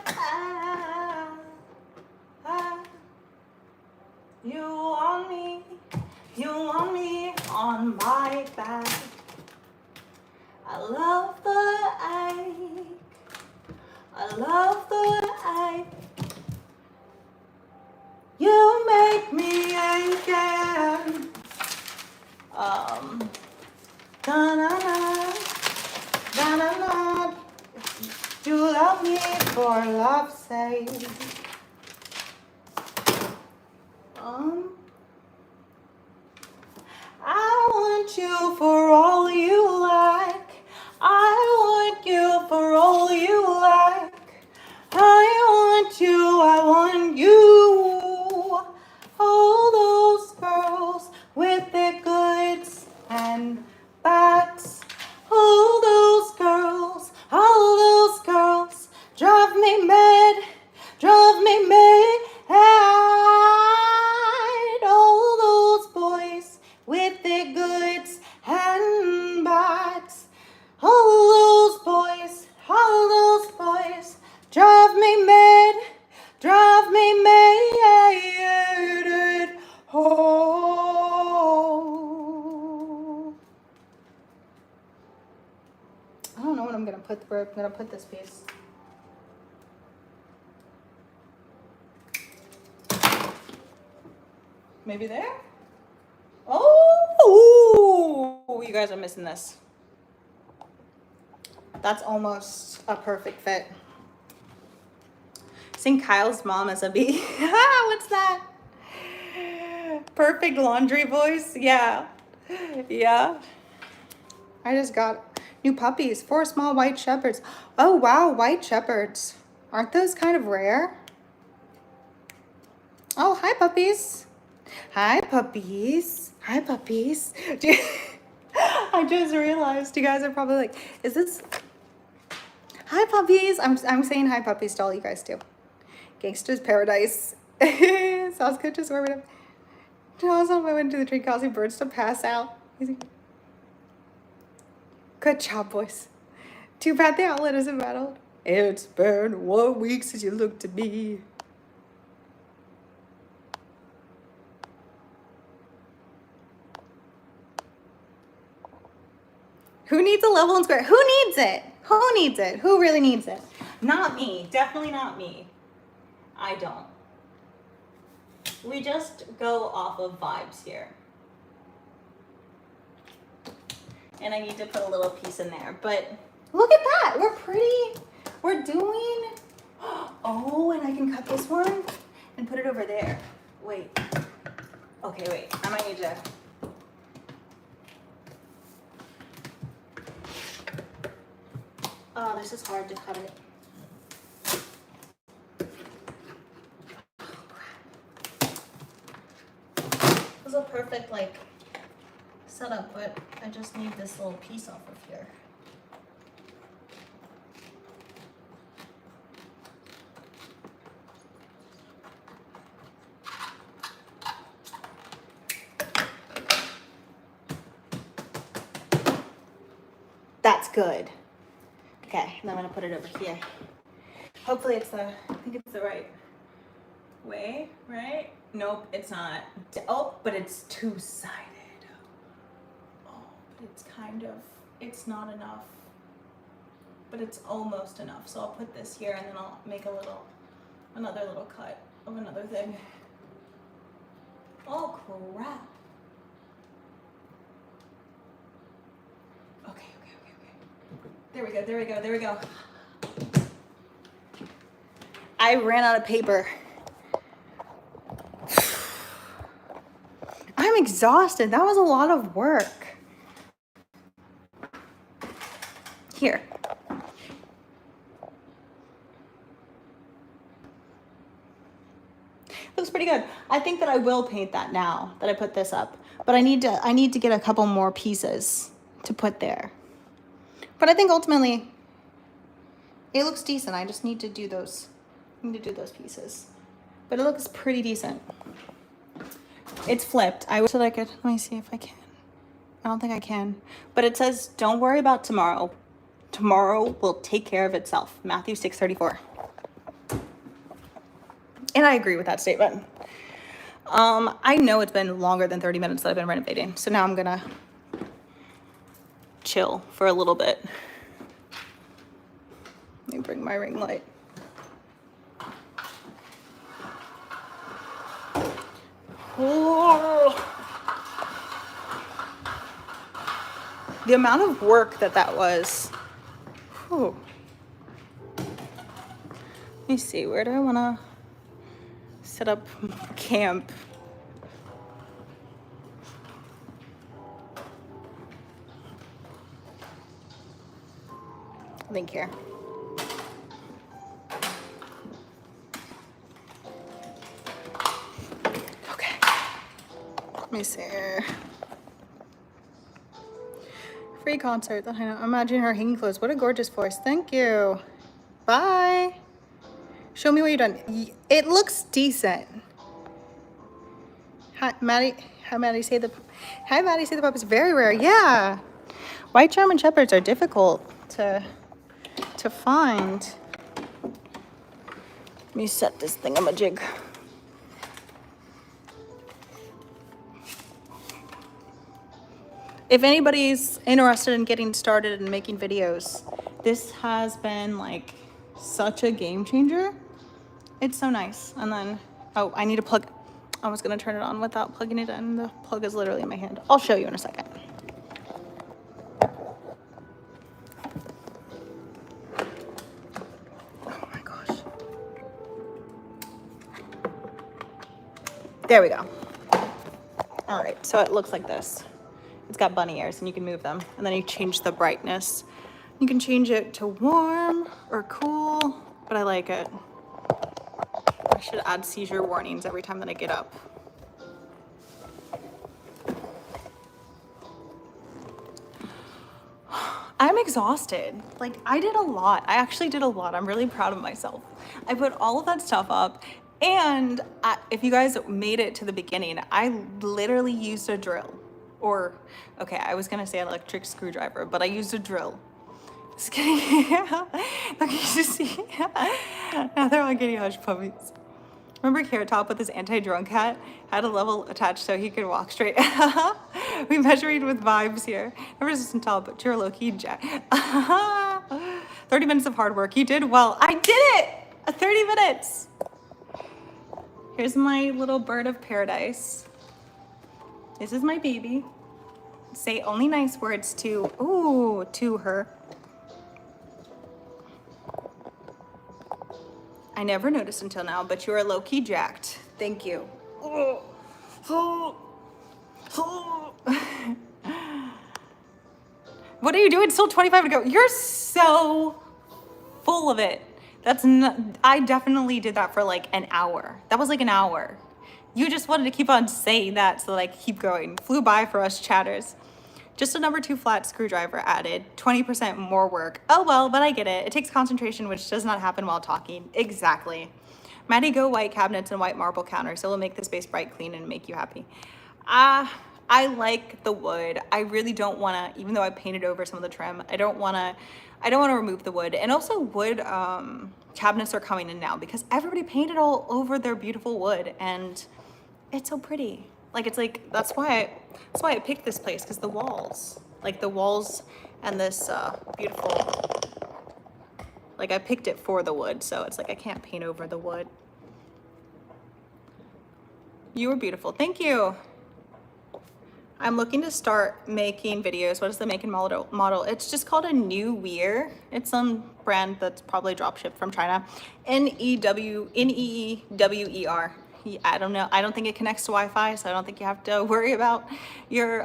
You want me on my back. I love the love the way you make me again. Da-na-na, da-na-na. You love me for love's sake. I want you for all you like. I want you for all you like. I want you, I want you. All those girls with their goods and bads. All those girls drive me mad, drive me mad. All those boys with their goods and bads. All those boys drive me mad, drive me mad. Oh. I don't know what I'm gonna put, where I'm gonna put this piece. Maybe there? Oh, you guys are missing this. That's almost a perfect fit. Sing Kyle's mom as a bee. What's that? Perfect laundry voice. Yeah. Yeah. I just got new puppies, 4 small white shepherds. Oh, wow, white shepherds. Aren't those kind of rare? Oh, hi, puppies. Hi, puppies. Hi, puppies. I just realized you guys are probably like, is this... Hi, puppies. I'm saying hi, puppies, to all you guys, too. Gangster's Paradise. Sounds good, just warming up. Also, I went to the tree causing birds to pass out. Good job, boys. Too bad the outlet isn't metal. It's been 1 week since you looked at me. Who needs a level and square? Who needs it? Who needs it? Who really needs it? Not me. Definitely not me. I don't. We just go off of vibes here. And I need to put a little piece in there. But look at that. We're pretty. We're doing... Oh, and I can cut this one and put it over there. Wait. Okay, wait. I might need to... Oh, this is hard to cut it. This is a perfect, like, setup, but I just need this little piece off of here. That's good. Okay, and I'm gonna put it over here. Hopefully it's the, I think it's the right way, right? Nope, it's not. Oh, but it's two-sided. Oh, but it's kind of, it's not enough, but it's almost enough. So I'll put this here and then I'll make a little, another little cut of another thing. Oh, crap. Okay. There we go, there we go, there we go. I ran out of paper. I'm exhausted. That was a lot of work. Here. Looks pretty good. I think that I will paint that now that I put this up. But I need to get a couple more pieces to put there. But I think ultimately it looks decent. I just need to do those. I need to do those pieces. But it looks pretty decent. It's flipped. I wish that I could, let me see if I can. I don't think I can. But it says, don't worry about tomorrow. Tomorrow will take care of itself. Matthew 6:34. And I agree with that statement. I know it's been longer than 30 minutes that I've been renovating. So now I'm gonna chill for a little bit. Let me bring my ring light. Oh. The amount of work that was. Whew. Let me see, where do I want to set up camp? I think here. Okay. Let me see here. Free concert. I know. Imagine her hanging clothes. What a gorgeous voice. Thank you. Bye. Show me what you've done. It looks decent. Hi, Maddie. Hi, Maddie. Say the. Hi, Maddie. Say the pup is very rare. Yeah. White German Shepherds are difficult to find. Let me set this thingamajig. If anybody's interested in getting started and making videos, this has been like such a game changer. It's so nice. And then, oh, I need to plug. I was gonna turn it on without plugging it in. The plug is literally in my hand. I'll show you in a second. Oh my gosh. There we go. All right, so it looks like this. It's got bunny ears and you can move them. And then you change the brightness. You can change it to warm or cool, but I like it. I should add seizure warnings every time that I get up. I'm exhausted. Like, I did a lot. I actually did a lot. I'm really proud of myself. I put all of that stuff up. And if you guys made it to the beginning, I literally used a drill. Or, okay, I was gonna say an electric screwdriver, but I used a drill. Just kidding. Look, you just see. Now they're all getting hush puppies. Remember Carrot Top with his anti-drunk hat? Had a level attached so he could walk straight. We measured with vibes here. Never resistant tall, but you're low-key jack. 30 minutes of hard work. You did well. I did it! 30 minutes. Here's my little bird of paradise. This is my baby. Say only nice words to her. I never noticed until now, but you are low-key jacked. Thank you. What are you doing? Still 25 to go. You're so full of it. That's not, I definitely did that for like an hour. That was like an hour. You just wanted to keep on saying that so that I could keep going. Flew by for us chatters. Just a number 2 flat screwdriver added. 20% more work. Oh well, but I get it. It takes concentration, which does not happen while talking. Exactly. Maddy, go white cabinets and white marble counters. It will make the space bright, clean, and make you happy. I like the wood. I really don't want to, even though I painted over some of the trim, I don't want to remove the wood. And also wood cabinets are coming in now because everybody painted all over their beautiful wood and it's so pretty. Like, it's like, that's why I picked this place, because the walls and this beautiful, like, I picked it for the wood, so it's like I can't paint over the wood. You were beautiful. Thank you. I'm looking to start making videos. What is the make and model? It's just called a New Weir. It's some brand that's probably drop shipped from China. Neewer. I don't know. I don't think it connects to Wi-Fi, so I don't think you have to worry about your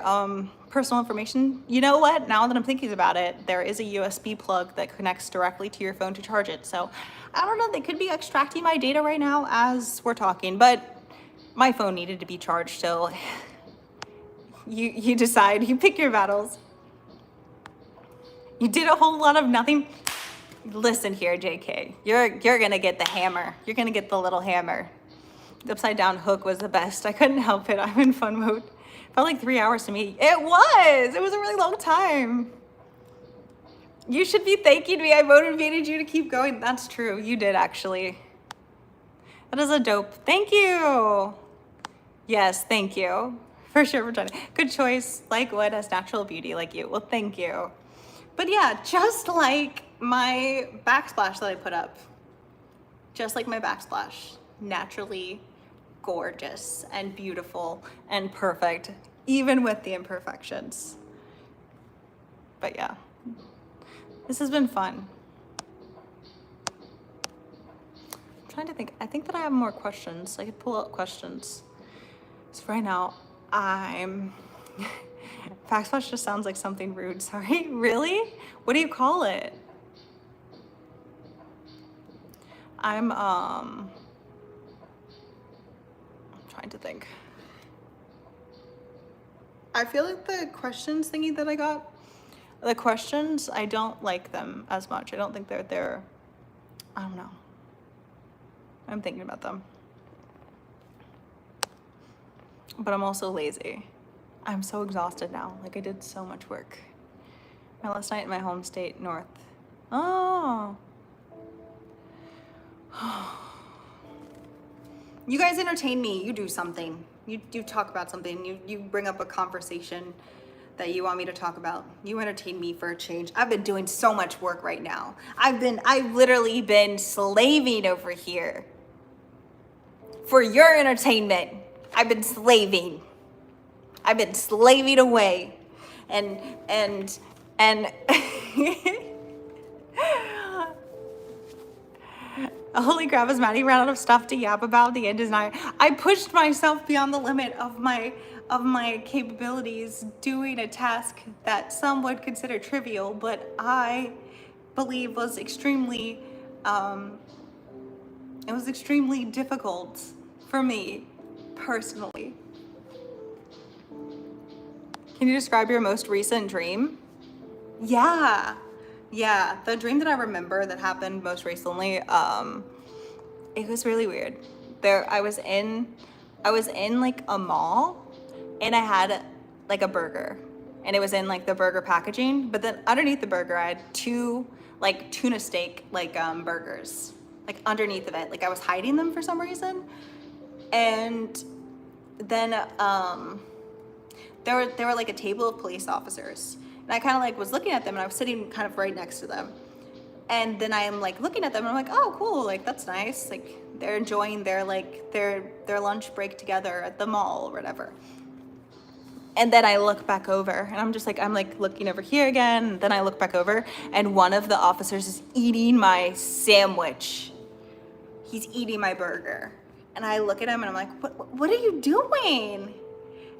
personal information. You know what? Now that I'm thinking about it, there is a USB plug that connects directly to your phone to charge it. So I don't know. They could be extracting my data right now as we're talking, but my phone needed to be charged, so you decide. You pick your battles. You did a whole lot of nothing. Listen here, JK. You're gonna get the hammer. You're gonna get the little hammer. The upside down hook was the best. I couldn't help it. I'm in fun mode. Felt like 3 hours to me. It was a really long time. You should be thanking me. I motivated you to keep going. That's true. You did, actually. That is a dope. Thank you. Yes, thank you. For sure, for trying. Good choice. Like wood has natural beauty, like you. Well, thank you. But yeah, just like my backsplash that I put up. Just like my backsplash. Naturally gorgeous and beautiful and perfect, even with the imperfections. But yeah, this has been fun. I'm trying to think. I think that I have more questions. I could pull out questions. So right now, I'm... Backsplash just sounds like something rude. Sorry. Really? What do you call it? I'm trying to think. I feel like the questions thingy that I got, the questions, I don't like them as much. I don't think they're, I don't know. I'm thinking about them. But I'm also lazy. I'm so exhausted now. Like, I did so much work. My last night in my home state, North. Oh. You guys entertain me. You do something. You talk about something. You bring up a conversation that you want me to talk about. You entertain me for a change. I've been doing so much work right now. I've literally been slaving over here for your entertainment. I've been slaving. I've been slaving away. And holy crap, as Maddie ran out of stuff to yap about, the end is nigh. I pushed myself beyond the limit of my capabilities doing a task that some would consider trivial, but I believe was extremely, it was extremely difficult for me personally. Can you describe your most recent dream? Yeah, the dream that I remember that happened most recently, it was really weird. I was in like a mall, and I had like a burger, and it was in like the burger packaging, but then underneath the burger I had two like tuna steak like burgers like underneath of it. Like I was hiding them for some reason. And then there were like a table of police officers, and I kind of like was looking at them, and I was sitting kind of right next to them. And then I'm like looking at them, and I'm like, oh cool, like that's nice, like they're enjoying their like their lunch break together at the mall or whatever. And then I look back over, and I'm like looking over here again, and then I look back over, and one of the officers is eating my sandwich. He's eating my burger. And I look at him, and I'm like, what are you doing?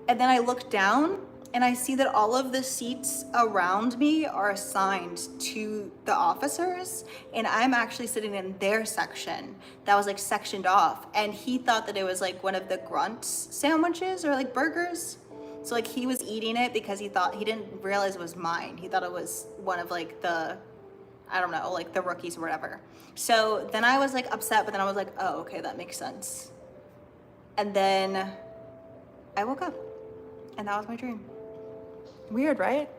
And then I look down, and I see that all of the seats around me are assigned to the officers, and I'm actually sitting in their section that was like sectioned off. And he thought that it was like one of the Grunt's sandwiches or like burgers. So like he was eating it because he didn't realize it was mine. He thought it was one of like the, I don't know, like the rookies or whatever. So then I was like upset, but then I was like, oh, okay, that makes sense. And then I woke up, and that was my dream. Weird, right?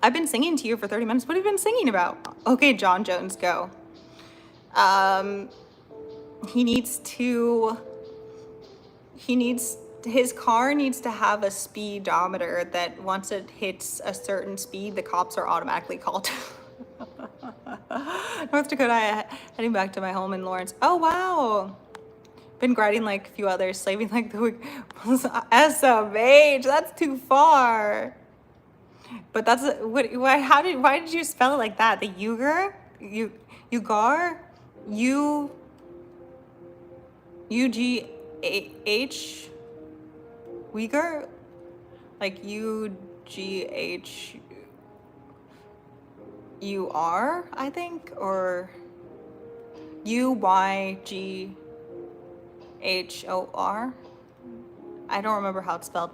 I've been singing to you for 30 minutes. What have you been singing about? Okay, John Jones, go. His car needs to have a speedometer that once it hits a certain speed, the cops are automatically called. North Dakota, heading back to my home in Lawrence. Oh, wow. Been grinding like a few others, slaving like the week. SMH, that's too far. But that's, why did you spell it like that? The Uyghur? Uyghur? U-G-H? Uyghur? Like U-G-H-U-R, I think? Or U-Y-G-H-O-R? I don't remember how it's spelled.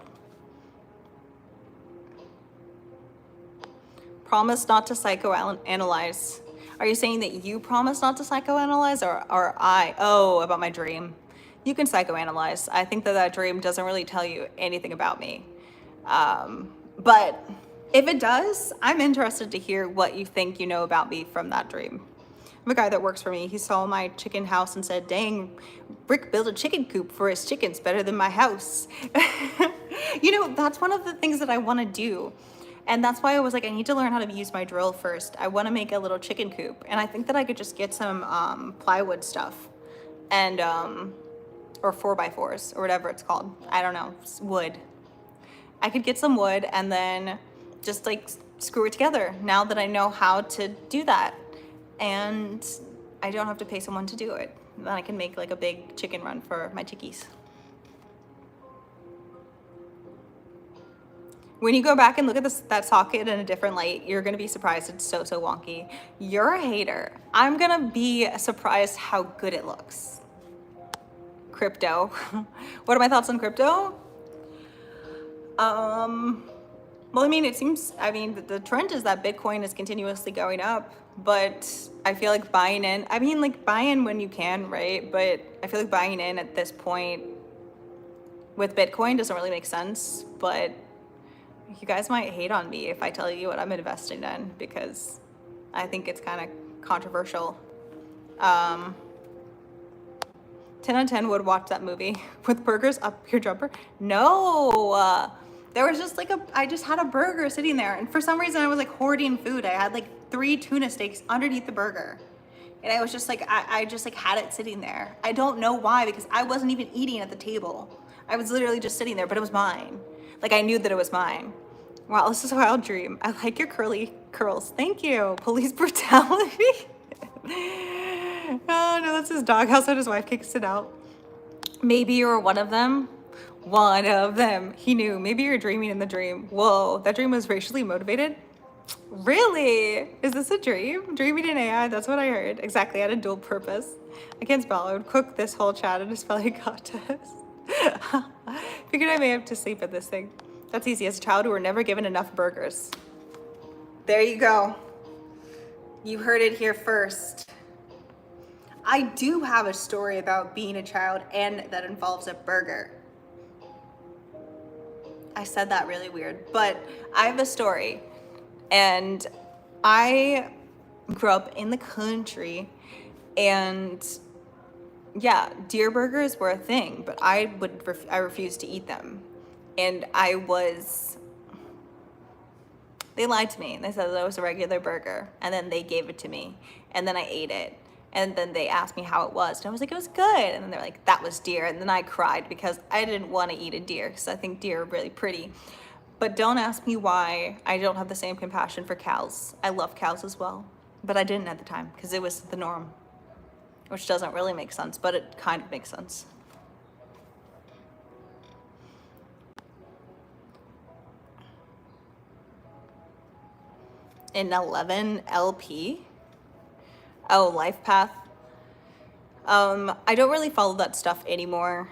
Promise not to psychoanalyze. Are you saying that you promise not to psychoanalyze, or I? Oh, about my dream. You can psychoanalyze. I think that dream doesn't really tell you anything about me. But if it does, I'm interested to hear what you think you know about me from that dream. I'm a guy that works for me. He saw my chicken house and said, dang, Rick built a chicken coop for his chickens better than my house. You know, that's one of the things that I want to do. And that's why I was like, I need to learn how to use my drill first. I want to make a little chicken coop. And I think that I could just get some plywood stuff and or 4x4s or whatever it's called. I don't know, it's wood. I could get some wood and then just like screw it together now that I know how to do that. And I don't have to pay someone to do it. Then I can make like a big chicken run for my chickies. When you go back and look at that socket in a different light, you're gonna be surprised it's so wonky. You're a hater. I'm gonna be surprised how good it looks. Crypto. What are my thoughts on crypto? Well, I mean, it seems, I mean, the trend is that Bitcoin is continuously going up, but I feel like buying in, I mean, like buy in when you can, right? But I feel like buying in at this point with Bitcoin doesn't really make sense, but you guys might hate on me if I tell you what I'm investing in because I think it's kind of controversial. 10 out of 10 would watch that movie with burgers up your jumper. No, there was just like I just had a burger sitting there, and for some reason I was like hoarding food. I had like 3 tuna steaks underneath the burger, and I was just like, I just like had it sitting there. I don't know why, because I wasn't even eating at the table. I was literally just sitting there, but it was mine. Like I knew that it was mine. Wow, this is a wild dream. I like your curly curls. Thank you. Police brutality. Oh no, that's his doghouse and his wife kicks it out. Maybe you were one of them. One of them. He knew. Maybe you're dreaming in the dream. Whoa, that dream was racially motivated? Really? Is this a dream? Dreaming in AI? That's what I heard. Exactly, I had a dual purpose. I can't spell. I would cook this whole chat in a spelling contest. Figured I may have to sleep at this thing. That's easy. As a child, we were never given enough burgers. There you go. You heard it here first. I do have a story about being a child and that involves a burger. I said that really weird, but I have a story. And I grew up in the country, and yeah, deer burgers were a thing, but I refused to eat them. And they lied to me. They said that it was a regular burger, and then they gave it to me, and then I ate it. And then they asked me how it was, and I was like, it was good. And then they're like, that was deer. And then I cried because I didn't want to eat a deer because I think deer are really pretty. But don't ask me why I don't have the same compassion for cows. I love cows as well, but I didn't at the time because it was the norm, which doesn't really make sense, but it kind of makes sense. In 11 LP. Oh, Life Path. I don't really follow that stuff anymore.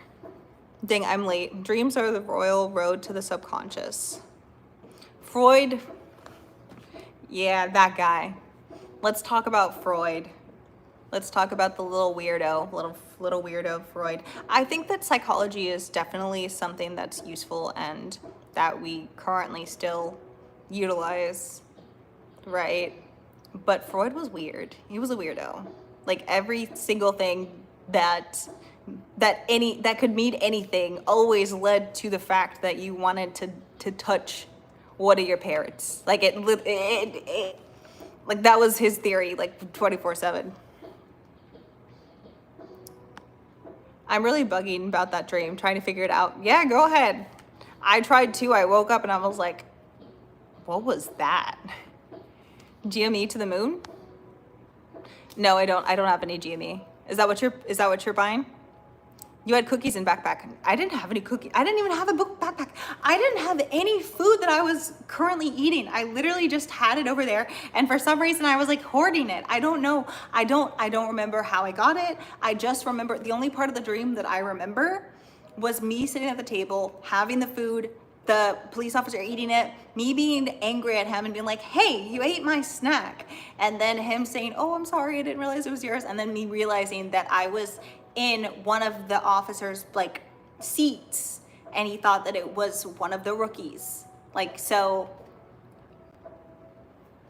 Dang, I'm late. Dreams are the royal road to the subconscious. Freud. Yeah, that guy. Let's talk about Freud. Let's talk about the little weirdo Freud. I think that psychology is definitely something that's useful and that we currently still utilize, right? But Freud was weird. He was a weirdo. Like every single thing that could mean anything always led to the fact that you wanted to touch one of your parents. Like like that was his theory, like 24/7. I'm really bugging about that dream, trying to figure it out. Yeah, go ahead. I tried too. I woke up and I was like, what was that? GME to the moon? No, I don't have any GME. Is that what you're buying? You had cookies in backpack. I didn't have any cookies. I didn't even have a book backpack. I didn't have any food that I was currently eating. I literally just had it over there, and for some reason I was like hoarding it. I don't know. I don't remember how I got it. I just remember the only part of the dream that I remember was me sitting at the table, having the food, the police officer eating it, me being angry at him and being like, hey, you ate my snack. And then him saying, oh, I'm sorry, I didn't realize it was yours. And then me realizing that I was in one of the officers' like seats and he thought that it was one of the rookies. Like, so,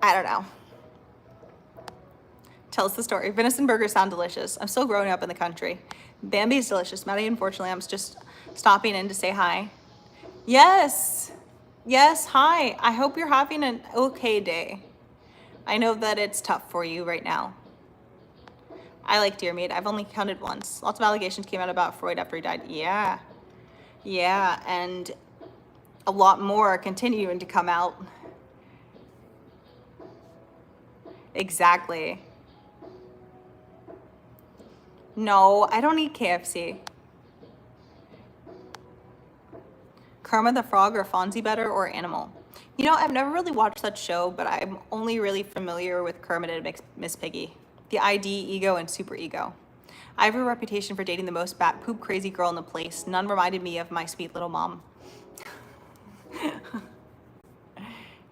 I don't know. Tell us the story. Venison burgers sound delicious. I'm still growing up in the country. Bambi's delicious. Maddy, unfortunately, I'm just stopping in to say hi. Yes, hi. I hope you're having an okay day. I know that it's tough for you right now. I like Dear Maid. I've only counted once. Lots of allegations came out about Freud after he died. Yeah. Yeah, and a lot more are continuing to come out. Exactly. No, I don't eat KFC. Kermit the Frog or Fonzie better or Animal? You know, I've never really watched that show, but I'm only really familiar with Kermit and Miss Piggy. The ID, ego, and super ego. I have a reputation for dating the most bat poop crazy girl in the place. None reminded me of my sweet little mom.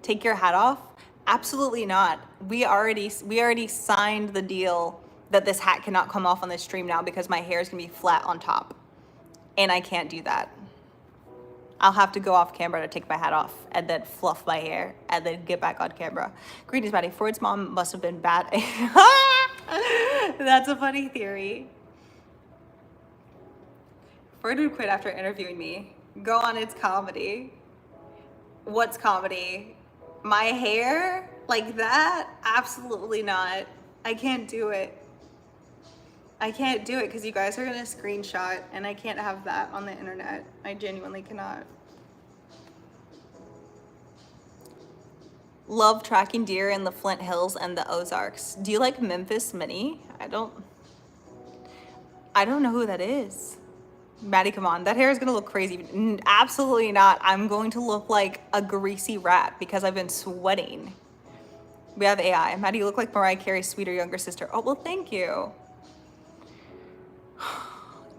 Take your hat off? Absolutely not. We already signed the deal that this hat cannot come off on this stream now because my hair is gonna be flat on top. And I can't do that. I'll have to go off camera to take my hat off and then fluff my hair and then get back on camera. Greetings, Maddy. Freud's mom must have been bad. That's a funny theory. Freud would quit after interviewing me. Go on, it's comedy. What's comedy? My hair? Like that? Absolutely not. I can't do it. I can't do it because you guys are gonna screenshot and I can't have that on the internet. I genuinely cannot. Love tracking deer in the Flint Hills and the Ozarks. Do you like Memphis Minnie? I don't know who that is. Maddy, come on. That hair is gonna look crazy. Absolutely not. I'm going to look like a greasy rat because I've been sweating. We have AI. Maddy, you look like Mariah Carey's sweeter younger sister. Oh, well, thank you.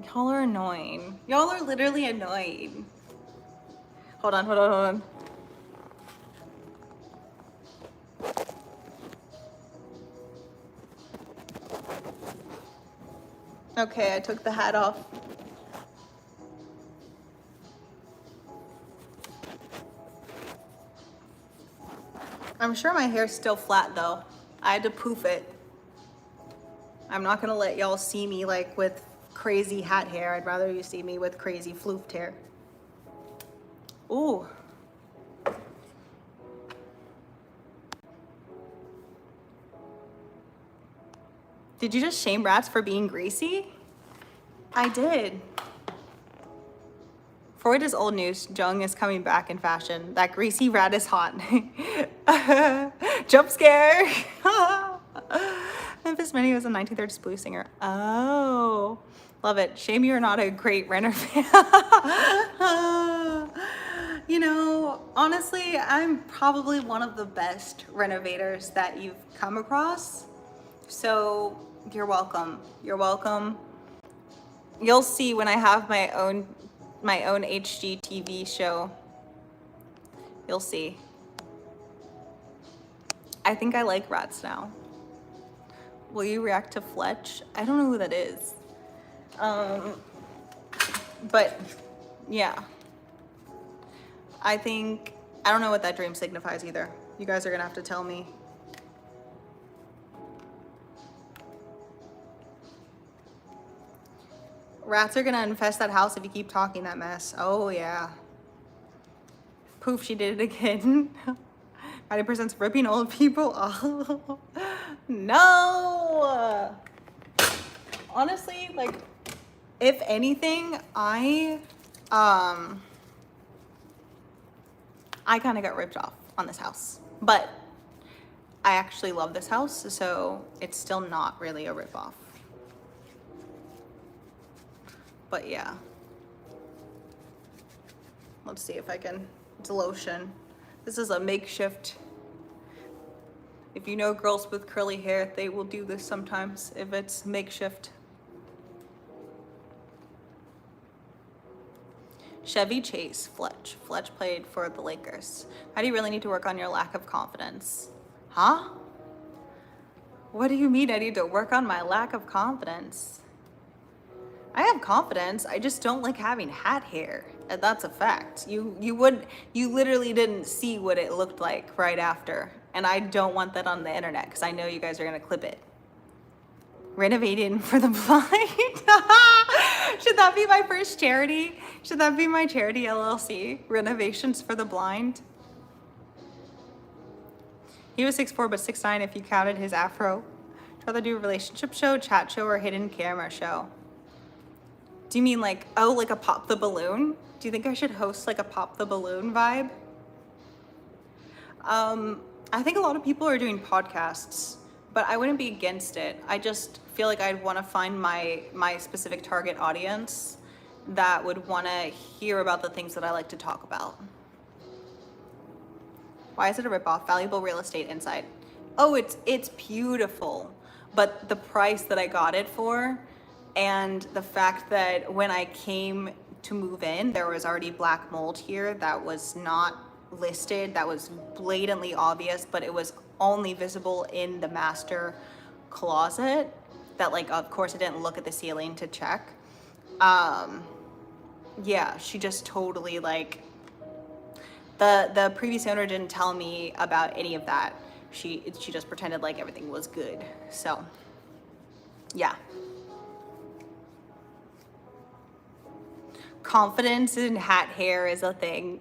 Y'all are annoying. Y'all are literally annoying. Hold on. Okay, I took the hat off. I'm sure my hair's still flat though. I had to poof it. I'm not gonna let y'all see me like with crazy hat hair. I'd rather you see me with crazy floofed hair. Ooh. Did you just shame rats for being greasy? I did. Freud is old news. Jung is coming back in fashion. That greasy rat is hot. Jump scare. Memphis Minnie was a 1930s blues singer. Oh, love it. Shame you're not a great renovator. You know, honestly, I'm probably one of the best renovators that you've come across. So you're welcome. You're welcome. You'll see when I have my own HGTV show. You'll see. I think I like rats now. Will you react to Fletch? I don't know who that is. But yeah. I don't know what that dream signifies either. You guys are gonna have to tell me. Rats are gonna infest that house if you keep talking that mess. Oh yeah. Poof, she did it again. 90% ripping old people. Oh no. Honestly, like, if anything, I kind of got ripped off on this house, but I actually love this house, so it's still not really a rip off. But yeah, let's see if I can. It's lotion. This is a makeshift. If you know girls with curly hair, they will do this sometimes if it's makeshift. Chevy Chase, Fletch. Fletch played for the Lakers. How do you really need to work on your lack of confidence? Huh? What do you mean I need to work on my lack of confidence? I have confidence. I just don't like having hat hair. And that's a fact. You literally didn't see what it looked like right after. And I don't want that on the internet because I know you guys are gonna clip it. Renovating for the blind. Should that be my first charity? Should that be my charity LLC? Renovations for the blind. He was 6'4" but 6'9" if you counted his afro. Rather do a relationship show, chat show, or hidden camera show? Do you mean like, oh, like a pop the balloon? Do you think I should host like a pop the balloon vibe? I think a lot of people are doing podcasts, but I wouldn't be against it. I just feel like I'd want to find my specific target audience that would want to hear about the things that I like to talk about. Why is it a ripoff? Valuable real estate inside. Oh, it's beautiful, but the price that I got it for, and the fact that when I came to move in, there was already black mold here that was not listed, that was blatantly obvious, but it was only visible in the master closet. That, like, of course I didn't look at the ceiling to check. Yeah, she just totally, like, the previous owner didn't tell me about any of that. She just pretended like everything was good. So yeah. Confidence in hat hair is a thing.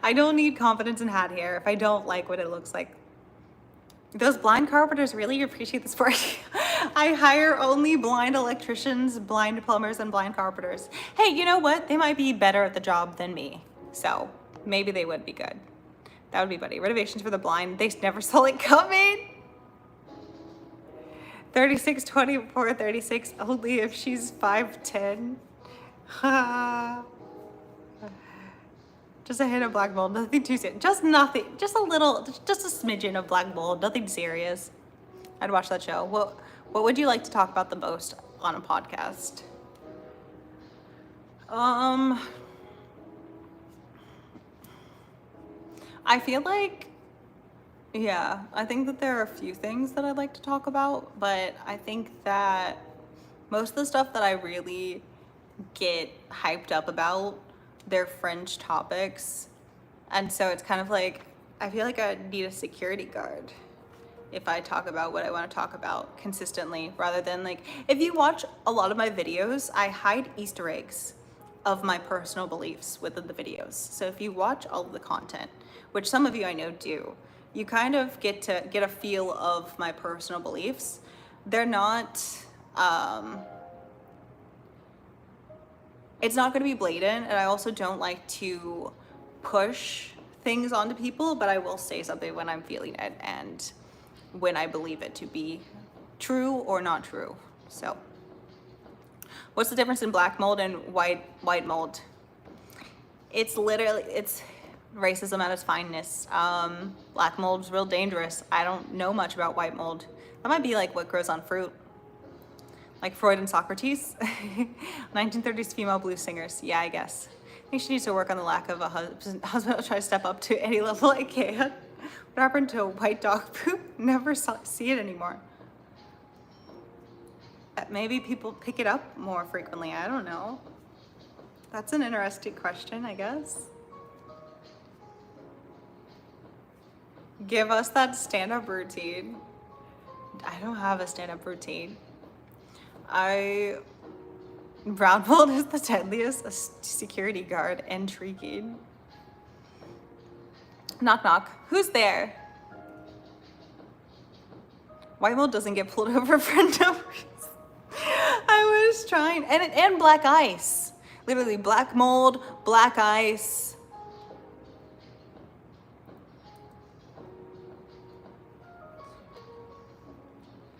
I don't need confidence in hat hair if I don't like what it looks like. Those blind carpenters really appreciate this work. I hire only blind electricians, blind plumbers, and blind carpenters. Hey, you know what? They might be better at the job than me. So maybe they would be good. That would be buddy. Renovations for the blind. They never saw it coming. 36, 24, 36, only if she's 5'10". Just a hint of black mold, nothing too serious. Just nothing, just a little, just a smidgen of black mold, nothing serious. I'd watch that show. What would you like to talk about the most on a podcast? I feel like, yeah, I think that there are a few things that I'd like to talk about, but I think that most of the stuff that I really get hyped up about, they're fringe topics. And so it's kind of like, I feel like I need a security guard if I talk about what I want to talk about consistently, rather than, like, if you watch a lot of my videos, I hide Easter eggs of my personal beliefs within the videos. So if you watch all of the content, which some of you I know do, you kind of get a feel of my personal beliefs. They're not, it's not going to be blatant, and I also don't like to push things onto people, but I will say something when I'm feeling it and when I believe it to be true or not true. So what's the difference in black mold and white mold? It's literally, it's racism at its finest. Black mold's real dangerous. I don't know much about white mold. That might be like what grows on fruit. Like Freud and Socrates. 1930s female blues singers. Yeah, I guess. I think she needs to work on the lack of a husband. I'll try to step up to any level I can. What happened to white dog poop? Never see it anymore. Maybe people pick it up more frequently. I don't know. That's an interesting question, I guess. Give us that stand-up routine. I don't have a stand-up routine. Brown mold is the deadliest. A security guard. Intriguing. Knock knock. Who's there? White mold doesn't get pulled over for no reason. I was trying. And black ice. Literally black mold, black ice.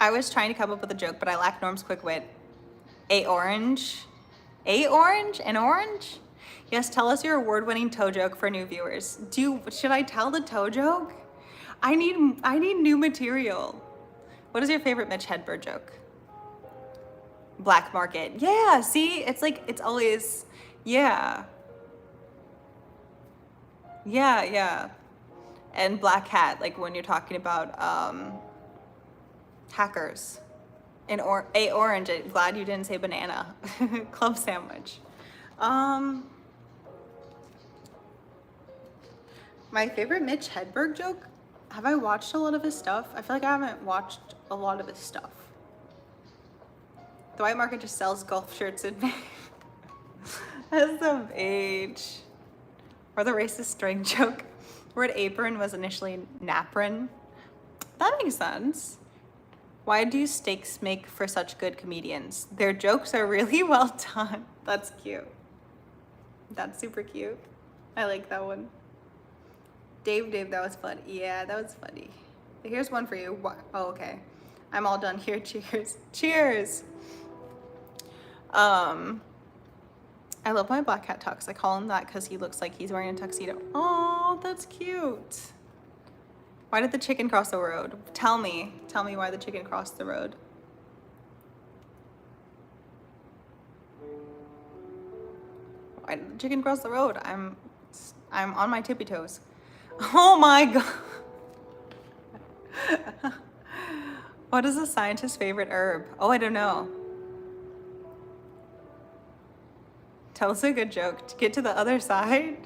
I was trying to come up with a joke, but I lack Norm's quick wit. A orange? A orange? An orange? Yes, tell us your award-winning toe joke for new viewers. Should I tell the toe joke? I need new material. What is your favorite Mitch Hedberg joke? Black market. Yeah, see? It's like, it's always, yeah. Yeah, yeah. And black hat, like when you're talking about hackers. A orange. I'm glad you didn't say banana. Club sandwich. My favorite Mitch Hedberg joke? Have I watched a lot of his stuff? I feel like I haven't watched a lot of his stuff. The white market just sells golf shirts in May. SMH. Or the racist string joke. Word apron was initially napron. That makes sense. Why do steaks make for such good comedians? Their jokes are really well done. That's cute. That's super cute. I like that one. Dave, that was fun. Yeah, that was funny. Here's one for you. Oh, okay. I'm all done here. Cheers. Cheers. I love my black cat tux. I call him that because he looks like he's wearing a tuxedo. Oh, that's cute. Why did the chicken cross the road? Tell me why the chicken crossed the road. Why did the chicken cross the road? I'm on my tippy toes. Oh my God. What is a scientist's favorite herb? Oh, I don't know. Tell us a good joke to get to the other side.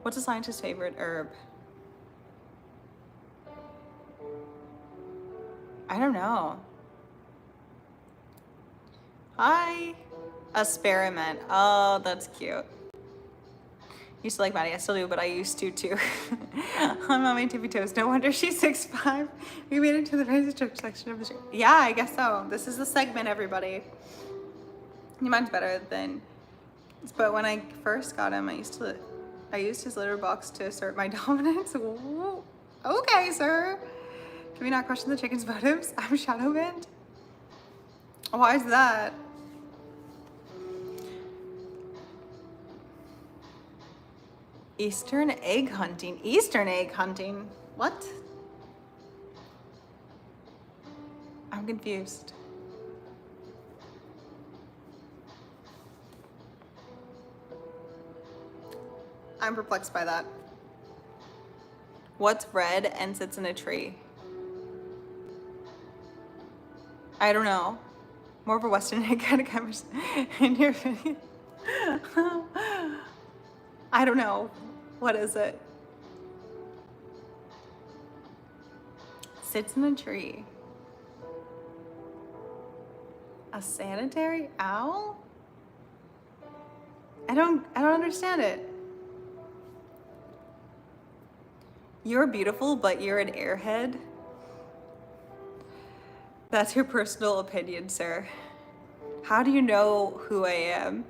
What's a scientist's favorite herb? I don't know. Hi. Experiment. Oh, that's cute. Used to like Maddy. I still do, but I used to too. I'm on my tippy toes. No wonder she's 6'5". We made it to the crazy joke section of the show. Yeah, I guess so. This is the segment, everybody. Mine's better than... But when I first got him, I used his litter box to assert my dominance. Ooh. Okay, sir. Can we not question the chicken's motives? I'm shadow banned. Why is that? Eastern egg hunting. Eastern egg hunting? What? I'm confused. I'm perplexed by that. What's red and sits in a tree? I don't know. More of a Western egg kind of conversation in your video. I don't know. What is it? Sits in a tree. A sanitary owl? I don't understand it. You're beautiful, but you're an airhead. That's your personal opinion, sir. How do you know who I am?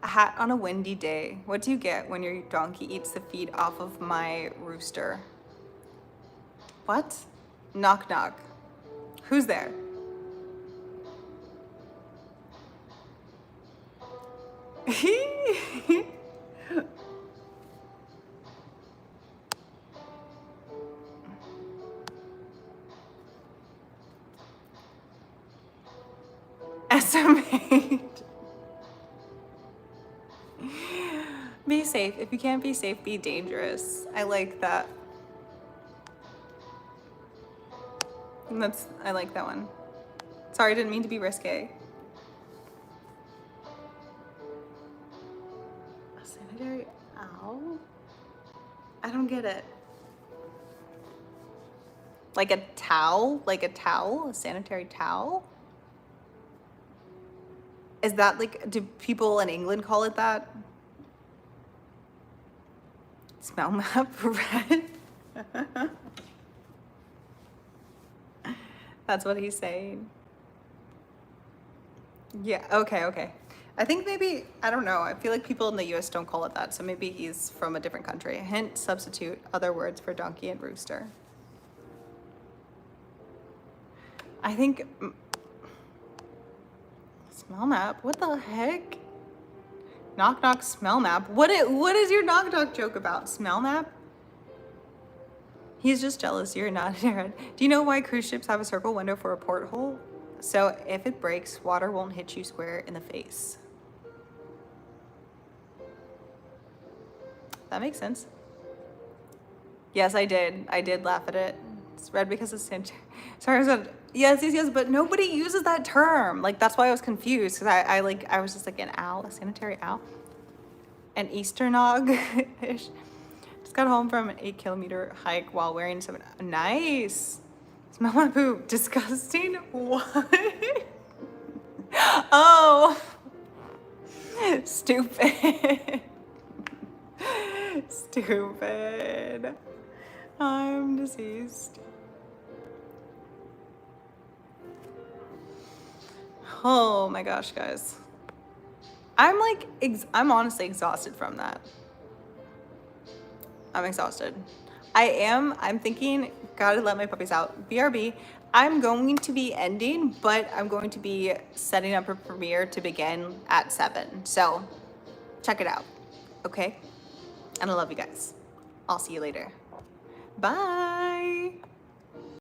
A hat on a windy day. What do you get when your donkey eats the feed off of my rooster? What? Knock knock. Who's there? Estimate. Be safe. If you can't be safe, be dangerous. I like that. I like that one. Sorry, I didn't mean to be risque. A sanitary owl? I don't get it. Like a towel? Like a towel? A sanitary towel? Is that like, do people in England call it that? Smell map red? That's what he's saying. Yeah, okay. I think maybe, I don't know, I feel like people in the US don't call it that, so maybe he's from a different country. Hint, substitute other words for donkey and rooster. I think, smell map, what the heck? Knock knock smell map. What is your knock knock joke about? Smell map? He's just jealous you're not in your head. Do you know why cruise ships have a circle window for a porthole? So if it breaks, water won't hit you square in the face. That makes sense. Yes, I did. I did laugh at it. It's red because it's sorry, I said yes, but nobody uses that term. Like, that's why I was confused, because I was just like, an owl, a sanitary owl, an Easter nog. Just got home from an 8-kilometer hike while wearing some nice. Smell my poop. Disgusting. What? Oh, stupid. Stupid. I'm deceased. Oh my gosh, guys. I'm like, I'm honestly exhausted from that. I'm exhausted. I'm thinking, gotta let my puppies out. BRB, I'm going to be ending, but I'm going to be setting up a premiere to begin at 7. So check it out, okay? And I love you guys. I'll see you later. Bye.